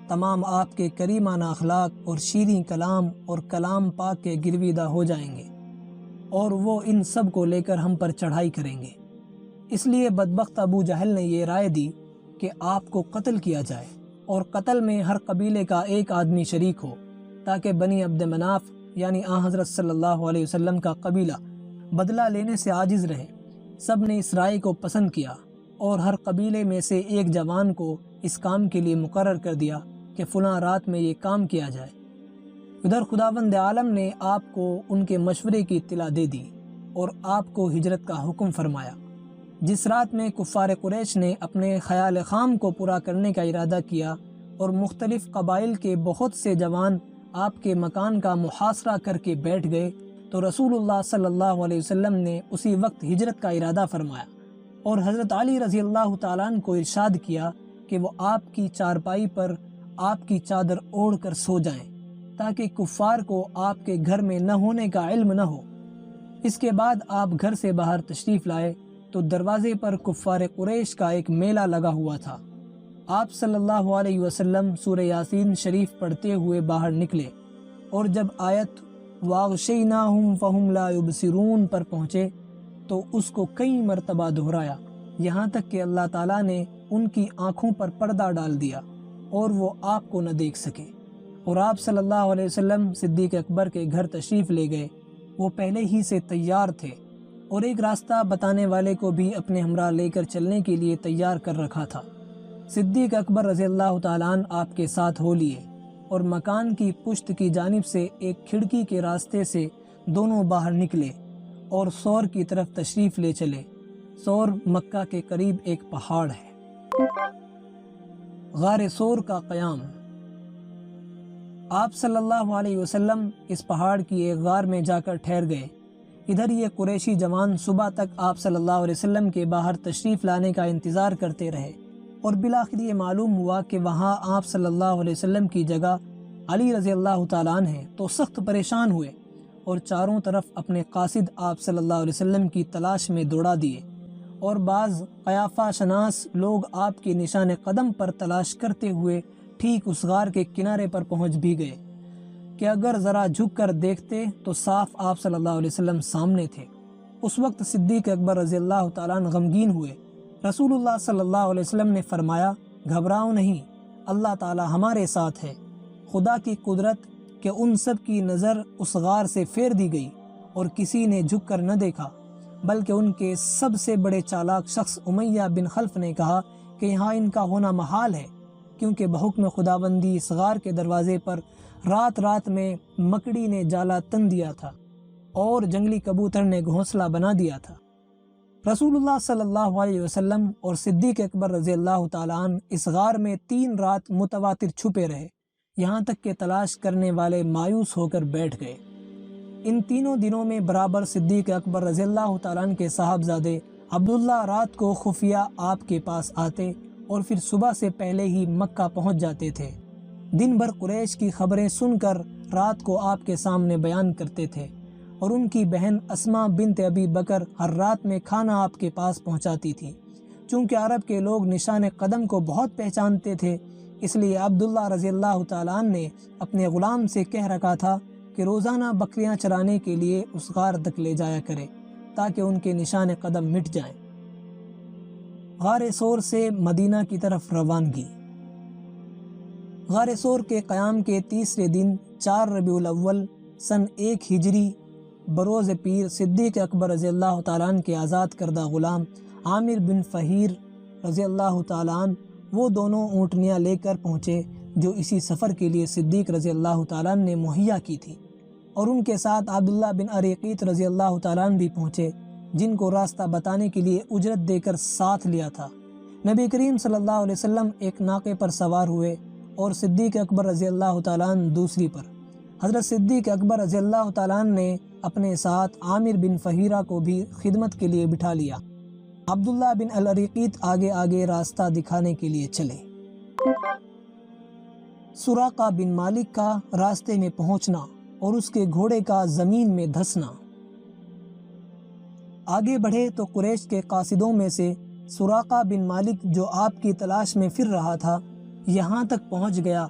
تمام آپ کے کریمانہ اخلاق اور شیریں کلام اور کلام پاک کے گرویدہ ہو جائیں گے، اور وہ ان سب کو لے کر ہم پر چڑھائی کریں گے۔ اس لیے بدبخت ابو جہل نے یہ رائے دی کہ آپ کو قتل کیا جائے، اور قتل میں ہر قبیلے کا ایک آدمی شریک ہو، تاکہ بنی عبد مناف یعنی آن حضرت صلی اللہ علیہ وسلم کا قبیلہ بدلہ لینے سے عاجز رہے۔ سب نے اس رائے کو پسند کیا اور ہر قبیلے میں سے ایک جوان کو اس کام کے لیے مقرر کر دیا کہ فلاں رات میں یہ کام کیا جائے۔ ادھر خداوند عالم نے آپ کو ان کے مشورے کی اطلاع دے دی اور آپ کو ہجرت کا حکم فرمایا۔ جس رات میں کفار قریش نے اپنے خیال خام کو پورا کرنے کا ارادہ کیا اور مختلف قبائل کے بہت سے جوان آپ کے مکان کا محاصرہ کر کے بیٹھ گئے، تو رسول اللہ صلی اللہ علیہ وسلم نے اسی وقت ہجرت کا ارادہ فرمایا اور حضرت علی رضی اللہ تعالیٰ عنہ کو ارشاد کیا کہ وہ آپ کی چارپائی پر آپ کی چادر اوڑھ کر سو جائیں تاکہ کفار کو آپ کے گھر میں نہ ہونے کا علم نہ ہو۔ اس کے بعد آپ گھر سے باہر تشریف لائے تو دروازے پر کفار قریش کا ایک میلہ لگا ہوا تھا۔ آپ صلی اللہ علیہ وسلم سورہ یاسین شریف پڑھتے ہوئے باہر نکلے اور جب آیت وَاغْشَيْنَاهُمْ فَهُمْ لَا يُبْصِرُونَ پر پہنچے تو اس کو کئی مرتبہ دہرایا، یہاں تک کہ اللہ تعالیٰ نے ان کی آنکھوں پر پردہ ڈال دیا اور وہ آپ کو نہ دیکھ سکے، اور آپ صلی اللہ علیہ وسلم صدیق اکبر کے گھر تشریف لے گئے۔ وہ پہلے ہی سے تیار تھے اور ایک راستہ بتانے والے کو بھی اپنے ہمراہ لے کر چلنے کے لیے تیار کر رکھا تھا۔ صدیق اکبر رضی اللہ تعالیٰ عنہ آپ کے ساتھ ہو لیے اور مکان کی پشت کی جانب سے ایک کھڑکی کے راستے سے دونوں باہر نکلے اور سور کی طرف تشریف لے چلے۔ سور مکہ کے قریب ایک پہاڑ ہے۔ غار سور کا قیام۔ آپ صلی اللہ علیہ وسلم اس پہاڑ کی ایک غار میں جا کر ٹھہر گئے۔ ادھر یہ قریشی جوان صبح تک آپ صلی اللہ علیہ وسلم کے باہر تشریف لانے کا انتظار کرتے رہے اور بالآخر یہ معلوم ہوا کہ وہاں آپ صلی اللہ علیہ وسلم کی جگہ علی رضی اللہ تعالیٰ عنہ ہے، تو سخت پریشان ہوئے اور چاروں طرف اپنے قاصد آپ صلی اللہ علیہ وسلم کی تلاش میں دوڑا دیے، اور بعض قیافہ شناس لوگ آپ کے نشان قدم پر تلاش کرتے ہوئے ٹھیک اس غار کے کنارے پر پہنچ بھی گئے کہ اگر ذرا جھک کر دیکھتے تو صاف آپ صلی اللہ علیہ وسلم سامنے تھے۔ اس وقت صدیق اکبر رضی اللہ تعالیٰ عنہ غمگین ہوئے۔ رسول اللہ صلی اللہ علیہ وسلم نے فرمایا، گھبراؤ نہیں، اللہ تعالیٰ ہمارے ساتھ ہے۔ خدا کی قدرت کہ ان سب کی نظر اس غار سے پھیر دی گئی اور کسی نے جھک کر نہ دیکھا، بلکہ ان کے سب سے بڑے چالاک شخص امیہ بن خلف نے کہا کہ یہاں ان کا ہونا محال ہے، کیونکہ بحکم خداوندی اس غار کے دروازے پر رات رات میں مکڑی نے جالا تن دیا تھا اور جنگلی کبوتر نے گھونسلہ بنا دیا تھا۔ رسول اللہ صلی اللہ علیہ وسلم اور صدیق اکبر رضی اللہ تعالیٰ عنہ اس غار میں 3 رات متواتر چھپے رہے، یہاں تک کہ تلاش کرنے والے مایوس ہو کر بیٹھ گئے۔ ان تینوں دنوں میں برابر صدیق اکبر رضی اللہ تعالیٰ عنہ کے صاحبزادے عبداللہ رات کو خفیہ آپ کے پاس آتے اور پھر صبح سے پہلے ہی مکہ پہنچ جاتے تھے۔ دن بھر قریش کی خبریں سن کر رات کو آپ کے سامنے بیان کرتے تھے، اور ان کی بہن اسماء بنت ابی بکر ہر رات میں کھانا آپ کے پاس پہنچاتی تھی۔ چونکہ عرب کے لوگ نشان قدم کو بہت پہچانتے تھے، اس لیے عبداللہ رضی اللہ تعالیٰ عنہ نے اپنے غلام سے کہہ رکھا تھا کہ روزانہ بکریاں چرانے کے لیے اس غار تک لے جایا کرے تاکہ ان کے نشان قدم مٹ جائیں۔ غار سور سے مدینہ کی طرف روانگی۔ غار سور کے قیام کے تیسرے دن 4 ربیع الاول سن 1 ہجری بروز پیر صدیق اکبر رضی اللہ تعالیٰ عنہ کے آزاد کردہ غلام عامر بن فہیر رضی اللہ تعالیٰ عنہ وہ دونوں اونٹنیاں لے کر پہنچے جو اسی سفر کے لیے صدیق رضی اللہ تعالیٰ عنہ نے مہیا کی تھی، اور ان کے ساتھ عبداللہ بن اریقیط رضی اللہ تعالیٰ عنہ بھی پہنچے، جن کو راستہ بتانے کے لیے اجرت دے کر ساتھ لیا تھا۔ نبی کریم صلی اللہ علیہ وسلم ایک ناقے پر سوار ہوئے اور صدیق اکبر رضی اللہ تعالیٰ عنہ دوسری پر۔ حضرت صدیق اکبر رضی اللہ تعالیٰ عنہ نے اپنے ساتھ عامر بن فہیرہ کو بھی خدمت کے لیے بٹھا لیا۔ عبداللہ بن الاریقیط آگے آگے راستہ دکھانے کے لیے چلے۔ سراقہ بن مالک کا راستے میں پہنچنا اور اس کے گھوڑے کا زمین میں دھسنا۔ آگے بڑھے تو قریش کے قاصدوں میں سے سراقہ بن مالک جو آپ کی تلاش میں پھر رہا تھا یہاں تک پہنچ گیا۔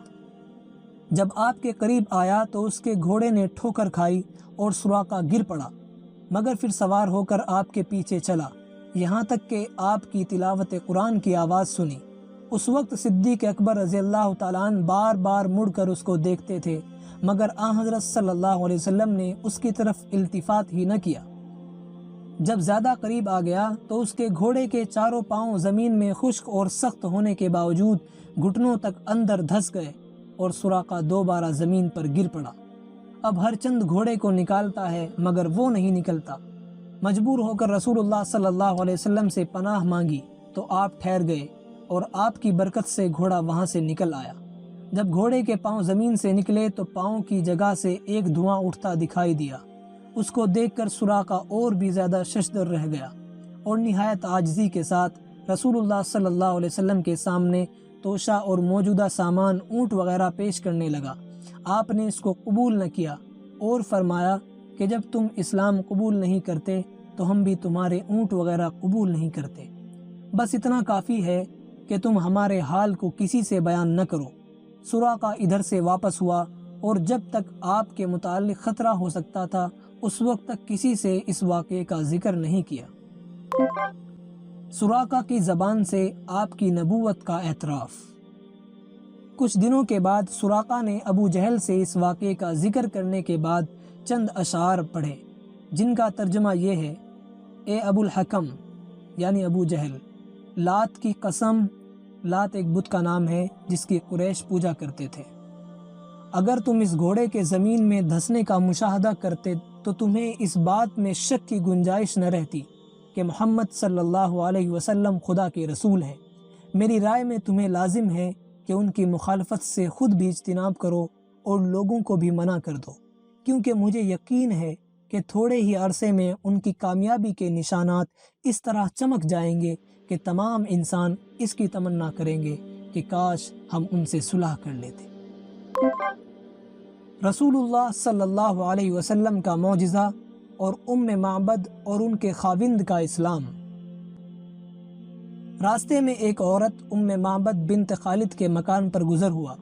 جب آپ کے قریب آیا تو اس کے گھوڑے نے ٹھوکر کھائی اور سراقہ گر پڑا، مگر پھر سوار ہو کر آپ کے پیچھے چلا، یہاں تک کہ آپ کی تلاوت قرآن کی آواز سنی۔ اس وقت صدیق اکبر رضی اللہ تعالیٰ عنہ بار بار مڑ کر اس کو دیکھتے تھے، مگر حضرت صلی اللہ علیہ وسلم نے اس کی طرف التفات ہی نہ کیا۔ جب زیادہ قریب آ گیا تو اس کے گھوڑے کے چاروں پاؤں زمین میں خشک اور سخت ہونے کے باوجود گھٹنوں تک اندر دھس گئے اور سراقہ دوبارہ زمین پر گر پڑا۔ اب ہر چند گھوڑے کو نکالتا ہے مگر وہ نہیں نکلتا، مجبور ہو کر رسول اللہ صلی اللہ علیہ وسلم سے پناہ مانگی تو آپ ٹھہر گئے اور آپ کی برکت سے گھوڑا وہاں سے نکل آیا۔ جب گھوڑے کے پاؤں زمین سے نکلے تو پاؤں کی جگہ سے ایک دھواں اٹھتا دکھائی دیا۔ اس کو دیکھ کر سراقہ اور بھی زیادہ ششدر رہ گیا اور نہایت عاجزی کے ساتھ رسول اللہ صلی اللہ علیہ وسلم کے سامنے توشہ اور موجودہ سامان اونٹ وغیرہ پیش کرنے لگا۔ آپ نے اس کو قبول نہ کیا اور فرمایا کہ جب تم اسلام قبول نہیں کرتے تو ہم بھی تمہارے اونٹ وغیرہ قبول نہیں کرتے۔ بس اتنا کافی ہے کہ تم ہمارے حال کو کسی سے بیان نہ کرو۔ سراقہ ادھر سے واپس ہوا اور جب تک آپ کے متعلق خطرہ ہو سکتا تھا اس وقت تک کسی سے اس واقعے کا ذکر نہیں کیا۔ سراقہ کی زبان سے آپ کی نبوت کا اعتراف۔ کچھ دنوں کے بعد سراقہ نے ابو جہل سے اس واقعے کا ذکر کرنے کے بعد چند اشعار پڑھے جن کا ترجمہ یہ ہے: اے ابو الحکم یعنی ابو جہل، لات کی قسم، لات ایک بت کا نام ہے جس کی قریش پوجا کرتے تھے، اگر تم اس گھوڑے کے زمین میں دھسنے کا مشاہدہ کرتے تو تمہیں اس بات میں شک کی گنجائش نہ رہتی کہ محمد صلی اللہ علیہ وسلم خدا کے رسول ہیں۔ میری رائے میں تمہیں لازم ہے کہ ان کی مخالفت سے خود بھی اجتناب کرو اور لوگوں کو بھی منع کر دو، کیونکہ مجھے یقین ہے کہ تھوڑے ہی عرصے میں ان کی کامیابی کے نشانات اس طرح چمک جائیں گے کہ تمام انسان اس کی تمنا کریں گے کہ کاش ہم ان سے صلح کر لیتے۔ رسول اللہ صلی اللہ علیہ وسلم کا معجزہ اور ام معبد اور ان کے خاوند کا اسلام۔ راستے میں ایک عورت ام معبد بنت خالد کے مکان پر گزر ہوا۔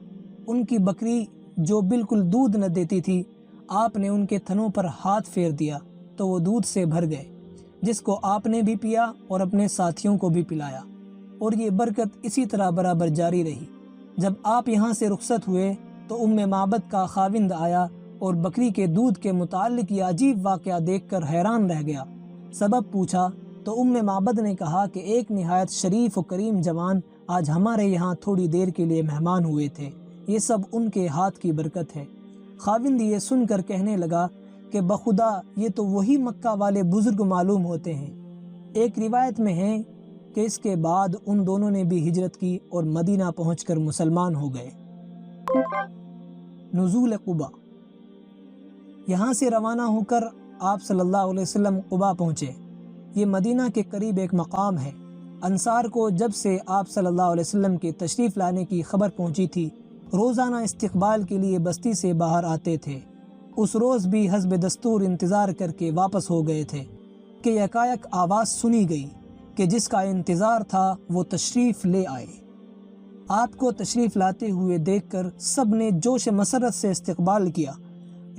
ان کی بکری جو بالکل دودھ نہ دیتی تھی، آپ نے ان کے تھنوں پر ہاتھ پھیر دیا تو وہ دودھ سے بھر گئے، جس کو آپ نے بھی پیا اور اپنے ساتھیوں کو بھی پلایا، اور یہ برکت اسی طرح برابر جاری رہی۔ جب آپ یہاں سے رخصت ہوئے تو ام معبد کا خاوند آیا اور بکری کے دودھ کے متعلق یہ عجیب واقعہ دیکھ کر حیران رہ گیا۔ سبب پوچھا تو ام معبد نے کہا کہ ایک نہایت شریف و کریم جوان آج ہمارے یہاں تھوڑی دیر کے لیے مہمان ہوئے تھے، یہ سب ان کے ہاتھ کی برکت ہے۔ خاوند یہ سن کر کہنے لگا کہ بخدا یہ تو وہی مکہ والے بزرگ معلوم ہوتے ہیں۔ ایک روایت میں ہے کہ اس کے بعد ان دونوں نے بھی ہجرت کی اور مدینہ پہنچ کر مسلمان ہو گئے۔ نزول قباء۔ یہاں سے روانہ ہو کر آپ صلی اللہ علیہ وسلم قباء پہنچے۔ یہ مدینہ کے قریب ایک مقام ہے۔ انصار کو جب سے آپ صلی اللہ علیہ وسلم کے تشریف لانے کی خبر پہنچی تھی، روزانہ استقبال کے لیے بستی سے باہر آتے تھے۔ اس روز بھی حسب دستور انتظار کر کے واپس ہو گئے تھے کہ یکایک آواز سنی گئی کہ جس کا انتظار تھا وہ تشریف لے آئے۔ آپ کو تشریف لاتے ہوئے دیکھ کر سب نے جوش مسرت سے استقبال کیا۔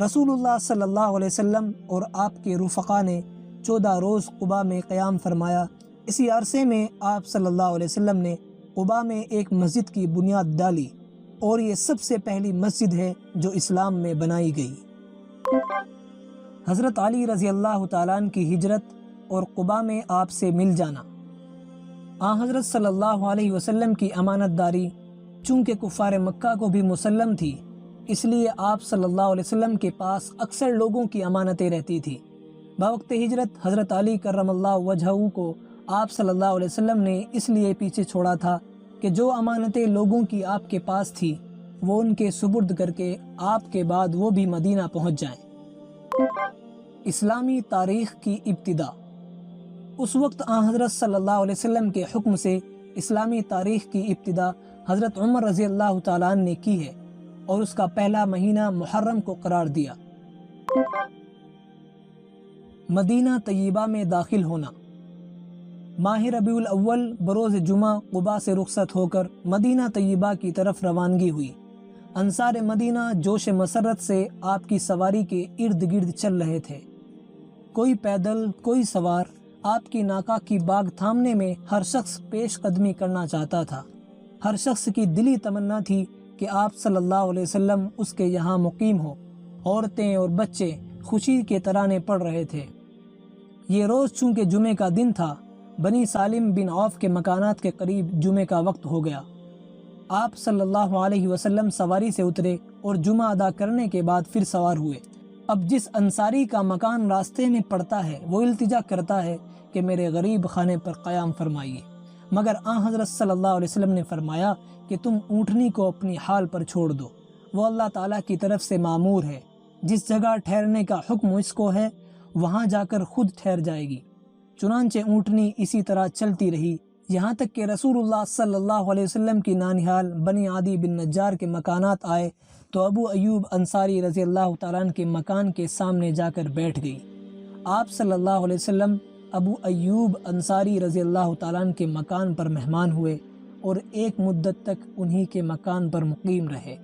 رسول اللہ صلی اللہ علیہ وسلم اور آپ کے رفقا نے 14 روز قباء میں قیام فرمایا۔ اسی عرصے میں آپ صلی اللہ علیہ وسلم نے قباء میں ایک مسجد کی بنیاد ڈالی، اور یہ سب سے پہلی مسجد ہے جو اسلام میں بنائی گئی۔ حضرت علی رضی اللہ تعالیٰ عنہ کی ہجرت اور قباء میں آپ سے مل جانا۔ حضرت صلی اللہ علیہ وسلم کی امانت داری چونکہ کفار مکہ کو بھی مسلم تھی، اس لیے آپ صلی اللہ علیہ وسلم کے پاس اکثر لوگوں کی امانتیں رہتی تھی۔ بوقت ہجرت حضرت علی کرم اللہ وجہہ کو آپ صلی اللہ علیہ وسلم نے اس لیے پیچھے چھوڑا تھا کہ جو امانتیں لوگوں کی آپ کے پاس تھی وہ ان کے سپرد کر کے آپ کے بعد وہ بھی مدینہ پہنچ جائیں۔ اسلامی تاریخ کی ابتدا۔ اس وقت حضرت صلی اللہ علیہ وسلم کے حکم سے اسلامی تاریخ کی ابتدا حضرت عمر رضی اللہ تعالیٰ عنہ نے کی ہے اور اس کا پہلا مہینہ محرم کو قرار دیا۔ مدینہ طیبہ میں داخل ہونا۔ ماہ ربیع الاول بروز جمعہ قباء سے رخصت ہو کر مدینہ طیبہ کی طرف روانگی ہوئی۔ انصار مدینہ جوش مسرت سے آپ کی سواری کے ارد گرد چل رہے تھے، کوئی پیدل کوئی سوار۔ آپ کی ناکہ کی باغ تھامنے میں ہر شخص پیش قدمی کرنا چاہتا تھا۔ ہر شخص کی دلی تمنا تھی کہ آپ صلی اللہ علیہ وسلم اس کے یہاں مقیم ہو۔ عورتیں اور بچے خوشی کے ترانے پڑھ رہے تھے۔ یہ روز چونکہ جمعے کا دن تھا، بنی سالم بن عوف کے مکانات کے قریب جمعے کا وقت ہو گیا۔ آپ صلی اللہ علیہ وسلم سواری سے اترے اور جمعہ ادا کرنے کے بعد پھر سوار ہوئے۔ اب جس انصاری کا مکان راستے میں پڑتا ہے وہ التجا کرتا ہے کہ میرے غریب خانے پر قیام فرمائیے، مگر آن حضرت صلی اللہ علیہ وسلم نے فرمایا کہ تم اونٹنی کو اپنی حال پر چھوڑ دو، وہ اللہ تعالیٰ کی طرف سے مامور ہے، جس جگہ ٹھہرنے کا حکم اس کو ہے وہاں جا کر خود ٹھہر جائے گی۔ چنانچہ اونٹنی اسی طرح چلتی رہی یہاں تک کہ رسول اللہ صلی اللہ علیہ وسلم کی نانیال بنی عدی بن نجار کے مکانات آئے تو ابو ایوب انصاری رضی اللہ تعالیٰ عنہ کے مکان کے سامنے جا کر بیٹھ گئی۔ آپ صلی اللہ علیہ وسلم ابو ایوب انصاری رضی اللہ تعالیٰ عنہ کے مکان پر مہمان ہوئے اور ایک مدت تک انہی کے مکان پر مقیم رہے۔